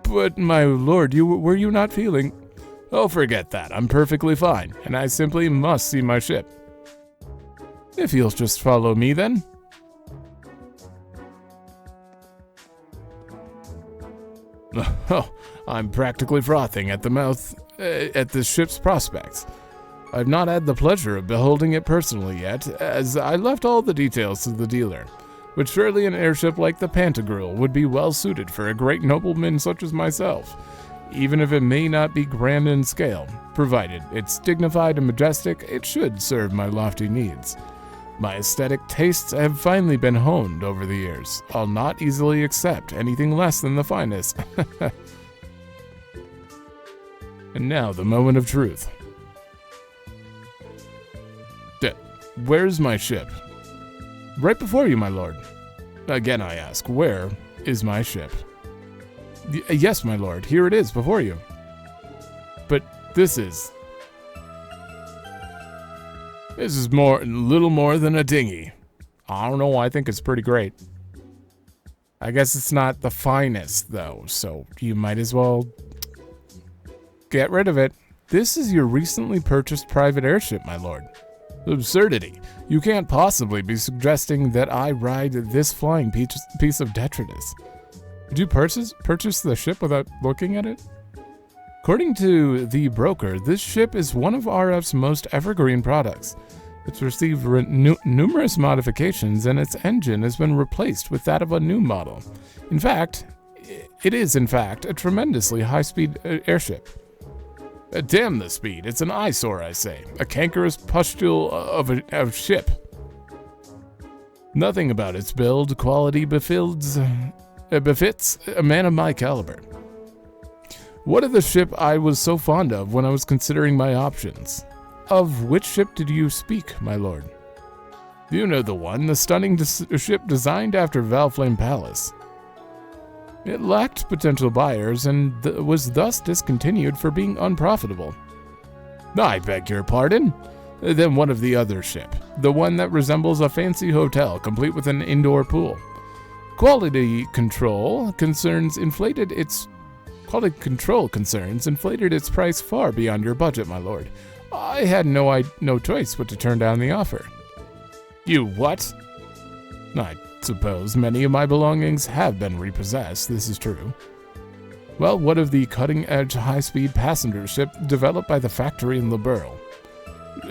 But my lord, were you not feeling... Oh, forget that, I'm perfectly fine, and I simply must see my ship. If you'll just follow me, then. Oh, I'm practically frothing at the mouth at this ship's prospects. I've not had the pleasure of beholding it personally yet, as I left all the details to the dealer, but surely an airship like the Pantagruel would be well suited for a great nobleman such as myself, even if it may not be grand in scale. Provided it's dignified and majestic, it should serve my lofty needs. My aesthetic tastes have finally been honed over the years. I'll not easily accept anything less than the finest. And now, the moment of truth. Where's my ship? Right before you, my lord. Again, I ask, where is my ship? Yes, my lord, here it is before you. But this is a little more than a dinghy. I don't know, I think it's pretty great. I guess it's not the finest, though, so you might as well get rid of it. This is your recently purchased private airship, my lord. Absurdity. You can't possibly be suggesting that I ride this flying piece of detritus. Did you purchase the ship without looking at it? According to the broker, this ship is one of RF's most evergreen products. It's received numerous modifications, and its engine has been replaced with that of a new model. In fact, it is a tremendously high-speed airship. Damn the speed, it's an eyesore, I say. A cankerous pustule of a ship. Nothing about its build quality befits a man of my caliber. What of the ship I was so fond of when I was considering my options? Of which ship did you speak, my lord? You know the one, the stunning ship designed after Valflame Palace. It lacked potential buyers and was thus discontinued for being unprofitable. I beg your pardon? Then what of the other ship? The one that resembles a fancy hotel, complete with an indoor pool. Quality control concerns inflated its price far beyond your budget, my lord. I had no choice but to turn down the offer. You what? I suppose many of my belongings have been repossessed, this is true. Well, what of the cutting-edge high-speed passenger ship developed by the factory in Liberl?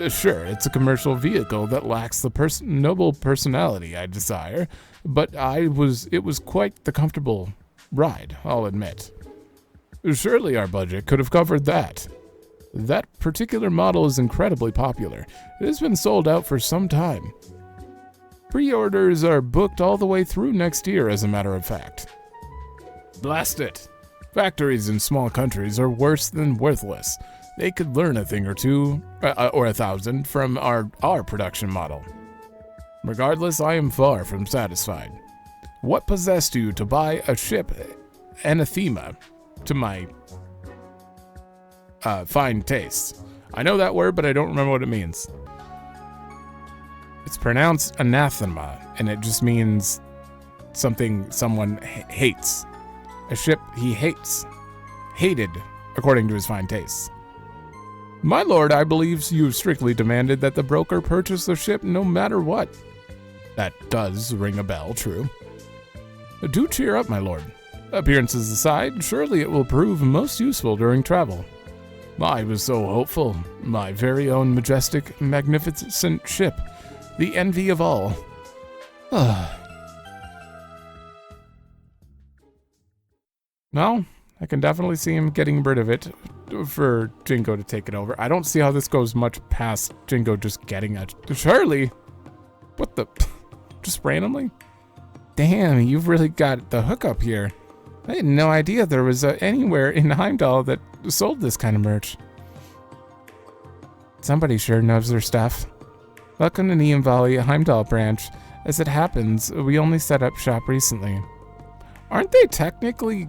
Sure, it's a commercial vehicle that lacks the noble personality I desire, but it was quite the comfortable ride, I'll admit. Surely our budget could have covered that. That particular model is incredibly popular. It has been sold out for some time. Pre-orders are booked all the way through next year, as a matter of fact. Blast it! Factories in small countries are worse than worthless. They could learn a thing or two, or 1,000, from our production model. Regardless, I am far from satisfied. What possessed you to buy a ship anathema to my fine taste? I know that word, but I don't remember what it means. It's pronounced anathema, and it just means something someone hates. A ship he hates. Hated, according to his fine tastes. My lord, I believe you strictly demanded that the broker purchase the ship no matter what. That does ring a bell, true. Do cheer up, my lord. Appearances aside, surely it will prove most useful during travel. I was so hopeful. My very own majestic, magnificent ship. The envy of all. No, I can definitely see him getting rid of it for Jingo to take it over. I don't see how this goes much past Jingo just getting it. Surely? What the? Just randomly? Damn, you've really got the hookup here. I had no idea there was anywhere in Heimdall that sold this kind of merch. Somebody sure knows their stuff. Welcome to Nihon Valley Heimdall branch. As it happens, we only set up shop recently. Aren't they technically...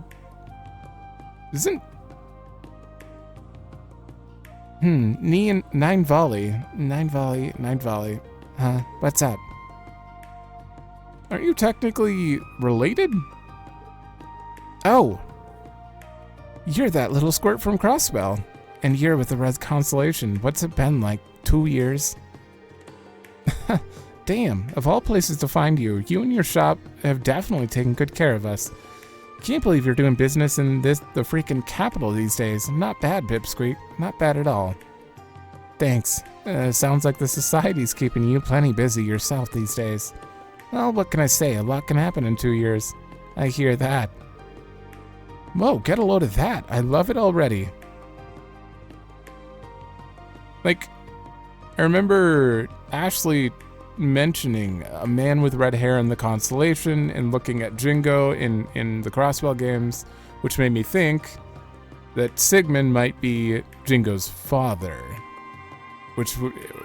Nine Valley. Huh? What's up? Aren't you technically related? Oh! You're that little squirt from Crossbell. And you're with the Red Constellation. What's it been, like 2 years? Damn, of all places to find you, you and your shop have definitely taken good care of us. Can't believe you're doing business in the freaking capital these days. Not bad, Pipsqueak. Not bad at all. Thanks. Sounds like the society's keeping you plenty busy yourself these days. Well, what can I say? A lot can happen in 2 years. I hear that. Whoa, get a load of that. I love it already. Like, I remember Ashley mentioning a man with red hair in the Constellation and looking at Jingo in the Crossbell games, which made me think that Sigmund might be Jingo's father, which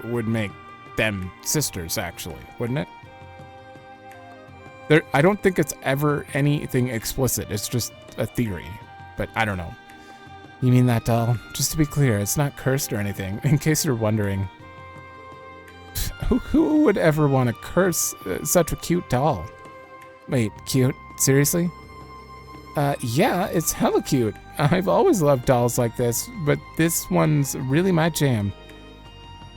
would make them sisters, actually, wouldn't it? I don't think it's ever anything explicit. It's just a theory. But I don't know. You mean that doll? Just to be clear, it's not cursed or anything, in case you're wondering. Who would ever want to curse such a cute doll? Wait, cute? Seriously? Yeah, it's hella cute. I've always loved dolls like this, but this one's really my jam.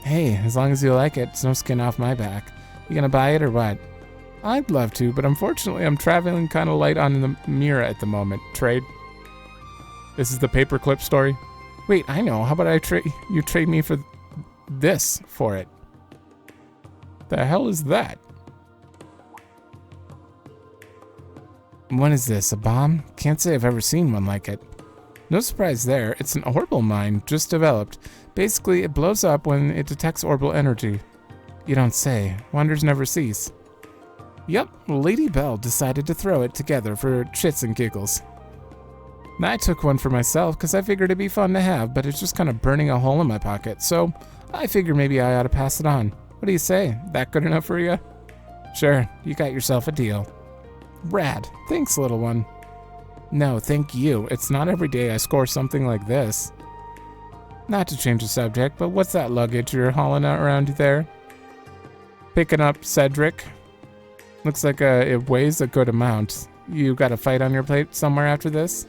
Hey, as long as you like it, it's no skin off my back. You gonna buy it or what? I'd love to, but unfortunately I'm traveling kind of light on the Mira at the moment. Trade? This is the paperclip story? Wait, I know. How about you trade me for this for it? The hell is that? What is this, a bomb? Can't say I've ever seen one like it. No surprise there, it's an orbital mine, just developed. Basically, it blows up when it detects orbital energy. You don't say. Wonders never cease. Yep, Lady Belle decided to throw it together for shits and giggles. I took one for myself because I figured it'd be fun to have, but it's just kind of burning a hole in my pocket, so I figured maybe I ought to pass it on. What do you say? That good enough for you? Sure, you got yourself a deal. Rad. Thanks, little one. No, thank you. It's not every day I score something like this. Not to change the subject, but what's that luggage you're hauling out around there? Picking up Cedric. Looks like it weighs a good amount. You got a fight on your plate somewhere after this?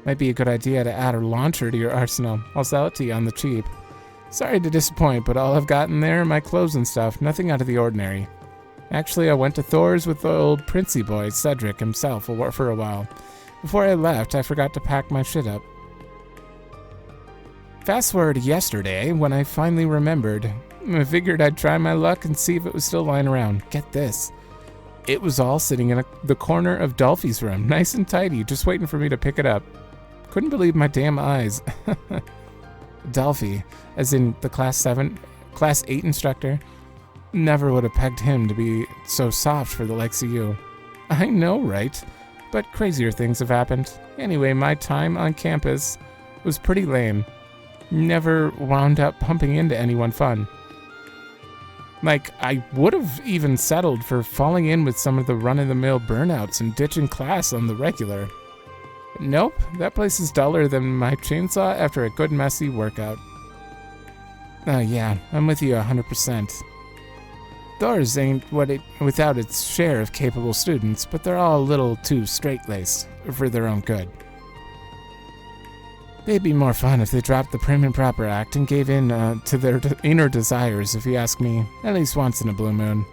Might be a good idea to add a launcher to your arsenal. I'll sell it to you on the cheap. Sorry to disappoint, but all I've got in there are my clothes and stuff. Nothing out of the ordinary. Actually, I went to Thor's with the old princey boy, Cedric himself, for a while. Before I left, I forgot to pack my shit up. Fast forward to yesterday, when I finally remembered. I figured I'd try my luck and see if it was still lying around. Get this. It was all sitting in the corner of Dolphy's room, nice and tidy, just waiting for me to pick it up. Couldn't believe my damn eyes. Dolphy, as in the Class 8 instructor, never would have pegged him to be so soft for the likes of you. I know, right? But crazier things have happened. Anyway, my time on campus was pretty lame. Never wound up pumping into anyone fun. Like, I would have even settled for falling in with some of the run-of-the-mill burnouts and ditching class on the regular. Nope, that place is duller than my chainsaw after a good messy workout. Yeah, I'm with you 100%. Thor's ain't without its share of capable students, but they're all a little too straight-laced for their own good. They'd be more fun if they dropped the prim and proper act and gave in to their inner desires, if you ask me, at least once in a blue moon.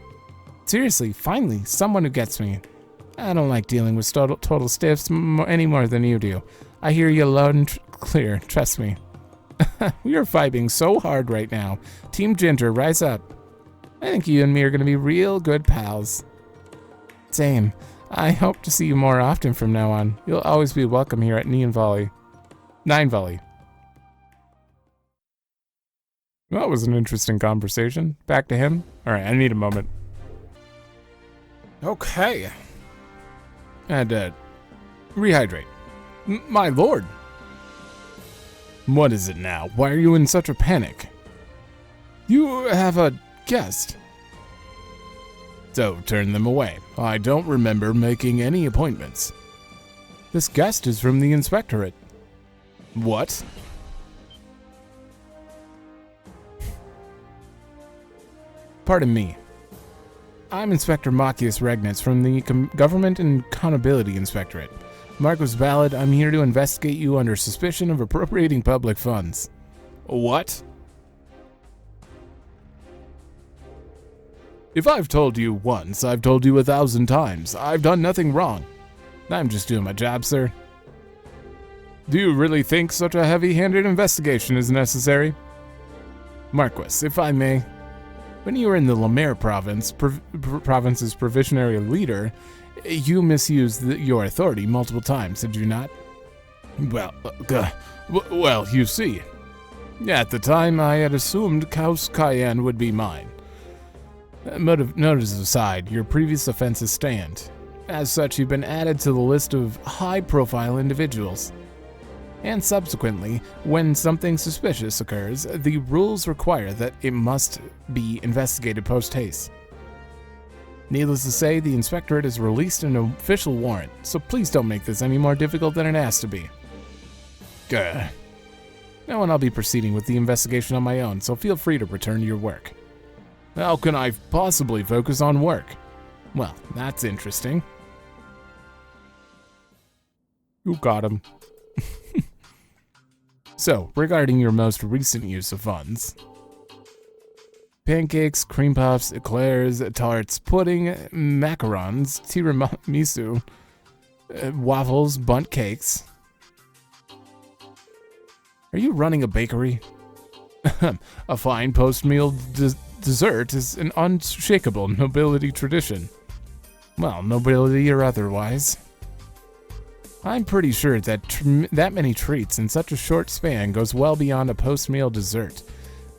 Seriously, finally, someone who gets me. I don't like dealing with total stiffs any more than you do. I hear you loud and clear, trust me. We are vibing so hard right now. Team Ginger, rise up. I think you and me are going to be real good pals. Same. I hope to see you more often from now on. You'll always be welcome here at Nihon Valley. Nine Valley. Well, that was an interesting conversation. Back to him. Alright, I need a moment. Okay. And, rehydrate. My lord. What is it now? Why are you in such a panic? You have a guest. So, turn them away. I don't remember making any appointments. This guest is from the inspectorate. What? Pardon me. I'm Inspector Machias Regnitz from the Government and Accountability Inspectorate. Mark was valid. I'm here to investigate you under suspicion of appropriating public funds. What? If I've told you once, I've told you 1,000 times. I've done nothing wrong. I'm just doing my job, sir. Do you really think such a heavy-handed investigation is necessary? Marquis, if I may. When you were in the Lemaire province, province's provisionary leader, you misused your authority multiple times, did you not? Well, you see. At the time, I had assumed Kaus Cayenne would be mine. Motives aside, your previous offenses stand. As such, you've been added to the list of high-profile individuals. And subsequently, when something suspicious occurs, the rules require that it must be investigated post-haste. Needless to say, the Inspectorate has released an official warrant, so please don't make this any more difficult than it has to be. Gah. Now I'll be proceeding with the investigation on my own, so feel free to return to your work. How can I possibly focus on work? Well, that's interesting. You got him. So, regarding your most recent use of funds. Pancakes, cream puffs, eclairs, tarts, pudding, macarons, tiramisu, waffles, bundt cakes. Are you running a bakery? A fine post-meal dessert is an unshakable nobility tradition. Well, nobility or otherwise. I'm pretty sure that that many treats in such a short span goes well beyond a post-meal dessert.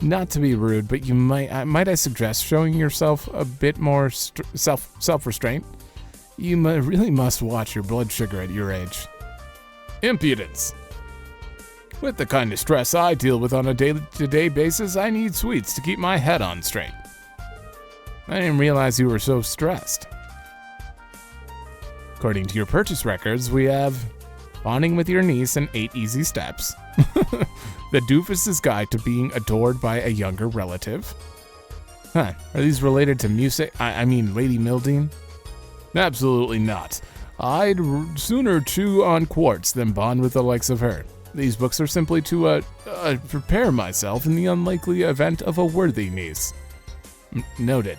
Not to be rude, but you might I suggest showing yourself a bit more self-restraint? You really must watch your blood sugar at your age. Impudence! With the kind of stress I deal with on a day-to-day basis, I need sweets to keep my head on straight. I didn't realize you were so stressed. According to your purchase records, we have Bonding with Your Niece and 8 Easy Steps. The Doofus's Guide to Being Adored by a Younger Relative. Huh, are these related to music? I mean Lady Mildine? Absolutely not. I'd sooner chew on quartz than bond with the likes of her. These books are simply to prepare myself in the unlikely event of a worthy niece. Noted.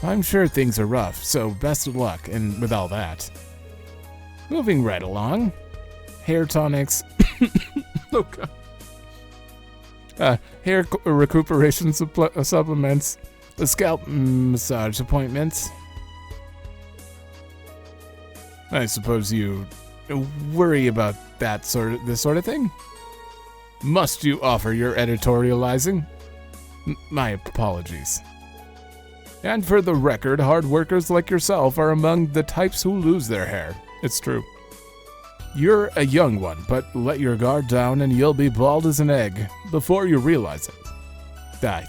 I'm sure things are rough, so best of luck, and with all that. Moving right along. Hair tonics. Oh god. Hair recuperation supplements. Scalp massage appointments. I suppose you worry about this sort of thing? Must you offer your editorializing? My apologies. And for the record, hard workers like yourself are among the types who lose their hair. It's true. You're a young one, but let your guard down and you'll be bald as an egg before you realize it.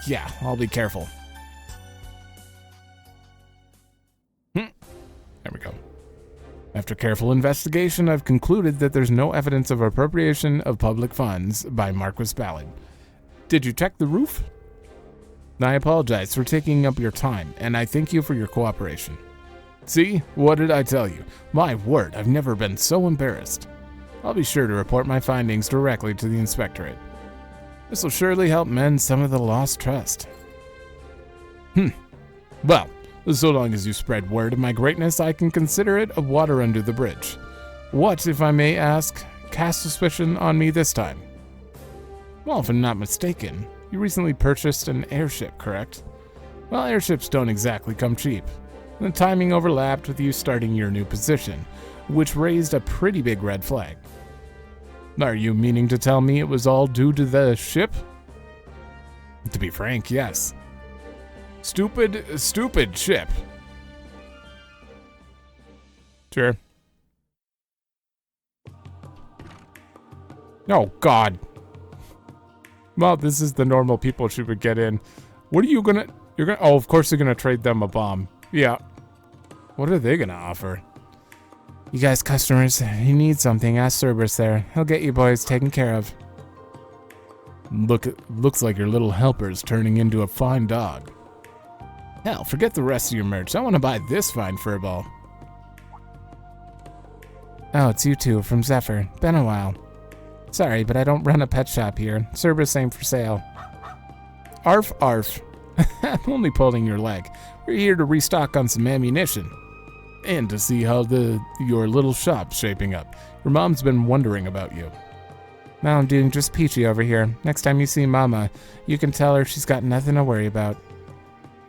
Yeah, I'll be careful. There we go. After careful investigation, I've concluded that there's no evidence of appropriation of public funds by Marquis Ballard. Did you check the roof? I apologize for taking up your time, and I thank you for your cooperation. See? What did I tell you? My word, I've never been so embarrassed. I'll be sure to report my findings directly to the Inspectorate. This will surely help mend some of the lost trust. Well, so long as you spread word of my greatness, I can consider it a water under the bridge. What, if I may ask, cast suspicion on me this time? Well, if I'm not mistaken, you recently purchased an airship, correct? Well, airships don't exactly come cheap. The timing overlapped with you starting your new position, which raised a pretty big red flag. Are you meaning to tell me it was all due to the ship? To be frank, yes. Stupid ship. Sure. Oh, God. Well, this is the normal people she would get in. What are you gonna... Oh, of course you're gonna trade them a bomb. Yeah. What are they gonna offer? You guys customers, you need something, ask Cerberus there. He'll get you boys taken care of. Looks like your little helper's turning into a fine dog. Hell, forget the rest of your merch. I want to buy this fine furball. Oh, it's you two from Zephyr. Been a while. Sorry, but I don't run a pet shop here. Cerberus ain't for sale. Arf, arf. I'm only pulling your leg. We're here to restock on some ammunition. And to see how your little shop's shaping up. Your mom's been wondering about you. No, I'm doing just peachy over here. Next time you see Mama, you can tell her she's got nothing to worry about.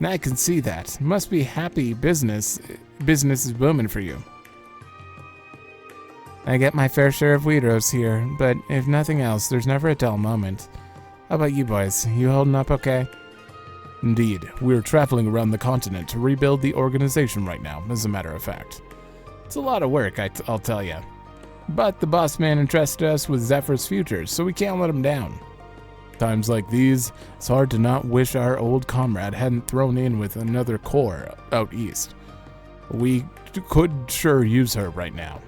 I can see that. Must be happy business. Business is booming for you. I get my fair share of weirdos here, but if nothing else, there's never a dull moment. How about you boys? You holding up okay? Indeed. We're traveling around the continent to rebuild the organization right now, as a matter of fact. It's a lot of work, I'll tell you. But the boss man entrusted us with Zephyr's future, so we can't let him down. Times like these, it's hard to not wish our old comrade hadn't thrown in with another corps out east. We could sure use her right now.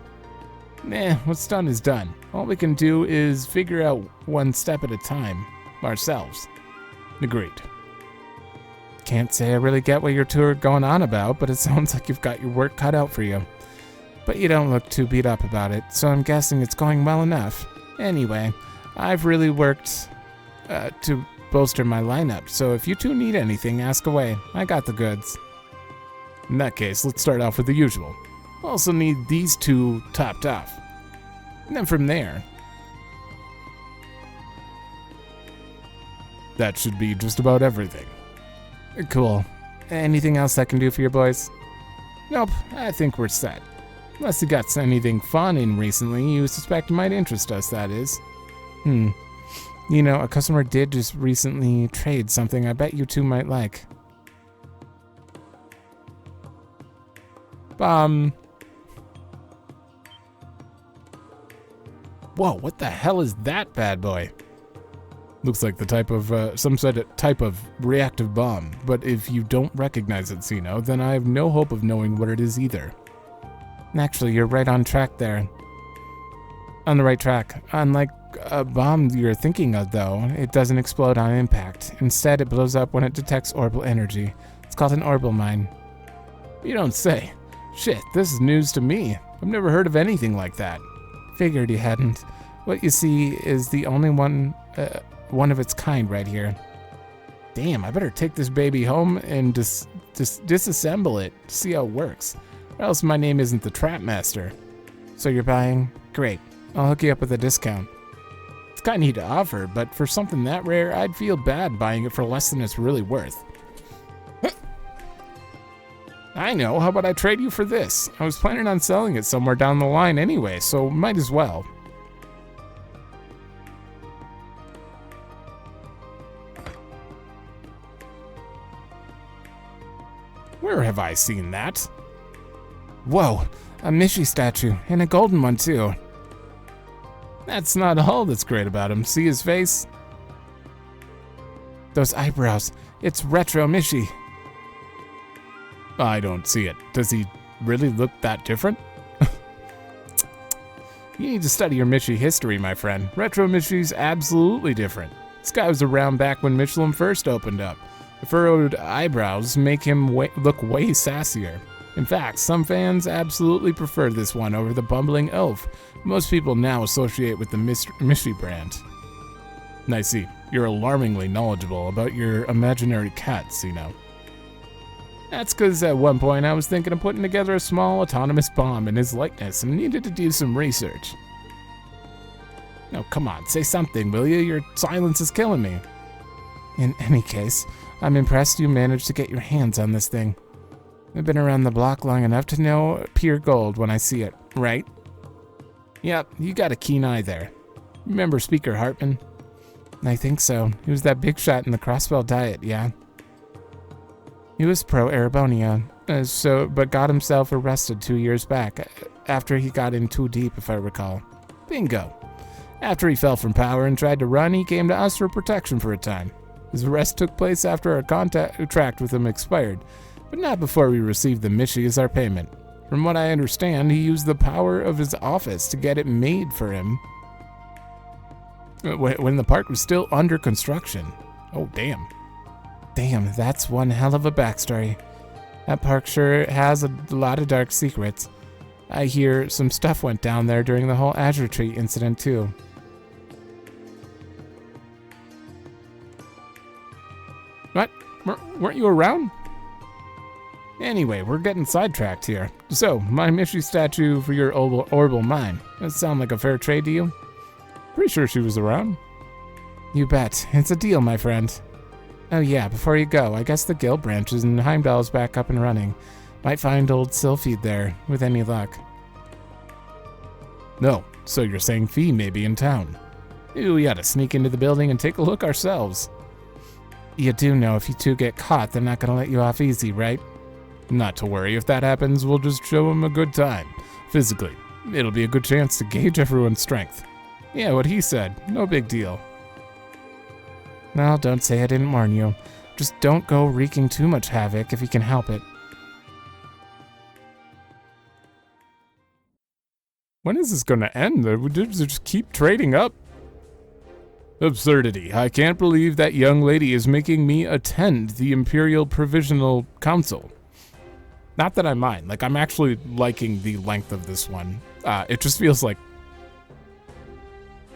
What's done is done. All we can do is figure out one step at a time, ourselves. Agreed. Can't say I really get what your two are going on about, but it sounds like you've got your work cut out for you. But you don't look too beat up about it, so I'm guessing it's going well enough. Anyway, I've really worked to bolster my lineup, so if you two need anything, ask away. I got the goods. In that case, let's start off with the usual. Also need these two topped off. And then from there, that should be just about everything. Cool. Anything else I can do for your boys? Nope, I think we're set. Unless you got anything fun in recently you suspect might interest us, that is. You know, a customer did just recently trade something I bet you two might like. Whoa, what the hell is that bad boy? Looks like the type of, some type of reactive bomb, but if you don't recognize it, Zeno, then I have no hope of knowing what it is either. Actually, you're right on track there. On the right track. Unlike a bomb you're thinking of, though, it doesn't explode on impact. Instead, it blows up when it detects orbital energy. It's called an orbital mine. You don't say. Shit, this is news to me. I've never heard of anything like that. Figured you hadn't. What you see is the only one of its kind right here. Damn, I better take this baby home and disassemble it to see how it works. Or else my name isn't the Trap Master. So you're buying? Great. I'll hook you up with a discount. It's kind of neat to offer, but for something that rare, I'd feel bad buying it for less than it's really worth. I know, how about I trade you for this? I was planning on selling it somewhere down the line anyway, so might as well. Where have I seen that? Whoa, a Mishi statue, and a golden one too. That's not all that's great about him. See his face? Those eyebrows. It's retro Mishi. I don't see it. Does he really look that different? You need to study your Mishi history, my friend. Retro Mishi's absolutely different. This guy was around back when Michelin first opened up. The furrowed eyebrows make him look way sassier. In fact, some fans absolutely prefer this one over the bumbling elf most people now associate with the Mishi brand. And I see, you're alarmingly knowledgeable about your imaginary cats, you know. That's because at one point I was thinking of putting together a small autonomous bomb in his likeness and needed to do some research. Now come on, say something, will you? Your silence is killing me. In any case, I'm impressed you managed to get your hands on this thing. I've been around the block long enough to know pure gold when I see it, right? Yep, you got a keen eye there. Remember Speaker Hartman? I think so. He was that big shot in the Crossbell Diet, yeah? He was pro-Arabonia, but got himself arrested 2 years back, after he got in too deep, if I recall. Bingo. After he fell from power and tried to run, he came to us for protection for a time. His arrest took place after our contract with him expired, but not before we received the Mishi as our payment. From what I understand, he used the power of his office to get it made for him when the park was still under construction. Oh, damn. Damn, that's one hell of a backstory. That park sure has a lot of dark secrets. I hear some stuff went down there during the whole Azure Tree incident, too. What? Weren't you around? Anyway, we're getting sidetracked here. So, my Mishi statue for your orbital mine. That sound like a fair trade to you? Pretty sure she was around. You bet. It's a deal, my friend. Oh yeah, before you go, I guess the guild branches in Heimdall's back up and running. Might find old Sylphid there, with any luck. No, so you're saying Fee may be in town. Maybe we ought to sneak into the building and take a look ourselves. You do know if you two get caught, they're not gonna let you off easy, right? Not to worry, if that happens, we'll just show them a good time. Physically, it'll be a good chance to gauge everyone's strength. Yeah, what he said, no big deal. Well, don't say I didn't warn you. Just don't go wreaking too much havoc if you can help it. When is this going to end? They just keep trading up. Absurdity. I can't believe that young lady is making me attend the Imperial Provisional Council. Not that I mind. Like, I'm actually liking the length of this one. It just feels like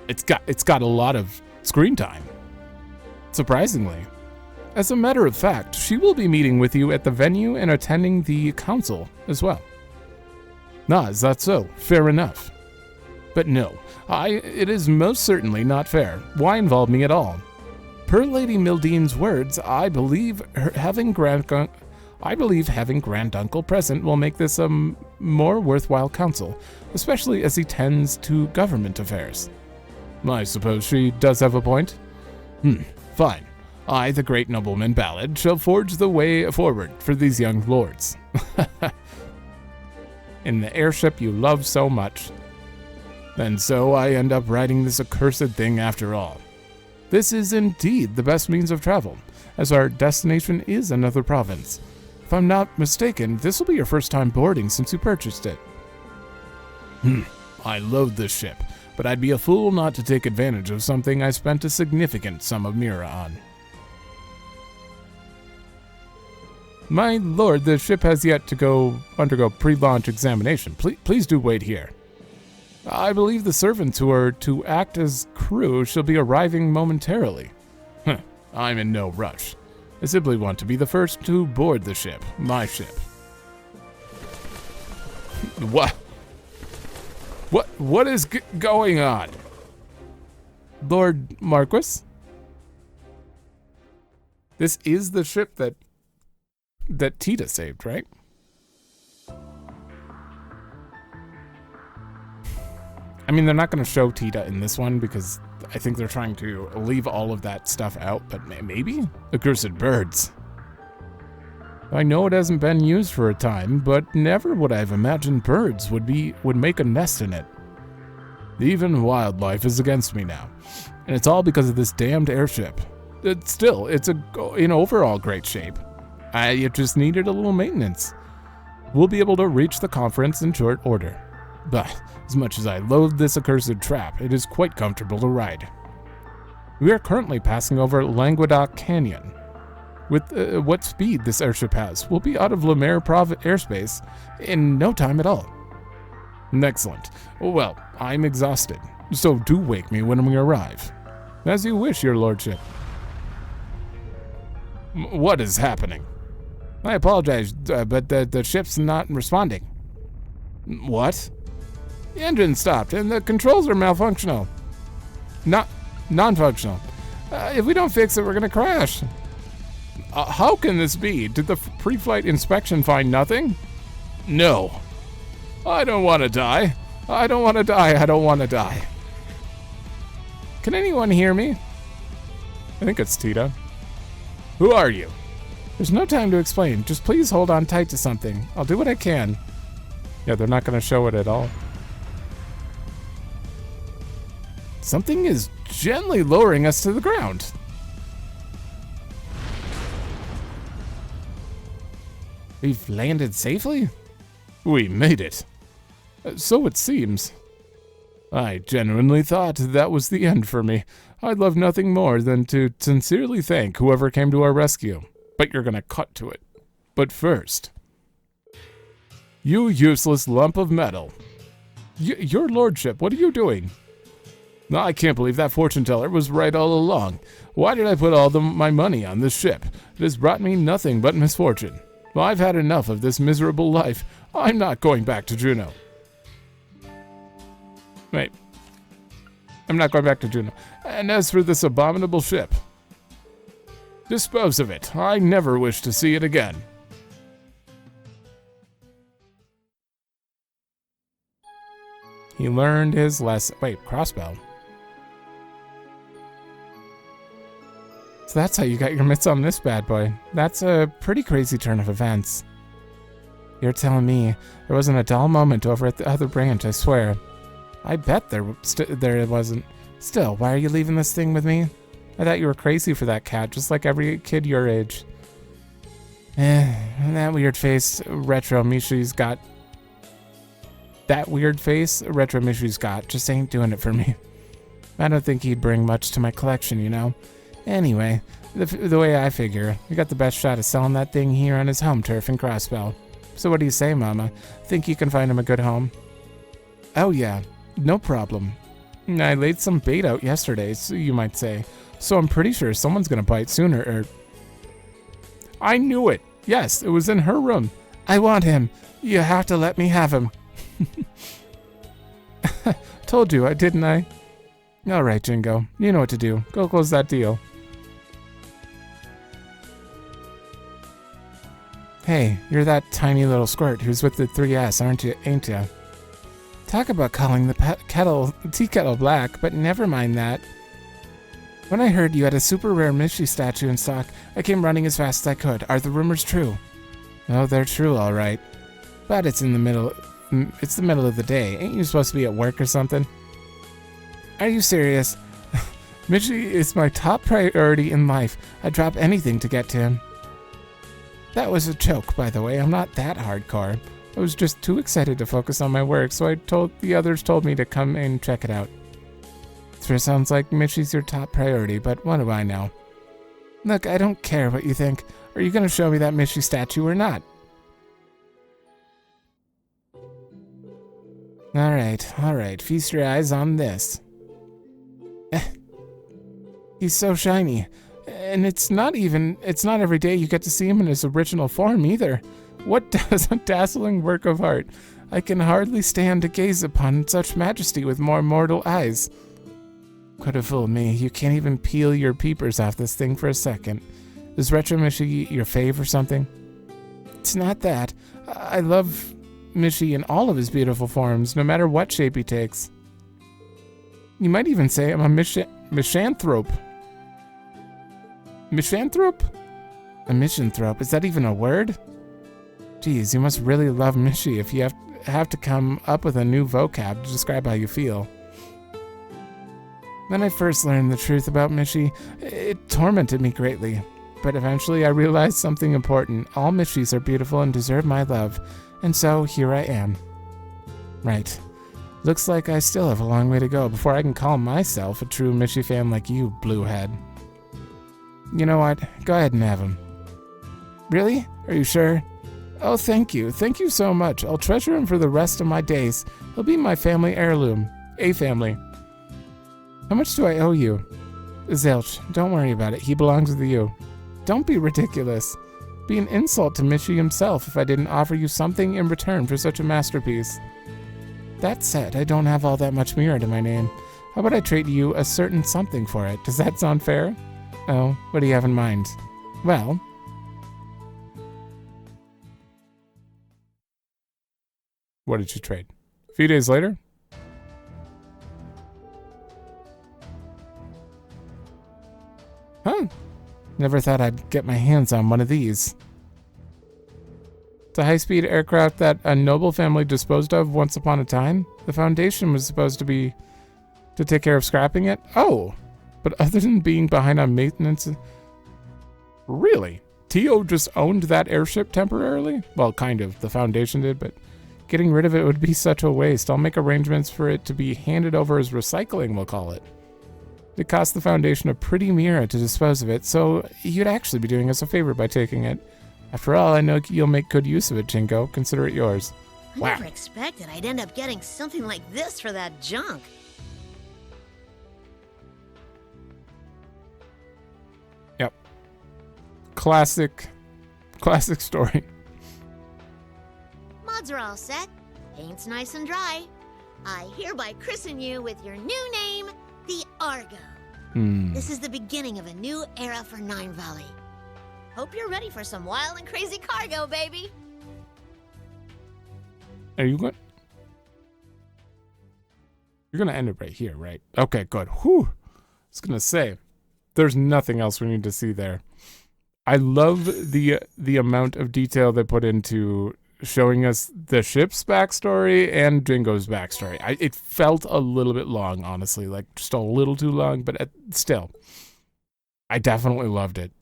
it's got a lot of screen time. Surprisingly. As a matter of fact, she will be meeting with you at the venue and attending the council as well. Ah, is that so? Fair enough. But no, it is most certainly not fair. Why involve me at all? Per Lady Mildean's words, I believe having granduncle present will make this a more worthwhile council, especially as he tends to government affairs. I suppose she does have a point. Fine. I, the great nobleman Ballad, shall forge the way forward for these young lords. In the airship you love so much. And so I end up riding this accursed thing after all. This is indeed the best means of travel, as our destination is another province. If I'm not mistaken, this will be your first time boarding since you purchased it. I loathe this ship, but I'd be a fool not to take advantage of something I spent a significant sum of mira on. My lord, the ship has yet to undergo pre-launch examination. Please do wait here. I believe the servants who are to act as crew shall be arriving momentarily. I'm in no rush. I simply want to be the first to board the ship, my ship. What is going on? Lord Marquis? This is the ship that Tita saved, right? I mean, they're not going to show Tita in this one because I think they're trying to leave all of that stuff out, but maybe? Accursed birds. I know it hasn't been used for a time, but never would I have imagined birds would make a nest in it. Even wildlife is against me now, and it's all because of this damned airship. It's in overall great shape. It just needed a little maintenance. We'll be able to reach the conference in short order. But as much as I loathe this accursed trap, it is quite comfortable to ride. We are currently passing over Languedoc Canyon. With what speed this airship has, we'll be out of Le Maire airspace in no time at all. Excellent. Well, I'm exhausted, so do wake me when we arrive. As you wish, your lordship. What is happening? I apologize, but the ship's not responding. What? The engine stopped, and the controls are malfunctional. Non-functional. If we don't fix it, we're gonna crash. How can this be? Did the pre-flight inspection find nothing? No. I don't want to die. I don't want to die. I don't want to die. Can anyone hear me? I think it's Tita. Who are you? There's no time to explain. Just please hold on tight to something. I'll do what I can. Yeah, they're not going to show it at all. Something is gently lowering us to the ground. We've landed safely? We made it. So it seems. I genuinely thought that was the end for me. I'd love nothing more than to sincerely thank whoever came to our rescue. But you're gonna cut to it. But first... You useless lump of metal. Your lordship, what are you doing? I can't believe that fortune teller was right all along. Why did I put all my money on this ship? It has brought me nothing but misfortune. Well, I've had enough of this miserable life. I'm not going back to Juneau. Wait. I'm not going back to Juneau. And as for this abominable ship, dispose of it. I never wish to see it again. He learned his lesson. Wait, crossbow. So that's how you got your mitts on this bad boy. That's a pretty crazy turn of events. You're telling me there wasn't a dull moment over at the other branch, I swear. I bet there wasn't. Still, why are you leaving this thing with me? I thought you were crazy for that cat, just like every kid your age. That weird face Retro Mishi's got just ain't doing it for me. I don't think he'd bring much to my collection, you know? Anyway, the way I figure, we got the best shot of selling that thing here on his home turf in Crossbell. So what do you say, Mama? Think you can find him a good home? Oh yeah, no problem. I laid some bait out yesterday, so you might say. So I'm pretty sure someone's gonna bite sooner, or... I knew it! Yes, it was in her room. I want him. You have to let me have him. Told you, didn't I? Alright, Jingo. You know what to do. Go close that deal. Hey, you're that tiny little squirt who's with the 3S, ain't ya? Talk about calling the tea kettle black, but never mind that. When I heard you had a super rare Mishi statue in stock, I came running as fast as I could. Are the rumors true? Oh, they're true, all right. But it's the middle of the day. Ain't you supposed to be at work or something? Are you serious? Michi is my top priority in life. I'd drop anything to get to him. That was a joke, by the way. I'm not that hardcore. I was just too excited to focus on my work, so the others told me to come and check it out. Sure sounds like Michi's your top priority, but what do I know? Look, I don't care what you think. Are you going to show me that Michi statue or not? Alright. Feast your eyes on this. He's so shiny. And it's not every day you get to see him in his original form either. What does a dazzling work of art? I can hardly stand to gaze upon such majesty with more mortal eyes. Could have fooled me. You can't even peel your peepers off this thing for a second. Is Retro Mishi your fave or something? It's not that. I love Mishi in all of his beautiful forms, no matter what shape he takes. You might even say I'm a misanthrope. Misanthrope? A misanthrope? Is that even a word? Geez, you must really love Mishi if you have to come up with a new vocab to describe how you feel. When I first learned the truth about Mishi, it tormented me greatly. But eventually I realized something important. All Mishis are beautiful and deserve my love. And so, here I am. Right. Looks like I still have a long way to go before I can call myself a true Mishi fan like you, Bluehead. You know what? Go ahead and have him. Really? Are you sure? Oh, thank you. Thank you so much. I'll treasure him for the rest of my days. He'll be my family heirloom. A family. How much do I owe you? Zilch, don't worry about it. He belongs with you. Don't be ridiculous. It'd be an insult to Mishi himself if I didn't offer you something in return for such a masterpiece. That said, I don't have all that much Mira to my name. How about I trade you a certain something for it? Does that sound fair? Oh, what do you have in mind? Well... What did you trade? A few days later? Huh. Never thought I'd get my hands on one of these. It's a high-speed aircraft that a noble family disposed of once upon a time. The Foundation was supposed to take care of scrapping it. Oh, but other than being behind on maintenance... Really? Tio just owned that airship temporarily? Well, kind of. The Foundation did, but getting rid of it would be such a waste. I'll make arrangements for it to be handed over as recycling, we'll call it. It cost the Foundation a pretty mira to dispose of it, so you'd actually be doing us a favor by taking it. After all, I know you'll make good use of it, Jinko. Consider it yours. I never expected I'd end up getting something like this for that junk. Yep. Classic story. Mods are all set. Paint's nice and dry. I hereby christen you with your new name, the Argo. This is the beginning of a new era for Nine Valley. Hope you're ready for some wild and crazy cargo, baby. Are you going? You're gonna end it right here, right? Okay, good. Whew. I was gonna say, there's nothing else we need to see there. I love the amount of detail they put into showing us the ship's backstory and Jingo's backstory. It felt a little bit long, honestly, like just a little too long, but still, I definitely loved it.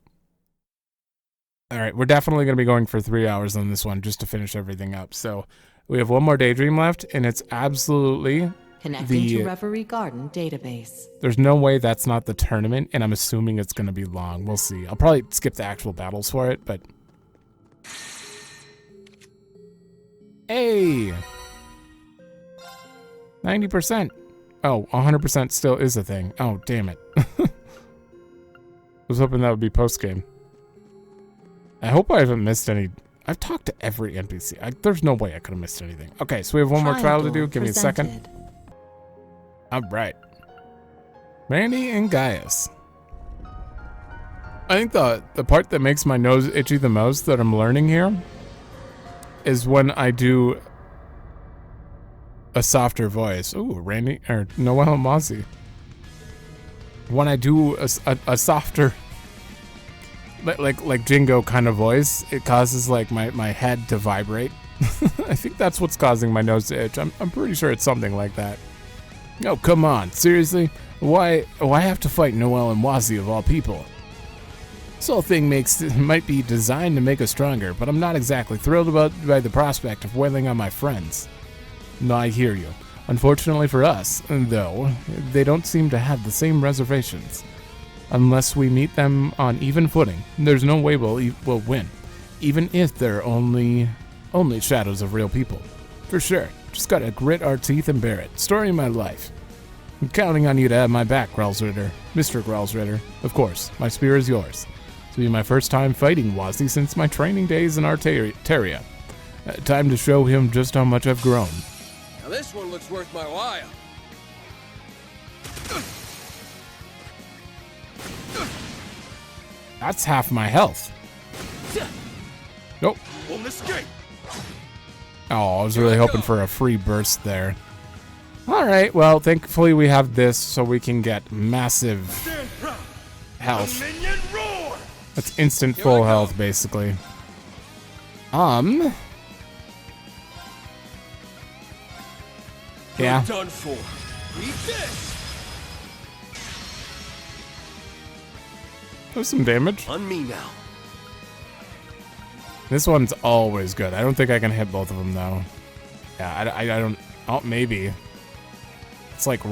All right, we're definitely going to be going for 3 hours on this one just to finish everything up. So we have one more daydream left, and it's absolutely Connecting to Reverie Garden database. There's no way that's not the tournament, and I'm assuming it's going to be long. We'll see. I'll probably skip the actual battles for it, but... Hey! 90%. Oh, 100% still is a thing. Oh, damn it. I was hoping that would be post-game. I hope I haven't missed any... I've talked to every NPC. There's no way I could have missed anything. Okay, so we have one more trial to do. Give me a second. All right. Randy and Gaius. I think the part that makes my nose itchy the most that I'm learning here is when I do a softer voice. Ooh, Randy or Noel and Mozzie. When I do a softer, like Jingo kind of voice, it causes like my head to vibrate. I think that's what's causing my nose to itch. I'm pretty sure it's something like that. Oh, come on. Seriously? Why have to fight Noel and Wazzy of all people? This whole thing might be designed to make us stronger, but I'm not exactly thrilled by the prospect of wailing on my friends. No, I hear you. Unfortunately for us, though, they don't seem to have the same reservations. Unless we meet them on even footing, there's no way we'll win, even if they're only shadows of real people. For sure. Just gotta grit our teeth and bear it. Story of my life. I'm counting on you to have my back, Growlsritter. Mr. Growlsritter. Of course, my spear is yours. This will be my first time fighting Wazzy since my training days in Arteria. Time to show him just how much I've grown. Now this one looks worth my while. That's half my health. Nope. Oh, I was really hoping for a free burst there. Alright, well, thankfully we have this so we can get massive health. That's instant full health, basically. Yeah. Done for. Eat this. There's some damage. On me now. This one's always good. I don't think I can hit both of them, though. Yeah, I don't... Oh, maybe. It's like...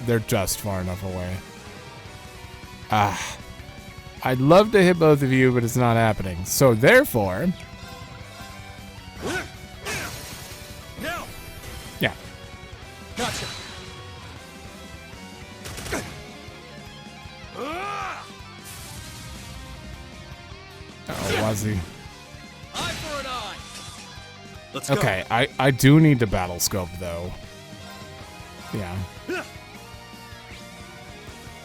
they're just far enough away. I'd love to hit both of you, but it's not happening. So, therefore... Now. Yeah. Gotcha. Uh-oh, Wazzy. Eye for an eye. Let's Okay, I do need to battle scope, though. Yeah.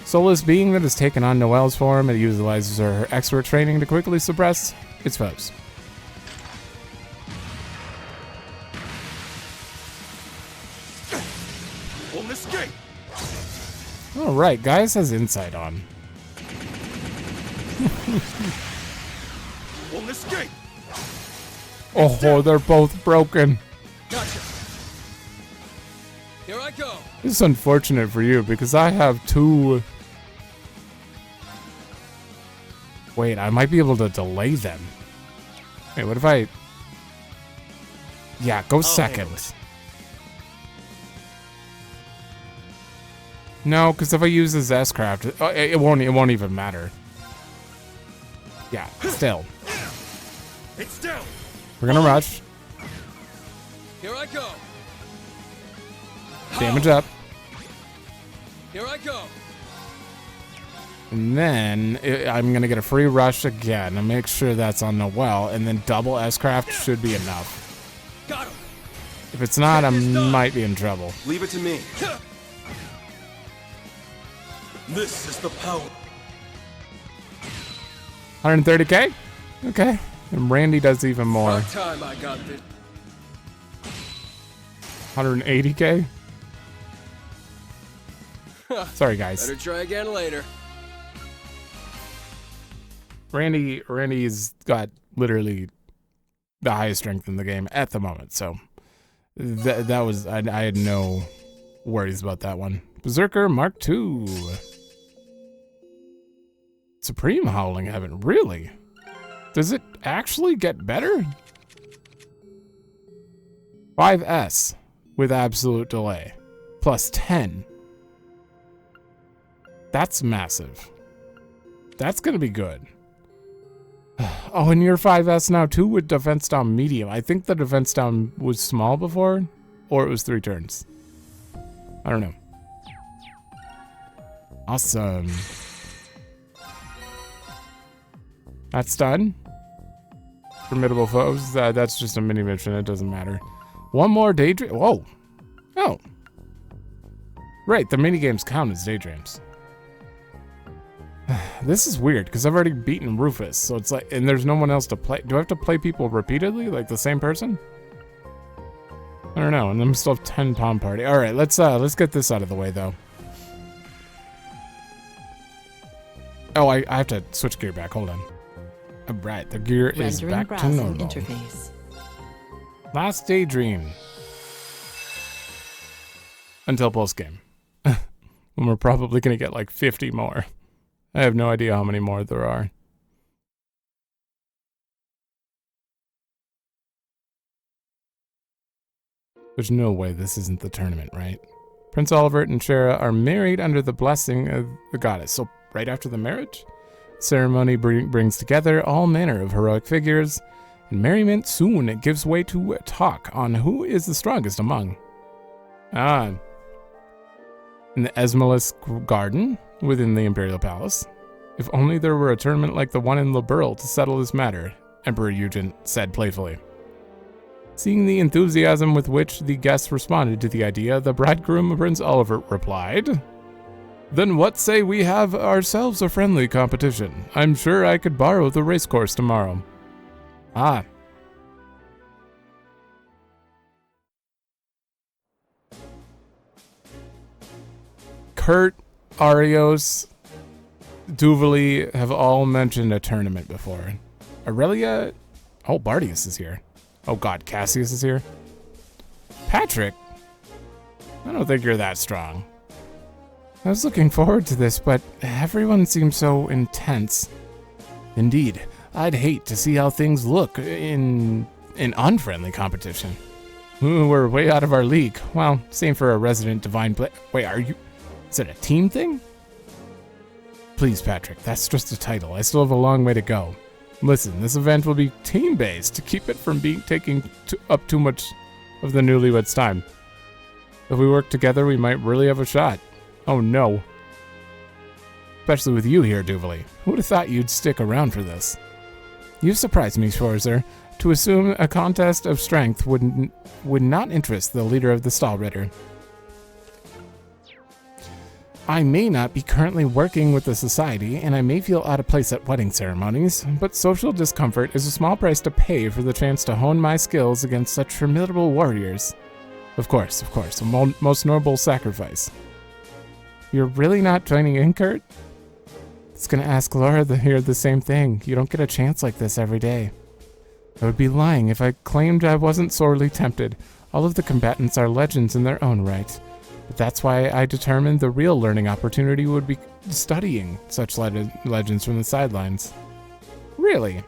Soulless being that has taken on Noelle's form, it utilizes her expert training to quickly suppress its foes. Alright, Gaius has insight on. Oh, they're both broken. Gotcha. Here I go. This is unfortunate for you because I have two... Wait, I might be able to delay them. Wait, what if I... Yeah, go second. No, because if I use this S-Craft, it won't even matter. Yeah, still. It's down. We're gonna rush. Here I go. Damage up. Here I go. And then I'm gonna get a free rush again and make sure that's on Noelle, and then double S-Craft should be enough. Got him. If it's not, I might be in trouble. Leave it to me. This is the power. 130k? Okay. And Randy does even more. About time I got this. 180k? Sorry, guys. Better try again later. Randy's got literally the highest strength in the game at the moment, so that was I had no worries about that one. Berserker Mark II. Supreme Howling Heaven, really? Does it actually get better? 5S with absolute delay, plus 10. That's massive. That's gonna be good. Oh, and you're 5S now too with defense down medium. I think the defense down was small before, or it was 3 turns. I don't know. Awesome. That's done. Formidable foes. That's just a mini mission. It doesn't matter. One more daydream. Whoa. Oh. Right. The mini games count as daydreams. This is weird because I've already beaten Rufus, so it's like, and there's no one else to play. Do I have to play people repeatedly, like the same person? I don't know. And I'm still have 10 Palm Party. All right. Let's get this out of the way though. Oh, I have to switch gear back. Hold on. All right, the gear is back to normal. Interface. Last daydream. Until post game. When we're probably going to get like 50 more. I have no idea how many more there are. There's no way this isn't the tournament, right? Prince Olivert and Shara are married under the blessing of the goddess. So right after the marriage? Ceremony brings together all manner of heroic figures, and merriment soon gives way to talk on who is the strongest among. In the Esmalus Garden, within the Imperial Palace. If only there were a tournament like the one in Liberl to settle this matter, Emperor Eugen said playfully. Seeing the enthusiasm with which the guests responded to the idea, the bridegroom, Prince Olivert, replied, "Then what say we have ourselves a friendly competition? I'm sure I could borrow the racecourse tomorrow." Ah. Kurt, Arios, Duvali have all mentioned a tournament before. Aurelia? Oh, Bardius is here. Oh god, Cassius is here. Patrick? I don't think you're that strong. I was looking forward to this, but everyone seems so intense. Indeed, I'd hate to see how things look in an unfriendly competition. Ooh, we're way out of our league. Well, same for a resident divine play. Wait, is it a team thing? Please, Patrick, that's just a title. I still have a long way to go. Listen, this event will be team-based to keep it from taking up too much of the newlyweds' time. If we work together, we might really have a shot. Oh no. Especially with you here, Duvali. Who would have thought you'd stick around for this? You surprised me, Schwarzer. To assume a contest of strength would not interest the leader of the Stahlritter. I may not be currently working with the society, and I may feel out of place at wedding ceremonies, but social discomfort is a small price to pay for the chance to hone my skills against such formidable warriors. Of course, a most noble sacrifice. You're really not joining in, Kurt? I was gonna ask Laura to hear the same thing. You don't get a chance like this every day. I would be lying if I claimed I wasn't sorely tempted. All of the combatants are legends in their own right. But that's why I determined the real learning opportunity would be studying such legends from the sidelines. Really?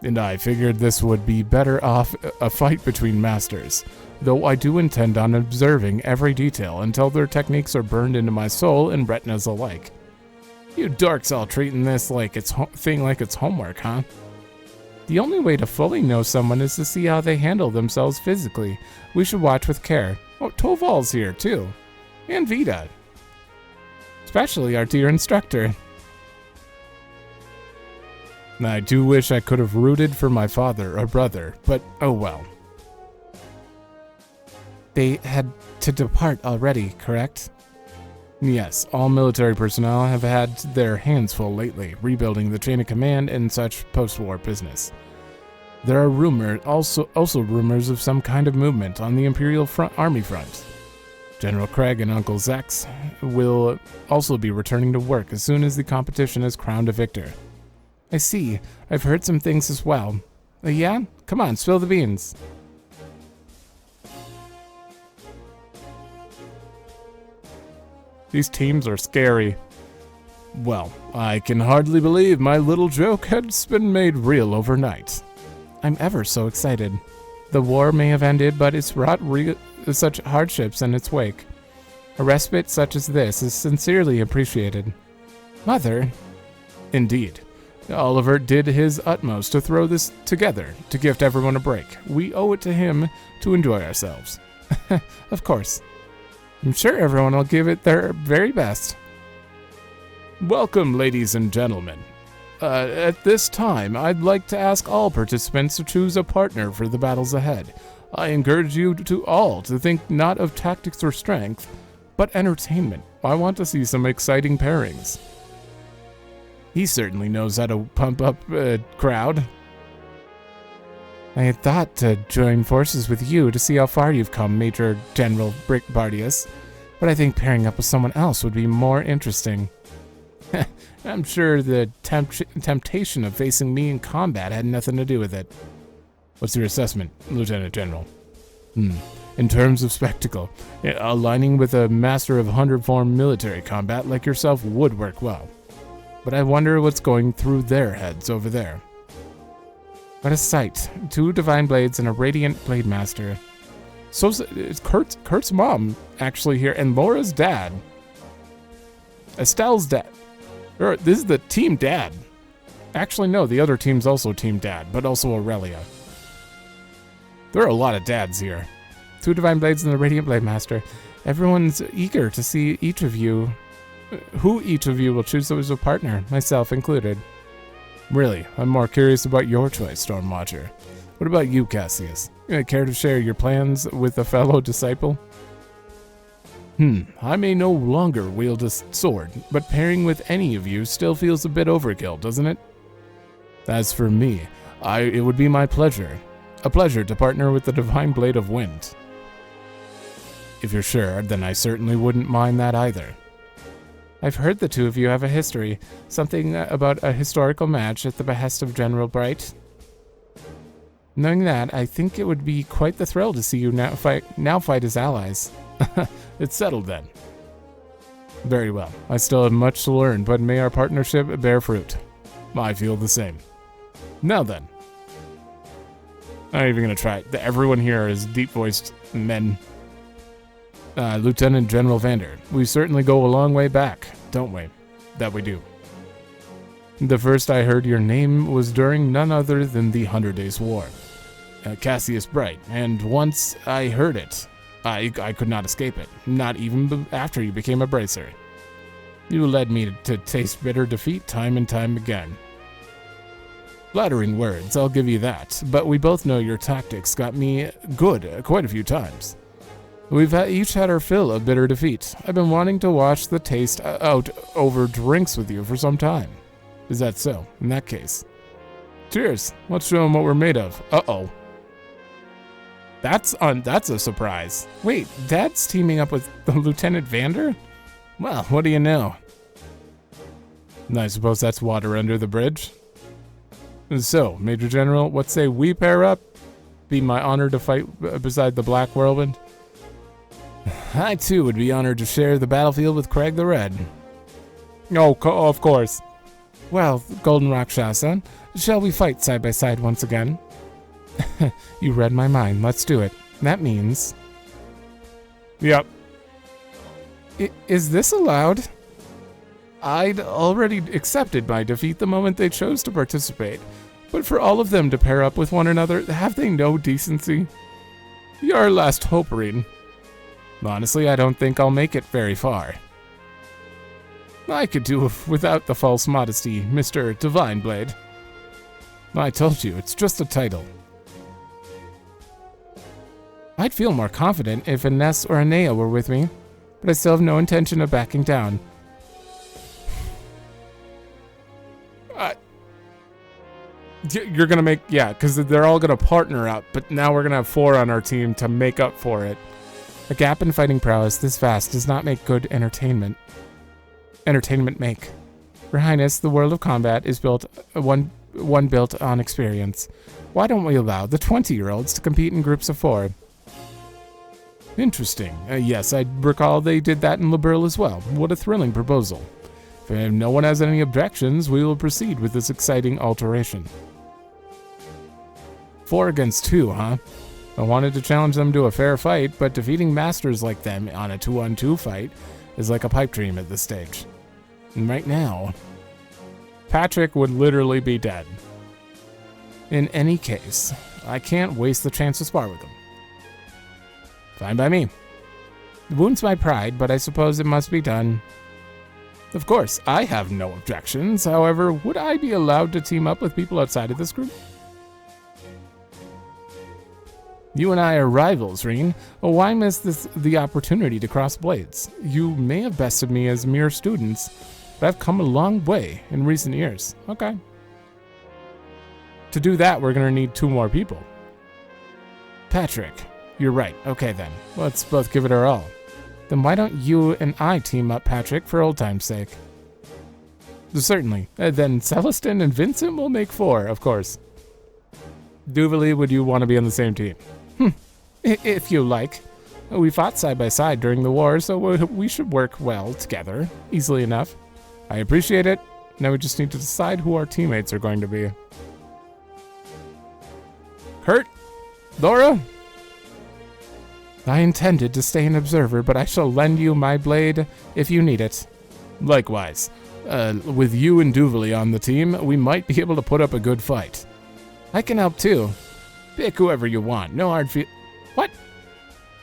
And I figured this would be better off a fight between masters, though I do intend on observing every detail until their techniques are burned into my soul and retinas alike. You dorks all treating this like it's homework, huh? The only way to fully know someone is to see how they handle themselves physically. We should watch with care. Oh, Toval's here, too. And Vita. Especially our dear instructor. I do wish I could have rooted for my father or brother, but oh well. They had to depart already, correct? Yes, all military personnel have had their hands full lately, rebuilding the chain of command and such post-war business. There are also rumors of some kind of movement on the Imperial Army front. General Craig and Uncle Zex will also be returning to work as soon as the competition has crowned a victor. I see. I've heard some things as well. Yeah? Come on, spill the beans. These teams are scary. Well, I can hardly believe my little joke has been made real overnight. I'm ever so excited. The war may have ended, but it's brought such hardships in its wake. A respite such as this is sincerely appreciated. Mother? Indeed. Oliver did his utmost to throw this together, to gift everyone a break. We owe it to him to enjoy ourselves. Of course. I'm sure everyone will give it their very best. Welcome, ladies and gentlemen. At this time, I'd like to ask all participants to choose a partner for the battles ahead. I encourage you all to think not of tactics or strength, but entertainment. I want to see some exciting pairings. He certainly knows how to pump up a crowd. I had thought to join forces with you to see how far you've come, Major General Bardius, but I think pairing up with someone else would be more interesting. I'm sure the temptation of facing me in combat had nothing to do with it. What's your assessment, Lieutenant General? In terms of spectacle, aligning with a master of 100-form military combat like yourself would work well. But I wonder what's going through their heads over there. What a sight. 2 divine blades and a radiant blade master. So it's Kurt's mom actually here, and Laura's dad. Estelle's dad. This is the team dad. Actually, no, the other team's also team dad, but also Aurelia. There are a lot of dads here. 2 divine blades and the radiant blade master. Everyone's eager to see who each of you will choose as a partner, myself included. Really, I'm more curious about your choice, Stormwatcher. What about you, Cassius? Care to share your plans with a fellow disciple? I may no longer wield a sword, but pairing with any of you still feels a bit overkill, doesn't it? As for me, it would be my pleasure. A pleasure to partner with the Divine Blade of Wind. If you're sure, then I certainly wouldn't mind that either. I've heard the 2 of you have a history, something about a historical match at the behest of General Bright. Knowing that, I think it would be quite the thrill to see you now fight as allies. It's settled then. Very well. I still have much to learn, but may our partnership bear fruit. I feel the same. Now then. I'm not even going to try it. Everyone here is deep-voiced men. Lieutenant General Vander, we certainly go a long way back, don't we? That we do. The first I heard your name was during none other than the 100 Days War. Cassius Bright, and once I heard it, I could not escape it, not even after you became a bracer. You led me to taste bitter defeat time and time again. Flattering words, I'll give you that, but we both know your tactics got me good quite a few times. We've each had our fill of bitter defeat. I've been wanting to watch the taste out over drinks with you for some time. Is that so? In that case. Cheers. Let's show them what we're made of. Uh-oh. That's a surprise. Wait, Dad's teaming up with Lieutenant Vander? Well, what do you know? I suppose that's water under the bridge. So, Major General, what say we pair up? Be my honor to fight beside the Black Whirlwind. I, too, would be honored to share the battlefield with Craig the Red. Oh, of course. Well, Golden Rakshasa, shall we fight side by side once again? You read my mind. Let's do it. That means... Yep. Is this allowed? I'd already accepted my defeat the moment they chose to participate. But for all of them to pair up with one another, have they no decency? You're our last hope, Reed. Honestly, I don't think I'll make it very far. I could do without the false modesty, Mr. Divine Blade. I told you, it's just a title. I'd feel more confident if Ines or Anea were with me, but I still have no intention of backing down. You're gonna make, yeah, because they're all gonna partner up, but now we're gonna have 4 on our team to make up for it. A gap in fighting prowess this vast does not make good entertainment. Entertainment make. Your Highness, the world of combat is built one built on experience. Why don't we allow the 20-year-olds to compete in groups of 4? Interesting. Yes, I recall they did that in Liberl as well. What a thrilling proposal. If no one has any objections, we will proceed with this exciting alteration. 4 against 2, huh? I wanted to challenge them to a fair fight, but defeating masters like them on a 2-on-2 fight is like a pipe dream at this stage. And right now, Patrick would literally be dead. In any case, I can't waste the chance to spar with him. Fine by me. It wounds my pride, but I suppose it must be done. Of course, I have no objections. However, would I be allowed to team up with people outside of this group? You and I are rivals, Reen. Oh, why miss the opportunity to cross blades? You may have bested me as mere students, but I've come a long way in recent years. Okay. To do that, we're going to need 2 more people. Patrick, you're right. Okay then, let's both give it our all. Then why don't you and I team up, Patrick, for old time's sake? Certainly. Then Celestin and Vincent will make 4, of course. Duvally, would you want to be on the same team? If you like. We fought side by side during the war, so we should work well together. Easily enough. I appreciate it. Now we just need to decide who our teammates are going to be. Kurt? Laura? I intended to stay an observer, but I shall lend you my blade if you need it. Likewise. With you and Duvally on the team, we might be able to put up a good fight. I can help too. Pick whoever you want. No hard feel. What?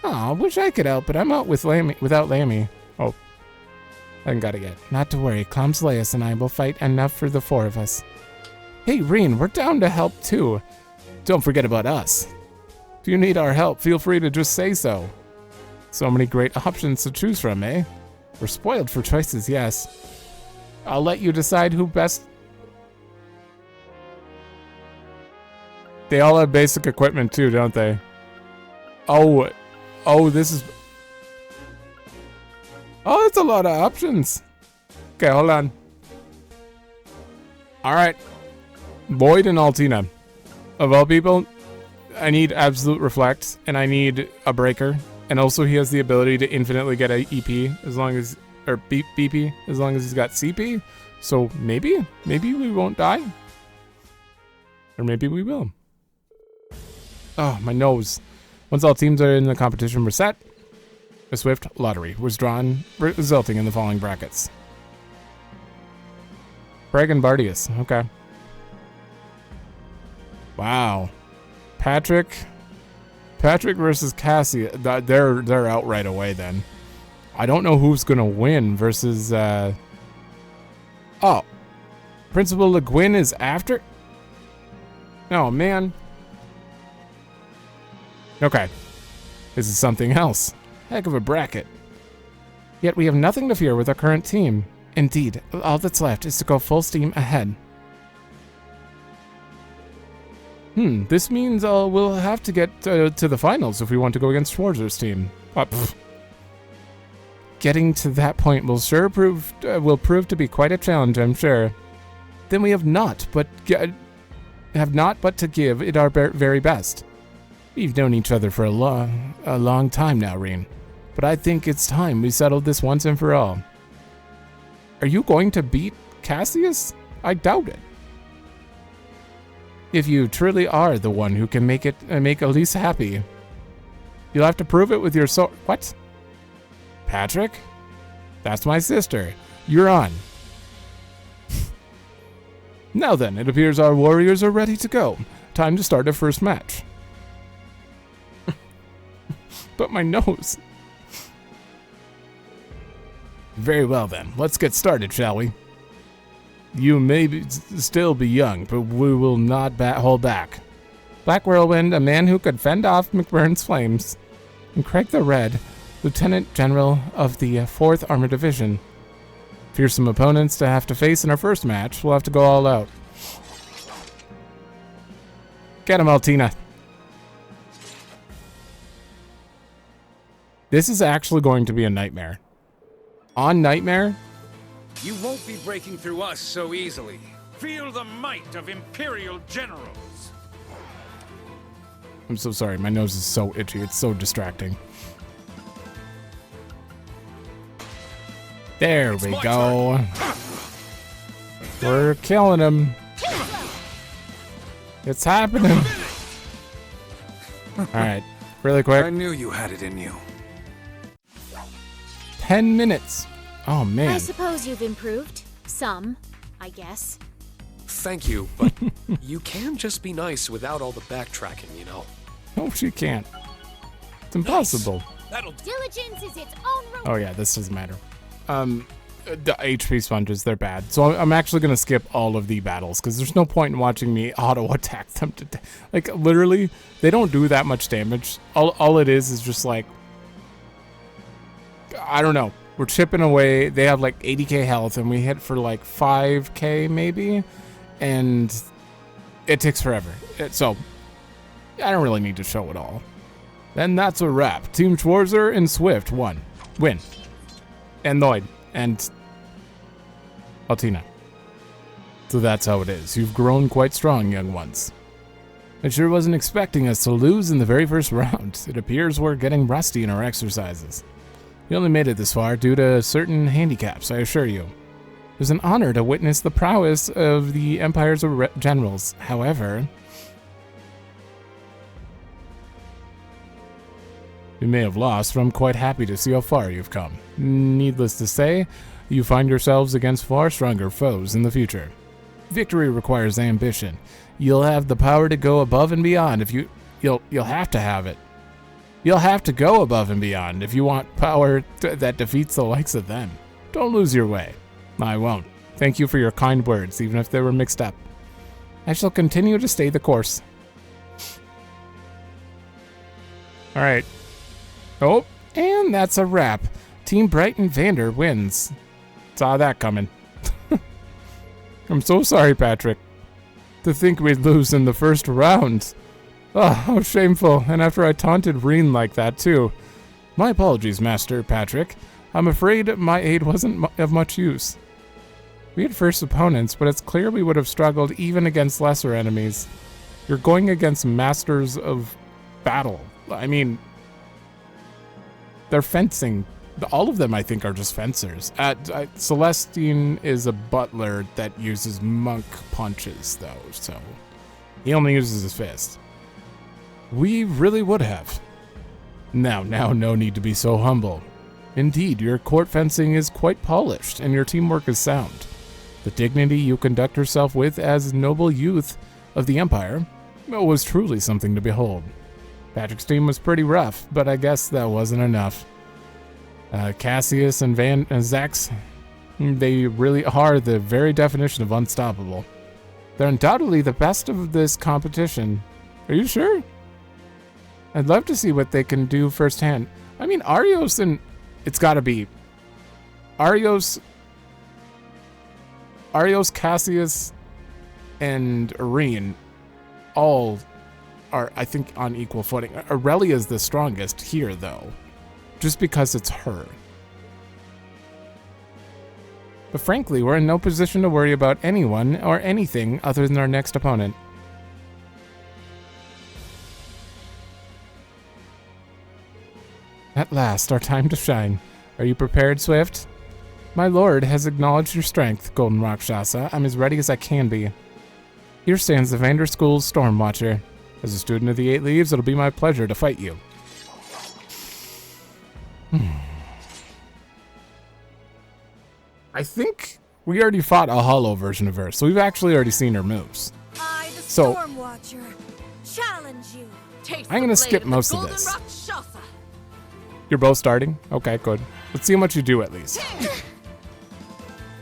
Aw, wish I could help, but I'm out without Lammy. Oh. I haven't got it yet. Not to worry. Clomsleus and I will fight enough for the 4 of us. Hey, Reen, we're down to help too. Don't forget about us. If you need our help, feel free to just say so. So many great options to choose from, eh? We're spoiled for choices, yes. I'll let you decide who best... They all have basic equipment too, don't they? Oh, this is... Oh, that's a lot of options. Okay, hold on. Alright. Boyd and Altina. Of all people, I need Absolute Reflect, and I need a Breaker. And also he has the ability to infinitely get a EP, as long as... Or BP, as long as he's got CP. So maybe we won't die. Or maybe we will. Oh, my nose. Once all teams are in the competition were set, a swift lottery was drawn, resulting in the following brackets. Craig and Bardius. Okay. Wow. Patrick versus Cassie. They're out right away then. I don't know who's gonna win versus Oh. Principal Le Guin is after? Oh man. Okay. This is something else. Heck of a bracket. Yet we have nothing to fear with our current team. Indeed, all that's left is to go full steam ahead. This means we'll have to get to the finals if we want to go against Schwarzer's team. Getting to that point will prove to be quite a challenge, I'm sure. Then we have not but to give it our very best. We've known each other for a long time now, Reen. But I think it's time we settled this once and for all. Are you going to beat Cassius? I doubt it. If you truly are the one who can make Elise happy, you'll have to prove it with your sword. What? Patrick? That's my sister. You're on. Now then, it appears our warriors are ready to go. Time to start a first match. But my nose. Very well then, let's get started, shall we? You may still be young, but we will not hold back. Black Whirlwind, a man who could fend off McBurn's flames. And Craig the Red, Lieutenant General of the 4th Armored Division. Fearsome opponents to have to face in our first match. We'll have to go all out. Get him, Altina. This is actually going to be a nightmare. On Nightmare? You won't be breaking through us so easily. Feel the might of Imperial generals. I'm so sorry. My nose is so itchy. It's so distracting. There we go. We're killing him. It's happening. Alright, really I quick. knew you had it in you. 10 minutes. Oh, I man. suppose you've improved. Some, I guess. Thank you, but you can just be nice without all the backtracking, you know? No, she can't. It's impossible. That'll Diligence is its own reward. Oh, yeah, this doesn't matter. The HP sponges, they're bad. So I'm actually going to skip all of the battles because there's no point in watching me auto-attack them. Like, literally, they don't do that much damage. All it is just like, I don't know. We're chipping away. They have like 80k health, and we hit for like 5k maybe, and it takes forever. So I don't really need to show it all. Then that's a wrap. Team Schwarzer and Swift win. And Lloyd and Altina. So that's how it is. You've grown quite strong, young ones. I sure wasn't expecting us to lose in the very first round. It appears we're getting rusty in our exercises. We only made it this far due to certain handicaps, I assure you. It was an honor to witness the prowess of the Empire's generals. However, you may have lost, but I'm quite happy to see how far you've come. Needless to say, you find yourselves against far stronger foes in the future. Victory requires ambition. You'll have the power to go above and beyond if you'll have to have it. You'll have to go above and beyond if you want power that defeats the likes of them. Don't lose your way. I won't. Thank you for your kind words, even if they were mixed up. I shall continue to stay the course. Alright. Oh, and that's a wrap. Team Brighton Vander wins. Saw that coming. I'm so sorry, Patrick. To think we'd lose in the first round. Oh, how shameful. And after I taunted Reen like that, too. My apologies, Master Patrick. I'm afraid my aid wasn't of much use. We had first opponents, but it's clear we would have struggled even against lesser enemies. You're going against masters of battle. I mean, they're fencing. All of them, I think, are just fencers. Celestine is a butler that uses monk punches, though, so he only uses his fist. We really would have. Now, no need to be so humble. Indeed, your court fencing is quite polished, and your teamwork is sound. The dignity you conduct yourself with as noble youth of the Empire was truly something to behold. Patrick's team was pretty rough, but I guess that wasn't enough. Cassius and Zax, they really are the very definition of unstoppable. They're undoubtedly the best of this competition. Are you sure? I'd love to see what they can do firsthand. I mean, Arios and... It's gotta be... Arios, Cassius, and Irene all are, I think, on equal footing. Aurelia's the strongest here, though. Just because it's her. But frankly, we're in no position to worry about anyone or anything other than our next opponent. At last, our time to shine. Are you prepared, Swift? My lord has acknowledged your strength, Golden Rakshasa. I'm as ready as I can be. Here stands the Vander School's Storm Watcher. As a student of the Eight Leaves, it'll be my pleasure to fight you. I think we already fought a hollow version of her, so we've actually already seen her moves. I, the So- Storm Watcher, challenge you. Taste I'm the gonna blade skip of the most of Golden this. Rakshasa. You're both starting? Okay, good. Let's see how much you do at least.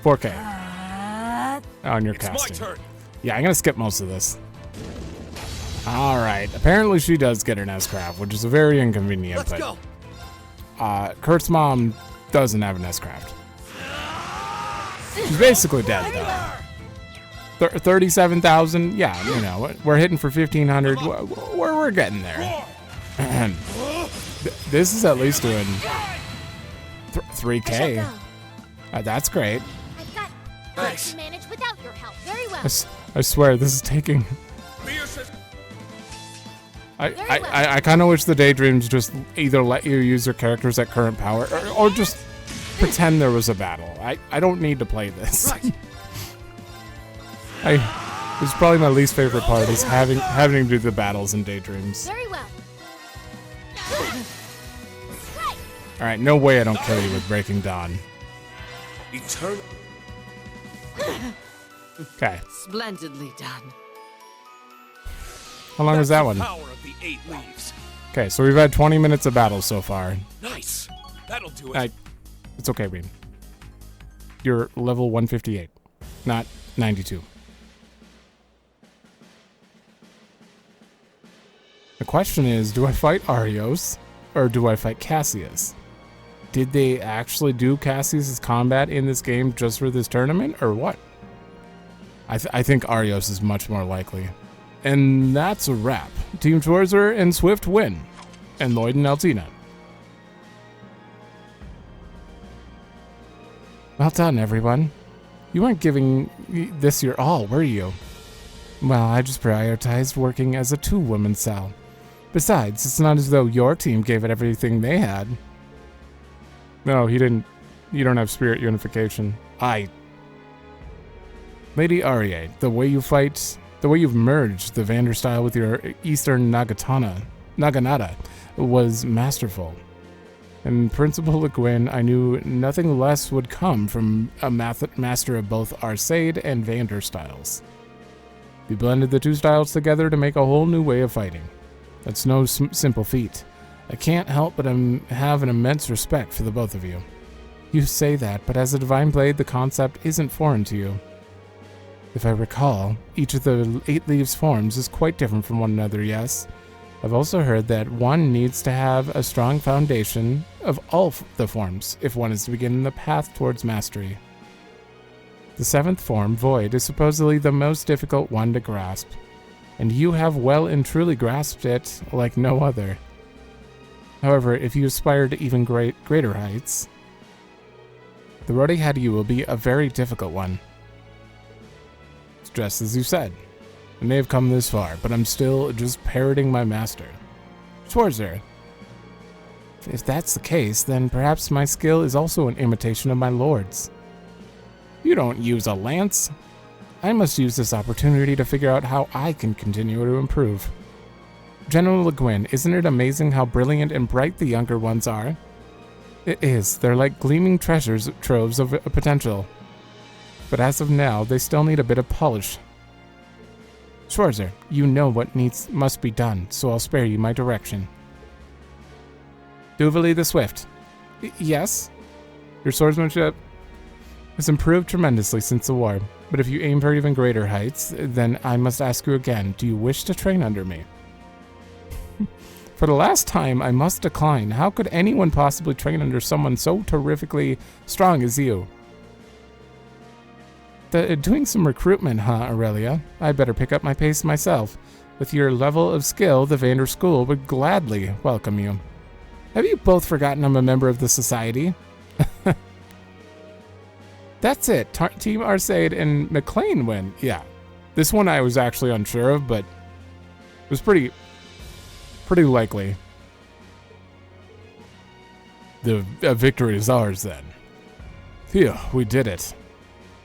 4K. On your It's my casting. turn. Yeah, I'm gonna skip most of this. Alright, apparently she does get an S-Craft, which is a very inconvenient, Let's but go. Kurt's mom doesn't have an S-Craft. She's basically dead, though. 37,000, yeah, you know, we're hitting for 1,500. We're getting there. This is at least doing 3K. That's great. I've got Thanks. to manage without your help very well. I swear, this is taking... I kind of wish the Daydreams just either let you use your characters at current power or just pretend there was a battle. I don't need to play this. Right. This is probably my least favorite part, is having to do the battles in daydreams. Very well. All right, no way I don't kill you with Breaking Dawn. Eternal. Okay. Splendidly done. How long was that one? Power of the 8 leaves. Okay, so we've had 20 minutes of battle so far. Nice. That'll do it. It's okay, Reem. You're level 158, not 92. The question is, do I fight Arios or do I fight Cassius? Did they actually do Cassius's combat in this game just for this tournament, or what? I think Arios is much more likely. And that's a wrap. Team Schwarzer and Swift win. And Lloyd and Altina. Well done, everyone. You weren't giving this your all, were you? Well, I just prioritized working as a two-woman cell. Besides, it's not as though your team gave it everything they had. No, he didn't. You don't have spirit unification. Lady Arie, the way you fight, the way you've merged the Vander style with your Eastern Naginata was masterful. And Principal Le Guin, I knew nothing less would come from a master of both Arcade and Vander styles. We blended the two styles together to make a whole new way of fighting. That's no simple feat. I can't help but have an immense respect for the both of you. You say that, but as a Divine Blade, the concept isn't foreign to you. If I recall, each of the 8 leaves forms is quite different from one another, yes? I've also heard that one needs to have a strong foundation of all the forms if one is to begin the path towards mastery. The 7th form, Void, is supposedly the most difficult one to grasp, and you have well and truly grasped it like no other. However, if you aspire to even greater heights, the road ahead of you will be a very difficult one. It's just as you said. I may have come this far, but I'm still just parroting my master. Schwarzer. If that's the case, then perhaps my skill is also an imitation of my lord's. You don't use a lance. I must use this opportunity to figure out how I can continue to improve. General Le Guin, isn't it amazing how brilliant and bright the younger ones are? It is. They're like gleaming troves of potential. But as of now, they still need a bit of polish. Schwarzer, you know what must be done, so I'll spare you my direction. Duvali the Swift. Yes? Your swordsmanship has improved tremendously since the war, but if you aim for even greater heights, then I must ask you again, do you wish to train under me? For the last time, I must decline. How could anyone possibly train under someone so terrifically strong as you? Doing some recruitment, huh, Aurelia? I better pick up my pace myself. With your level of skill, the Vander School would gladly welcome you. Have you both forgotten I'm a member of the Society? That's it. Team Arcade and McLean win. Yeah. This one I was actually unsure of, but it was pretty likely. The victory is ours then. Phew, we did it.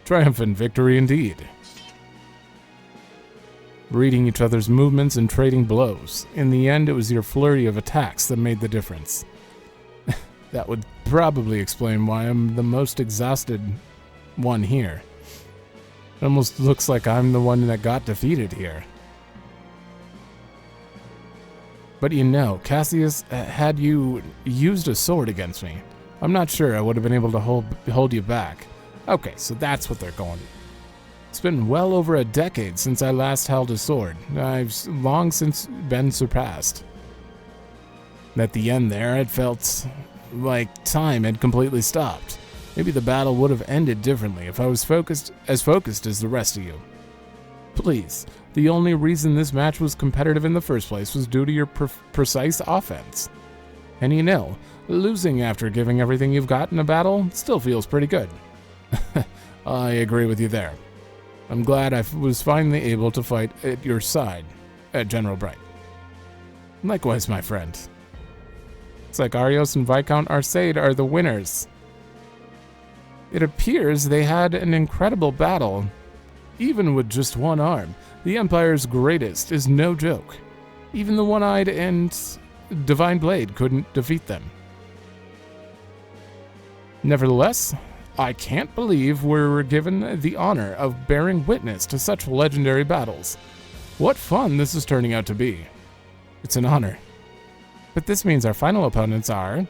Triumphant victory indeed. Reading each other's movements and trading blows. In the end, it was your flurry of attacks that made the difference. That would probably explain why I'm the most exhausted one here. It almost looks like I'm the one that got defeated here. But you know, Cassius, had you used a sword against me, I'm not sure I would have been able to hold you back. Okay, so that's what they're going. It's been well over a decade since I last held a sword. I've long since been surpassed. At the end there, it felt like time had completely stopped. Maybe the battle would have ended differently if I was focused as the rest of you. Please, the only reason this match was competitive in the first place was due to your precise offense. And you know, losing after giving everything you've got in a battle still feels pretty good. I agree with you there. I'm glad I was finally able to fight at your side, at General Bright. Likewise, my friend. It's like Arios and Viscount Arcade are the winners. It appears they had an incredible battle, Even with just one arm, the Empire's greatest is no joke. Even the one-eyed and Divine Blade couldn't defeat them. Nevertheless, I can't believe we're given the honor of bearing witness to such legendary battles. What fun this is turning out to be. It's an honor. But this means our final opponents are...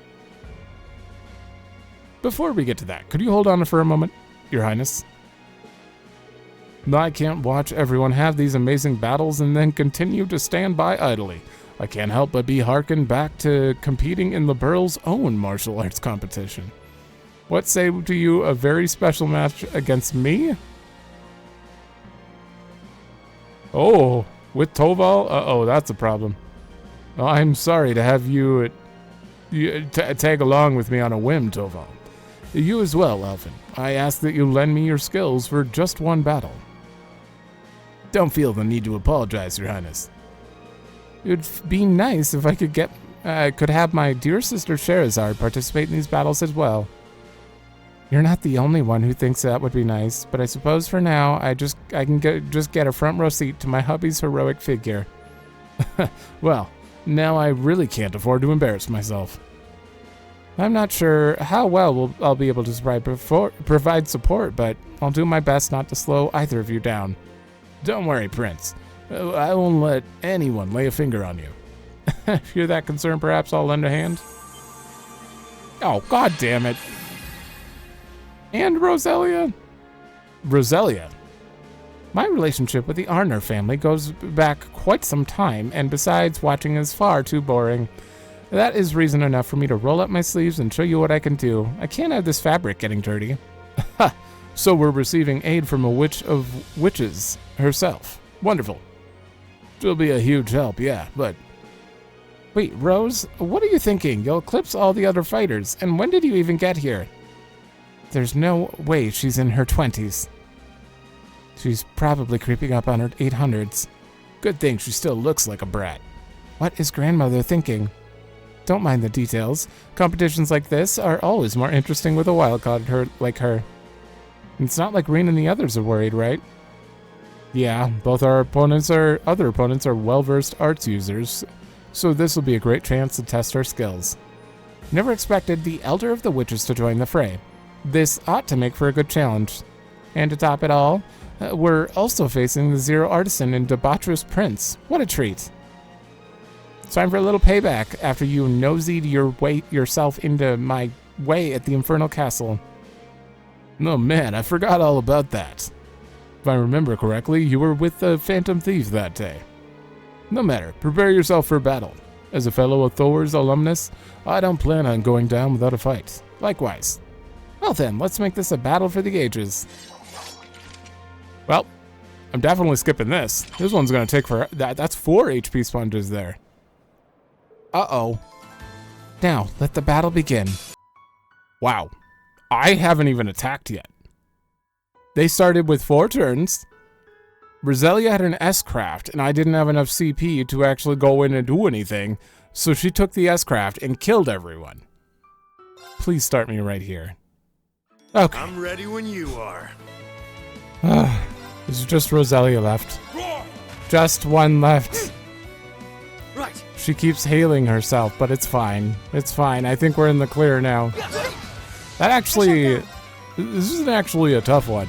Before we get to that, could you hold on for a moment, Your Highness? I can't watch everyone have these amazing battles and then continue to stand by idly. I can't help but be hearkened back to competing in the Burl's own martial arts competition. What say to you a very special match against me? Oh, with Toval? Uh-oh, that's a problem. I'm sorry to have you tag along with me on a whim, Toval. You as well, Elfin. I ask that you lend me your skills for just one battle. Don't feel the need to apologize, Your Highness. It would be nice if I could have my dear sister Sherazard participate in these battles as well. You're not the only one who thinks that would be nice, but I suppose for now I can get a front row seat to my hubby's heroic figure. Well, now I really can't afford to embarrass myself. I'm not sure how well I'll be able to provide support, but I'll do my best not to slow either of you down. Don't worry, Prince. I won't let anyone lay a finger on you. If you're that concerned, perhaps I'll lend a hand. Oh, god damn it. And Roselia? Roselia? My relationship with the Arner family goes back quite some time, and besides, watching is far too boring. That is reason enough for me to roll up my sleeves and show you what I can do. I can't have this fabric getting dirty. Ha! So we're receiving aid from a witch of witches herself. Wonderful. She'll be a huge help, yeah, but... Wait, Rose, what are you thinking? You'll eclipse all the other fighters, and when did you even get here? There's no way she's in her 20s. She's probably creeping up on her 800s. Good thing she still looks like a brat. What is grandmother thinking? Don't mind the details. Competitions like this are always more interesting with a wildcard like her. It's not like Reen and the others are worried, right? Yeah, both our other opponents are well-versed arts users, so this will be a great chance to test our skills. Never expected the Elder of the Witches to join the fray. This ought to make for a good challenge. And to top it all, we're also facing the Zero Artisan and Debaucherous Prince. What a treat. It's time for a little payback after you nosied yourself into my way at the Infernal Castle. Oh man, I forgot all about that. If I remember correctly, you were with the Phantom Thief that day. No matter, prepare yourself for battle. As a fellow of Thor's alumnus, I don't plan on going down without a fight. Likewise. Well then, let's make this a battle for the ages. Well, I'm definitely skipping this. This one's gonna take for that's 4 HP sponges there. Uh-oh. Now, let the battle begin. Wow. I haven't even attacked yet. They started with 4 turns. Roselia had an S-craft, and I didn't have enough CP to actually go in and do anything, so she took the S-craft and killed everyone. Please start me right here. Okay. I'm ready when you are. There's just Roselia left. Just one left. Right. She keeps hailing herself, but it's fine. It's fine. I think we're in the clear now. That actually... This isn't actually a tough one.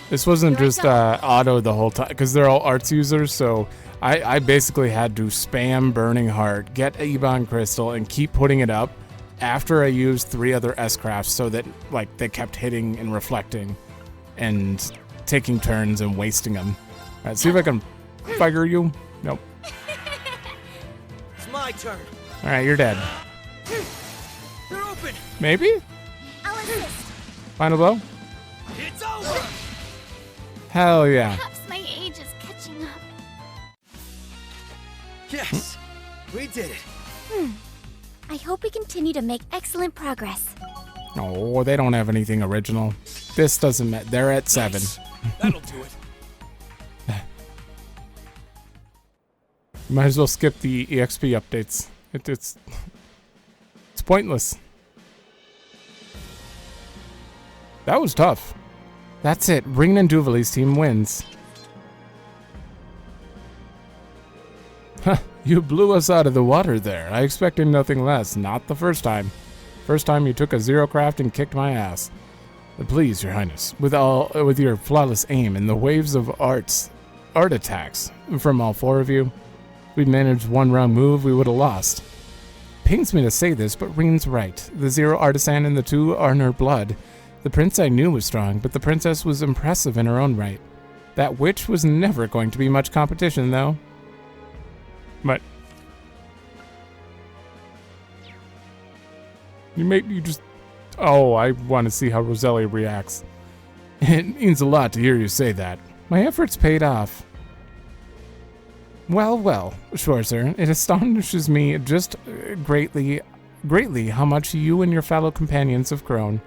This wasn't just auto the whole time, because they're all arts users, so I basically had to spam Burning Heart, get Ebon Crystal, and keep putting it up after I used 3 other S-crafts so that like they kept hitting and reflecting and taking turns and wasting them. Alright, see if I can fire you. Nope. It's my turn. Alright, you're dead. They're open. Maybe? I'll assist. Final blow? It's over. Hell yeah. Perhaps my age is catching up. Yes, we did it. I hope we continue to make excellent progress. Oh, they don't have anything original. This doesn't matter. They're at 7. Nice. That'll do it. Might as well skip the EXP updates. It's pointless. That was tough. That's it. Ring and Duvali's team wins. Huh, you blew us out of the water there. I expected nothing less. Not the first time. First time you took a zero craft and kicked my ass. But please, Your Highness, with your flawless aim and the waves of art attacks from all four of you, if we'd managed one wrong move, we would have lost. Pains me to say this, but Reen's right. The Zero Artisan and the two are in her blood. The prince I knew was strong, but the princess was impressive in her own right. That witch was never going to be much competition, though. But you just... Oh, I want to see how Roselia reacts. It means a lot to hear you say that. My efforts paid off. Well, sure, sir. It astonishes me just greatly how much you and your fellow companions have grown.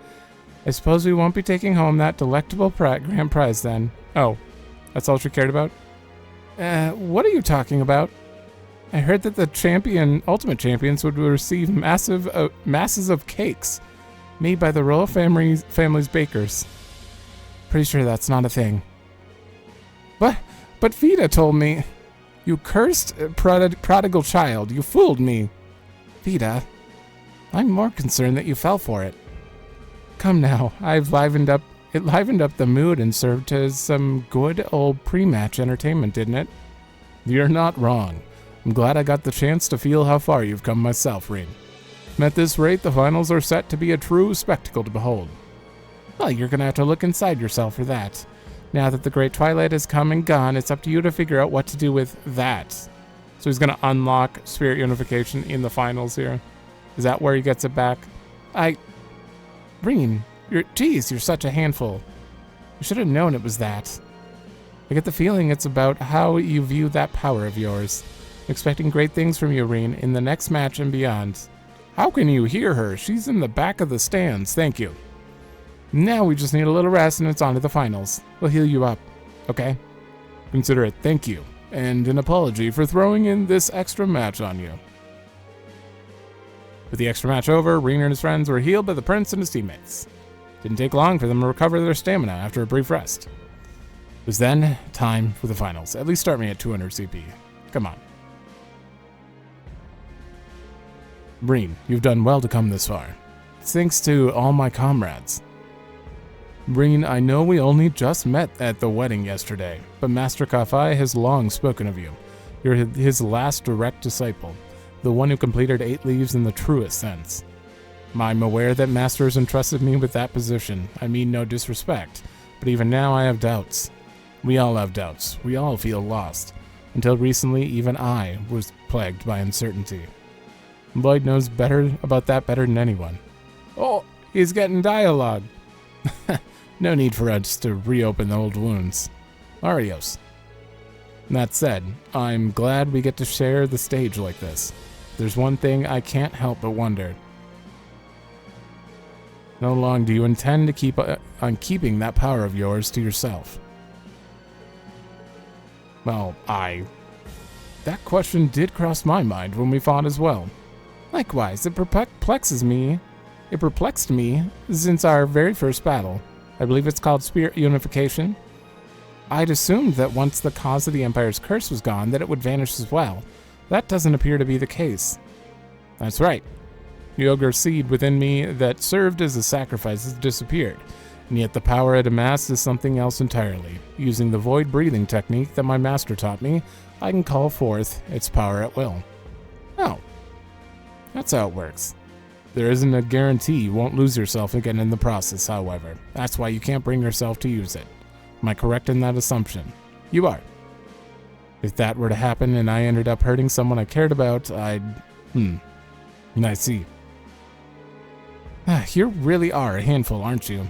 I suppose we won't be taking home that delectable grand prize then. Oh, that's all she cared about? What are you talking about? I heard that the ultimate champions would receive masses of cakes made by the royal family's bakers. Pretty sure that's not a thing. But Vida told me. You cursed prodigal child, you fooled me. Vida, I'm more concerned that you fell for it. Come now, it livened up the mood and served as some good old pre-match entertainment, didn't it? You're not wrong. I'm glad I got the chance to feel how far you've come myself, Reen. At this rate, the finals are set to be a true spectacle to behold. Well, you're gonna have to look inside yourself for that. Now that the Great Twilight has come and gone, it's up to you to figure out what to do with that. So he's gonna unlock Spirit Unification in the finals here. Is that where he gets it back? Reen, you're such a handful. You should have known it was that. I get the feeling it's about how you view that power of yours. I'm expecting great things from you, Reen, in the next match and beyond. How can you hear her? She's in the back of the stands. Thank you. Now we just need a little rest and it's on to the finals. We'll heal you up, okay? Consider it thank you, and an apology for throwing in this extra match on you. With the extra match over, Reen and his friends were healed by the prince and his teammates. Didn't take long for them to recover their stamina after a brief rest. It was then time for the finals. At least start me at 200 CP. Come on. Reen, you've done well to come this far. It's thanks to all my comrades. Reen, I know we only just met at the wedding yesterday, but Master Kafai has long spoken of you. You're his last direct disciple, the one who completed 8 leaves in the truest sense. I'm aware that Master has entrusted me with that position. I mean no disrespect, but even now I have doubts. We all have doubts. We all feel lost. Until recently, even I was plagued by uncertainty. Lloyd knows about that better than anyone. Oh, he's getting dialogue. No need for us to reopen the old wounds. Arios. That said, I'm glad we get to share the stage like this. There's one thing I can't help but wonder. How long do you intend to keep on keeping that power of yours to yourself? Well, that question did cross my mind when we fought as well. Likewise, it perplexed me since our very first battle. I believe it's called Spirit Unification. I'd assumed that once the cause of the Empire's curse was gone, that it would vanish as well. That doesn't appear to be the case. That's right. The ogre seed within me that served as a sacrifice has disappeared, and yet the power it amassed is something else entirely. Using the void breathing technique that my master taught me, I can call forth its power at will. Oh. That's how it works. There isn't a guarantee you won't lose yourself again in the process, however. That's why you can't bring yourself to use it. Am I correct in that assumption? You are. If that were to happen and I ended up hurting someone I cared about, I see. You really are a handful, aren't you?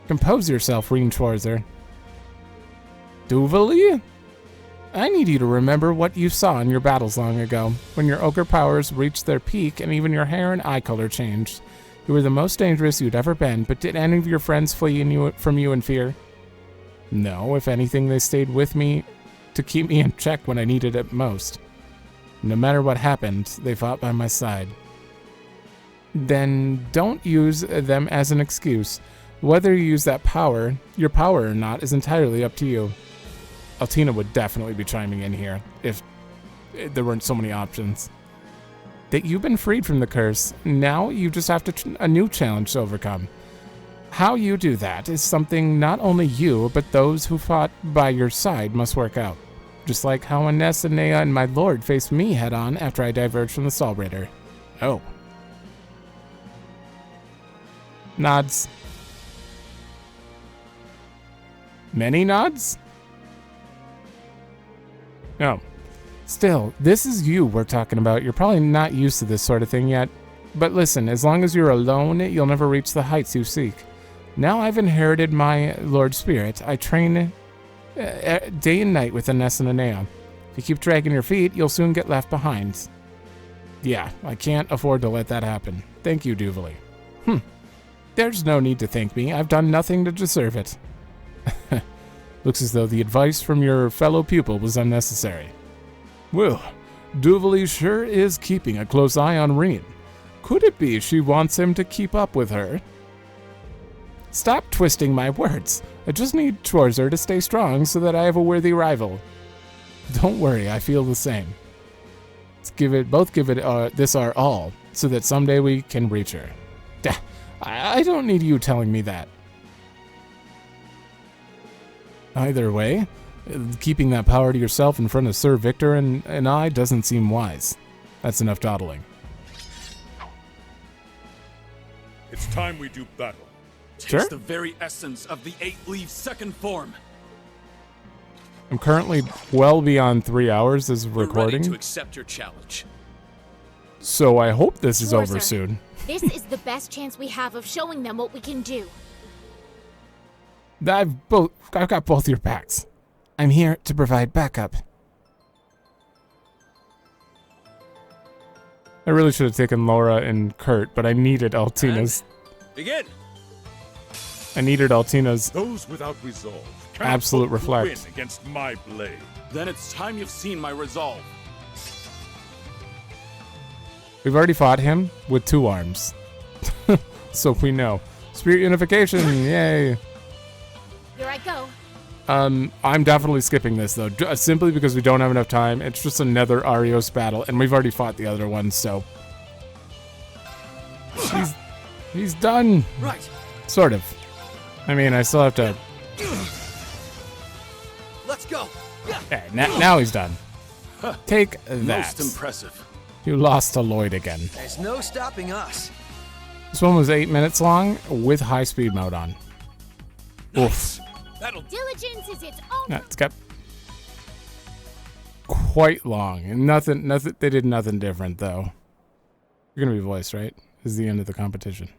Compose yourself, Reen Schwarzer. Duvali? I need you to remember what you saw in your battles long ago, when your ogre powers reached their peak and even your hair and eye color changed. You were the most dangerous you'd ever been, but did any of your friends flee from you in fear? No, if anything, they stayed with me to keep me in check when I needed it most. No matter what happened, they fought by my side. then don't use them as an excuse. Whether you use that power, your power or not, is entirely up to you. Altina would definitely be chiming in here if there weren't so many options. That you've been freed from the curse. Now you just have a new challenge to overcome. How you do that is something not only you, but those who fought by your side must work out. Just like how Ines and Nea and my lord faced me head-on after I diverged from the Stall Raider. Oh. Nods. Many nods? No. Still, this is you we're talking about. You're probably not used to this sort of thing yet. But listen, as long as you're alone, you'll never reach the heights you seek. Now I've inherited my Lord Spirit. I train day and night with Ines and Anea. If you keep dragging your feet, you'll soon get left behind. Yeah, I can't afford to let that happen. Thank you, Duvalie. There's no need to thank me. I've done nothing to deserve it. Looks as though the advice from your fellow pupil was unnecessary. Well, Duvalie sure is keeping a close eye on Rin. Could it be she wants him to keep up with her? Stop twisting my words. I just need Schwarzer to stay strong so that I have a worthy rival. Don't worry, I feel the same. Let's both give it this our all, so that someday we can reach her. I don't need you telling me that. Either way, keeping that power to yourself in front of Sir Victor and I doesn't seem wise. That's enough dawdling. It's time we do battle. Sure. Takes the very essence of the 8-leaf second form. I'm currently well beyond 3 hours as of We're recording. ready to accept your challenge. So I hope this is Schwarzer, over soon. This is the best chance we have of showing them what we can do. I've got both your backs. I'm here to provide backup. I really should have taken Laura and Kurt, but I needed Altina's. Begin. I needed Altina's Those without resolve cannot absolute hope to reflect. win against my blade. Then it's time you've seen my resolve. We've already fought him with 2 arms. So we know. Spirit unification, yay. Here I go. I'm definitely skipping this though, simply because we don't have enough time. It's just another Arios battle, and we've already fought the other one, so. He's done. Right. Sort of. I mean, I still have to. Let's go. Yeah, now he's done. Take that. Most impressive. You lost to Lloyd again. There's no stopping us. This one was 8 minutes long with high speed mode on. Nice. Oof. That'll Diligence is its own. It's got quite long. And nothing. They did nothing different though. You're gonna be voiced, right? This is the end of the competition.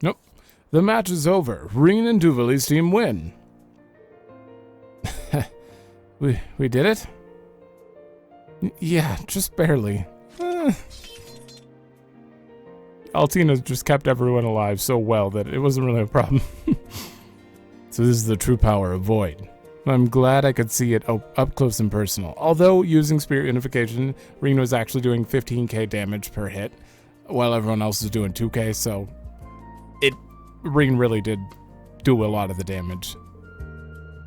Nope. The match is over. Rin and Duvalie's team win. We did it? Yeah, just barely. Altina just kept everyone alive so well that it wasn't really a problem. So this is the true power of Void. I'm glad I could see it up close and personal. Although using Spirit Unification, Rin was actually doing 15k damage per hit, while everyone else was doing 2k, so Rin really did do a lot of the damage.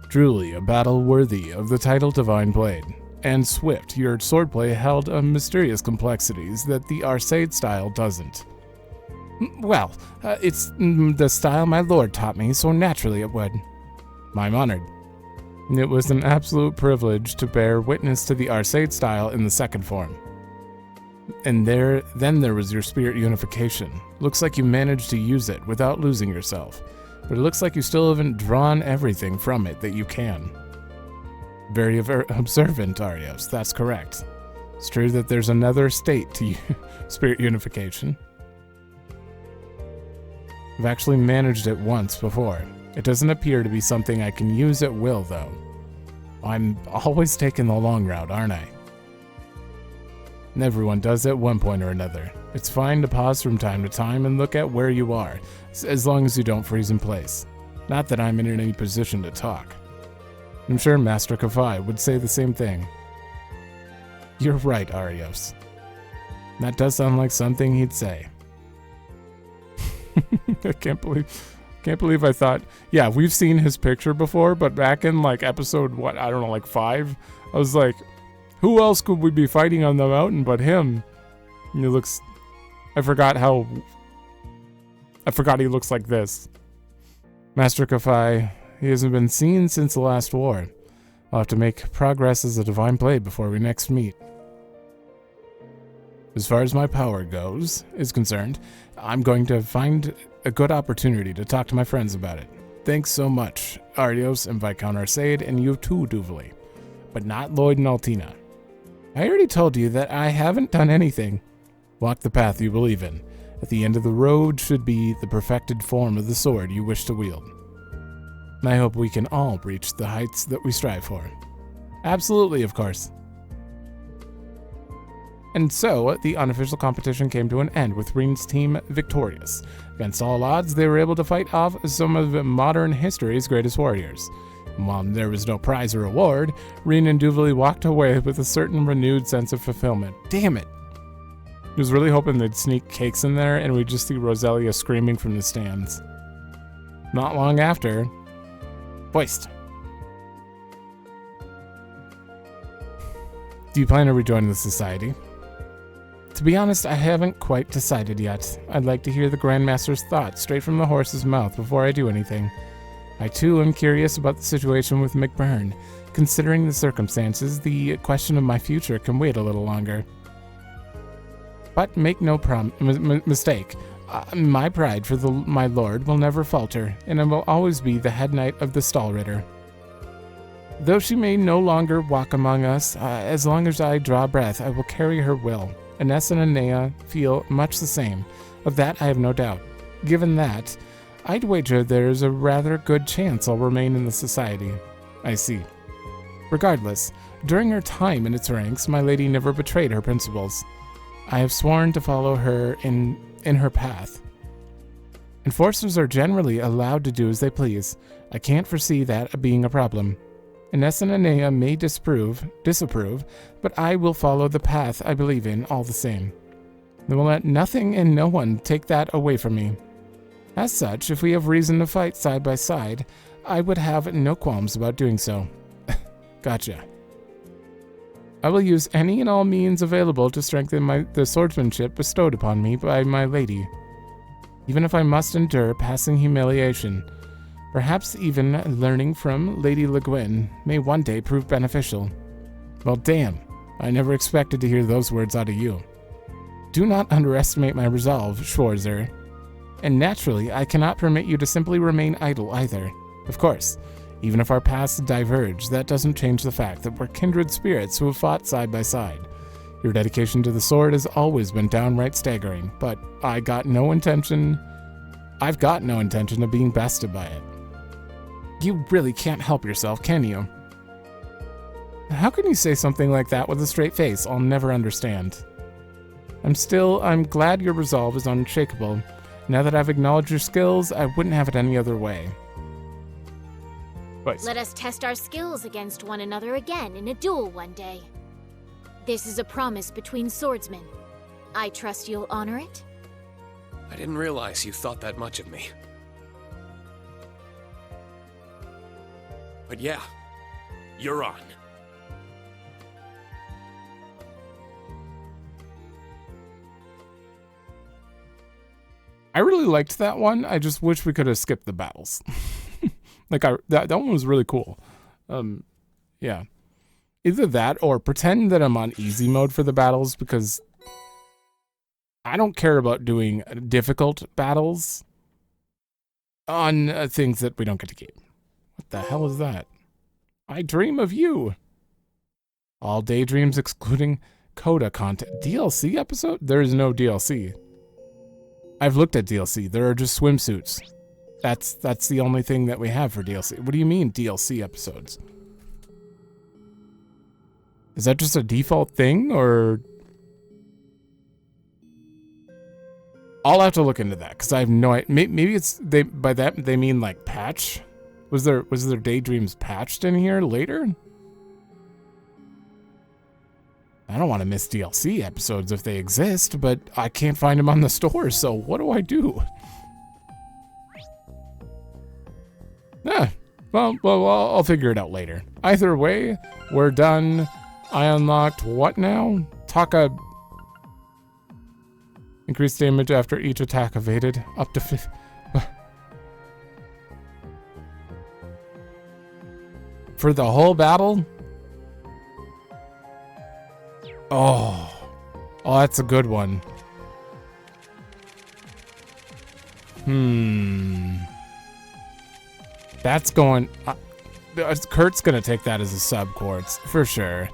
Truly a battle worthy of the title Divine Blade. And swift, your swordplay held a mysterious complexities that the Arcade style doesn't. Well, it's the style my lord taught me, so naturally it would. I'm honored. It was an absolute privilege to bear witness to the Arcade style in the second form. And then there was your Spirit Unification. Looks like you managed to use it without losing yourself. But it looks like you still haven't drawn everything from it that you can. Very observant, Arios, that's correct. It's true that there's another state to Spirit Unification. I've actually managed it once before. It doesn't appear to be something I can use at will, though. I'm always taking the long route, aren't I? Everyone does at one point or another. It's fine to pause from time to time and look at where you are, as long as you don't freeze in place. Not that I'm in any position to talk. I'm sure Master Kafai would say the same thing. You're right, Arios. That does sound like something he'd say. I can't believe I thought, yeah, we've seen his picture before, but back in like episode, what, I don't know, like 5, I was like, who else could we be fighting on the mountain but him? And he looks, I forgot he looks like this. Master Kafai, he hasn't been seen since the last war. I'll have to make progress as a divine blade before we next meet. As far as my power is concerned, I'm going to find a good opportunity to talk to my friends about it. Thanks so much, Arios and Viscount Arcade, and you too, Duvali. But not Lloyd and Altina. I already told you that I haven't done anything. Walk the path you believe in. At the end of the road should be the perfected form of the sword you wish to wield. I hope we can all reach the heights that we strive for. Absolutely, of course. And so, the unofficial competition came to an end with Reen's team victorious. Against all odds, they were able to fight off some of modern history's greatest warriors. And while there was no prize or award, Reen and Duvali walked away with a certain renewed sense of fulfillment. Damn it! I was really hoping they'd sneak cakes in there and we'd just see Roselia screaming from the stands. Not long after, hoist. Do you plan to rejoin the society? To be honest, I haven't quite decided yet. I'd like to hear the Grandmaster's thoughts straight from the horse's mouth before I do anything. I too am curious about the situation with McBurn. Considering the circumstances, the question of my future can wait a little longer. But make no mistake, my pride for my lord will never falter, and I will always be the head knight of the Stallritter. Though she may no longer walk among us, as long as I draw breath, I will carry her will. Ines and Anea feel much the same. Of that I have no doubt. Given that, I'd wager there's a rather good chance I'll remain in the society. I see. Regardless, during her time in its ranks, my lady never betrayed her principles. I have sworn to follow her in her path. Enforcers are generally allowed to do as they please. I can't foresee that being a problem. Ines and Anea may disapprove, but I will follow the path I believe in all the same. I will let nothing and no one take that away from me. As such, if we have reason to fight side by side, I would have no qualms about doing so. Gotcha. I will use any and all means available to strengthen the swordsmanship bestowed upon me by my lady, even if I must endure passing humiliation. Perhaps even learning from Lady Le Guin may one day prove beneficial. Well, damn, I never expected to hear those words out of you. Do not underestimate my resolve, Schwarzer. And naturally, I cannot permit you to simply remain idle either. Of course, even if our paths diverge, that doesn't change the fact that we're kindred spirits who have fought side by side. Your dedication to the sword has always been downright staggering, but I've got no intention of being bested by it. You really can't help yourself, can you? How can you say something like that with a straight face? I'll never understand. I'm glad your resolve is unshakable. Now that I've acknowledged your skills, I wouldn't have it any other way. Right. Let us test our skills against one another again in a duel one day. This is a promise between swordsmen. I trust you'll honor it? I didn't realize you thought that much of me. But yeah, you're on. I really liked that one. I just wish we could have skipped the battles. That one was really cool. Yeah. Either that or pretend that I'm on easy mode for the battles, because I don't care about doing difficult battles on things that we don't get to keep. What the hell is that? I dream of you. All daydreams excluding Coda content. DLC episode? There is no DLC. I've looked at DLC. There are just swimsuits. That's the only thing that we have for DLC. What do you mean DLC episodes? Is that just a default thing, or? I'll have to look into that because I have no idea. Maybe by that they mean like patch Was there daydreams patched in here later? I don't want to miss DLC episodes if they exist, but I can't find them on the store, so what do I do? Well, I'll figure it out later. Either way, we're done. I unlocked what now? Taka. Increased damage after each attack evaded. Up to 50. For the whole battle? Oh, that's a good one. That's going... Kurt's going to take that as a sub-quartz, for sure.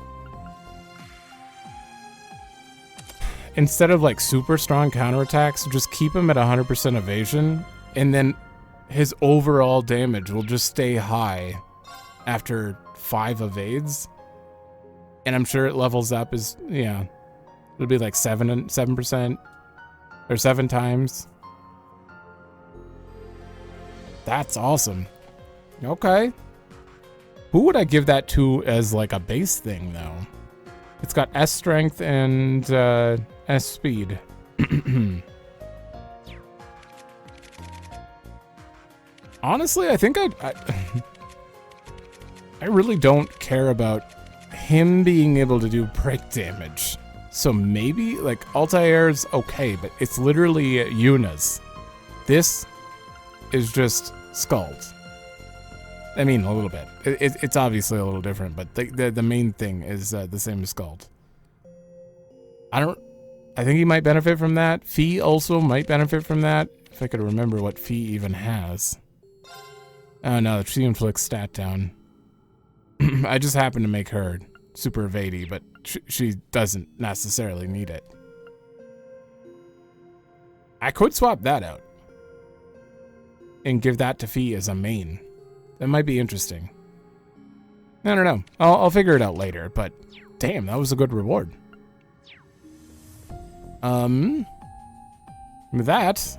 Instead of, like, super strong counterattacks, just keep him at 100% evasion, and then his overall damage will just stay high after 5 evades. And I'm sure it levels up as, yeah, it'll be like 7% or 7 times. That's awesome. Okay. Who would I give that to as like a base thing though? It's got S strength and S speed. Honestly, I think I really don't care about him being able to do break damage. So maybe like Altair's okay, but it's literally Yuna's. This is just Skulls. I mean, a little bit. It's obviously a little different, but the main thing is the same as Skuld. I think he might benefit from that. Fee also might benefit from that. If I could remember what Fee even has. Oh no, she inflicts stat down. I just happen to make her super evadey, but she doesn't necessarily need it. I could swap that out and give that to Fee as a main. That might be interesting. I don't know. I'll figure it out later, but damn, that was a good reward. With that,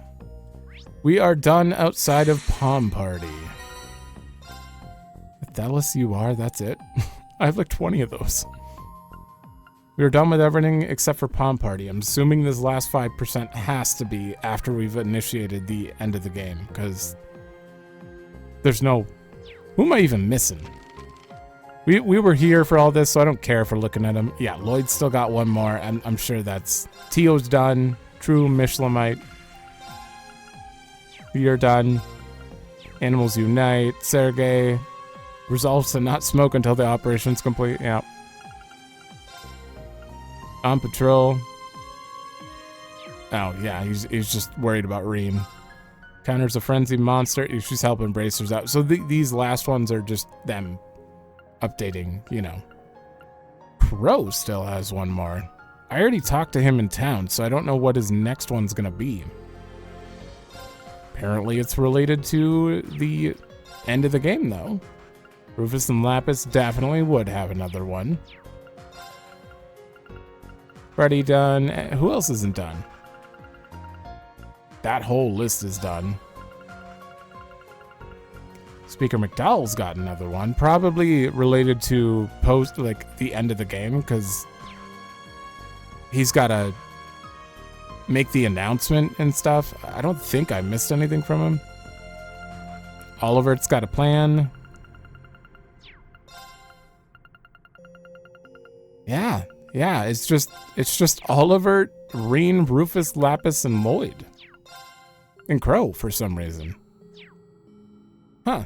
we are done outside of Palm Party. Thelus, you are, that's it. I have like 20 of those. We are done with everything except for Palm Party. I'm assuming this last 5% has to be after we've initiated the end of the game, because there's no... Who am I even missing? We were here for all this, so I don't care for looking at them. Yeah, Lloyd's still got one more, and I'm sure that's... Tio's done. True Mishlomite. We are done. Animals Unite. Sergei. Resolves to not smoke until the operation's complete. Yeah. On patrol. Oh, yeah, he's just worried about Reem. Counters a frenzied monster. She's helping bracers out. So these last ones are just them updating, you know. Crow still has one more. I already talked to him in town, so I don't know what his next one's gonna be. Apparently it's related to the end of the game, though. Rufus and Lapis definitely would have another one. Freddy done. Who else isn't done? That whole list is done. Speaker McDowell's got another one, probably related to like the end of the game, because he's got to make the announcement and stuff. I don't think I missed anything from him. Oliver's got a plan. Yeah, it's just Oliver, Reen, Rufus, Lapis, and Lloyd. And Crow, for some reason. Huh.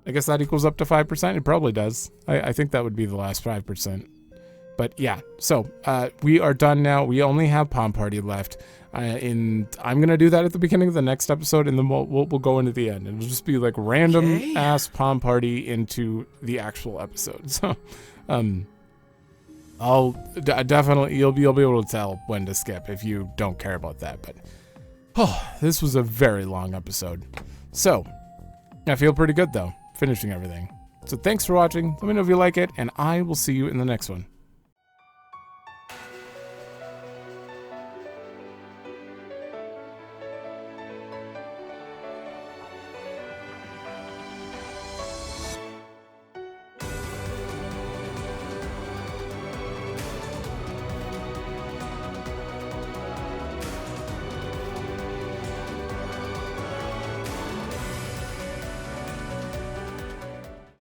I guess that equals up to 5%. It probably does. I think that would be the last 5%. But yeah, so we are done now. We only have Palm Party left. And I'm going to do that at the beginning of the next episode, and then we'll go into the end. It'll just be like random ass Palm Party into the actual episode. So, I'll definitely, you'll be able to tell when to skip if you don't care about that. But this was a very long episode. So I feel pretty good though, finishing everything. So thanks for watching. Let me know if you like it, and I will see you in the next one.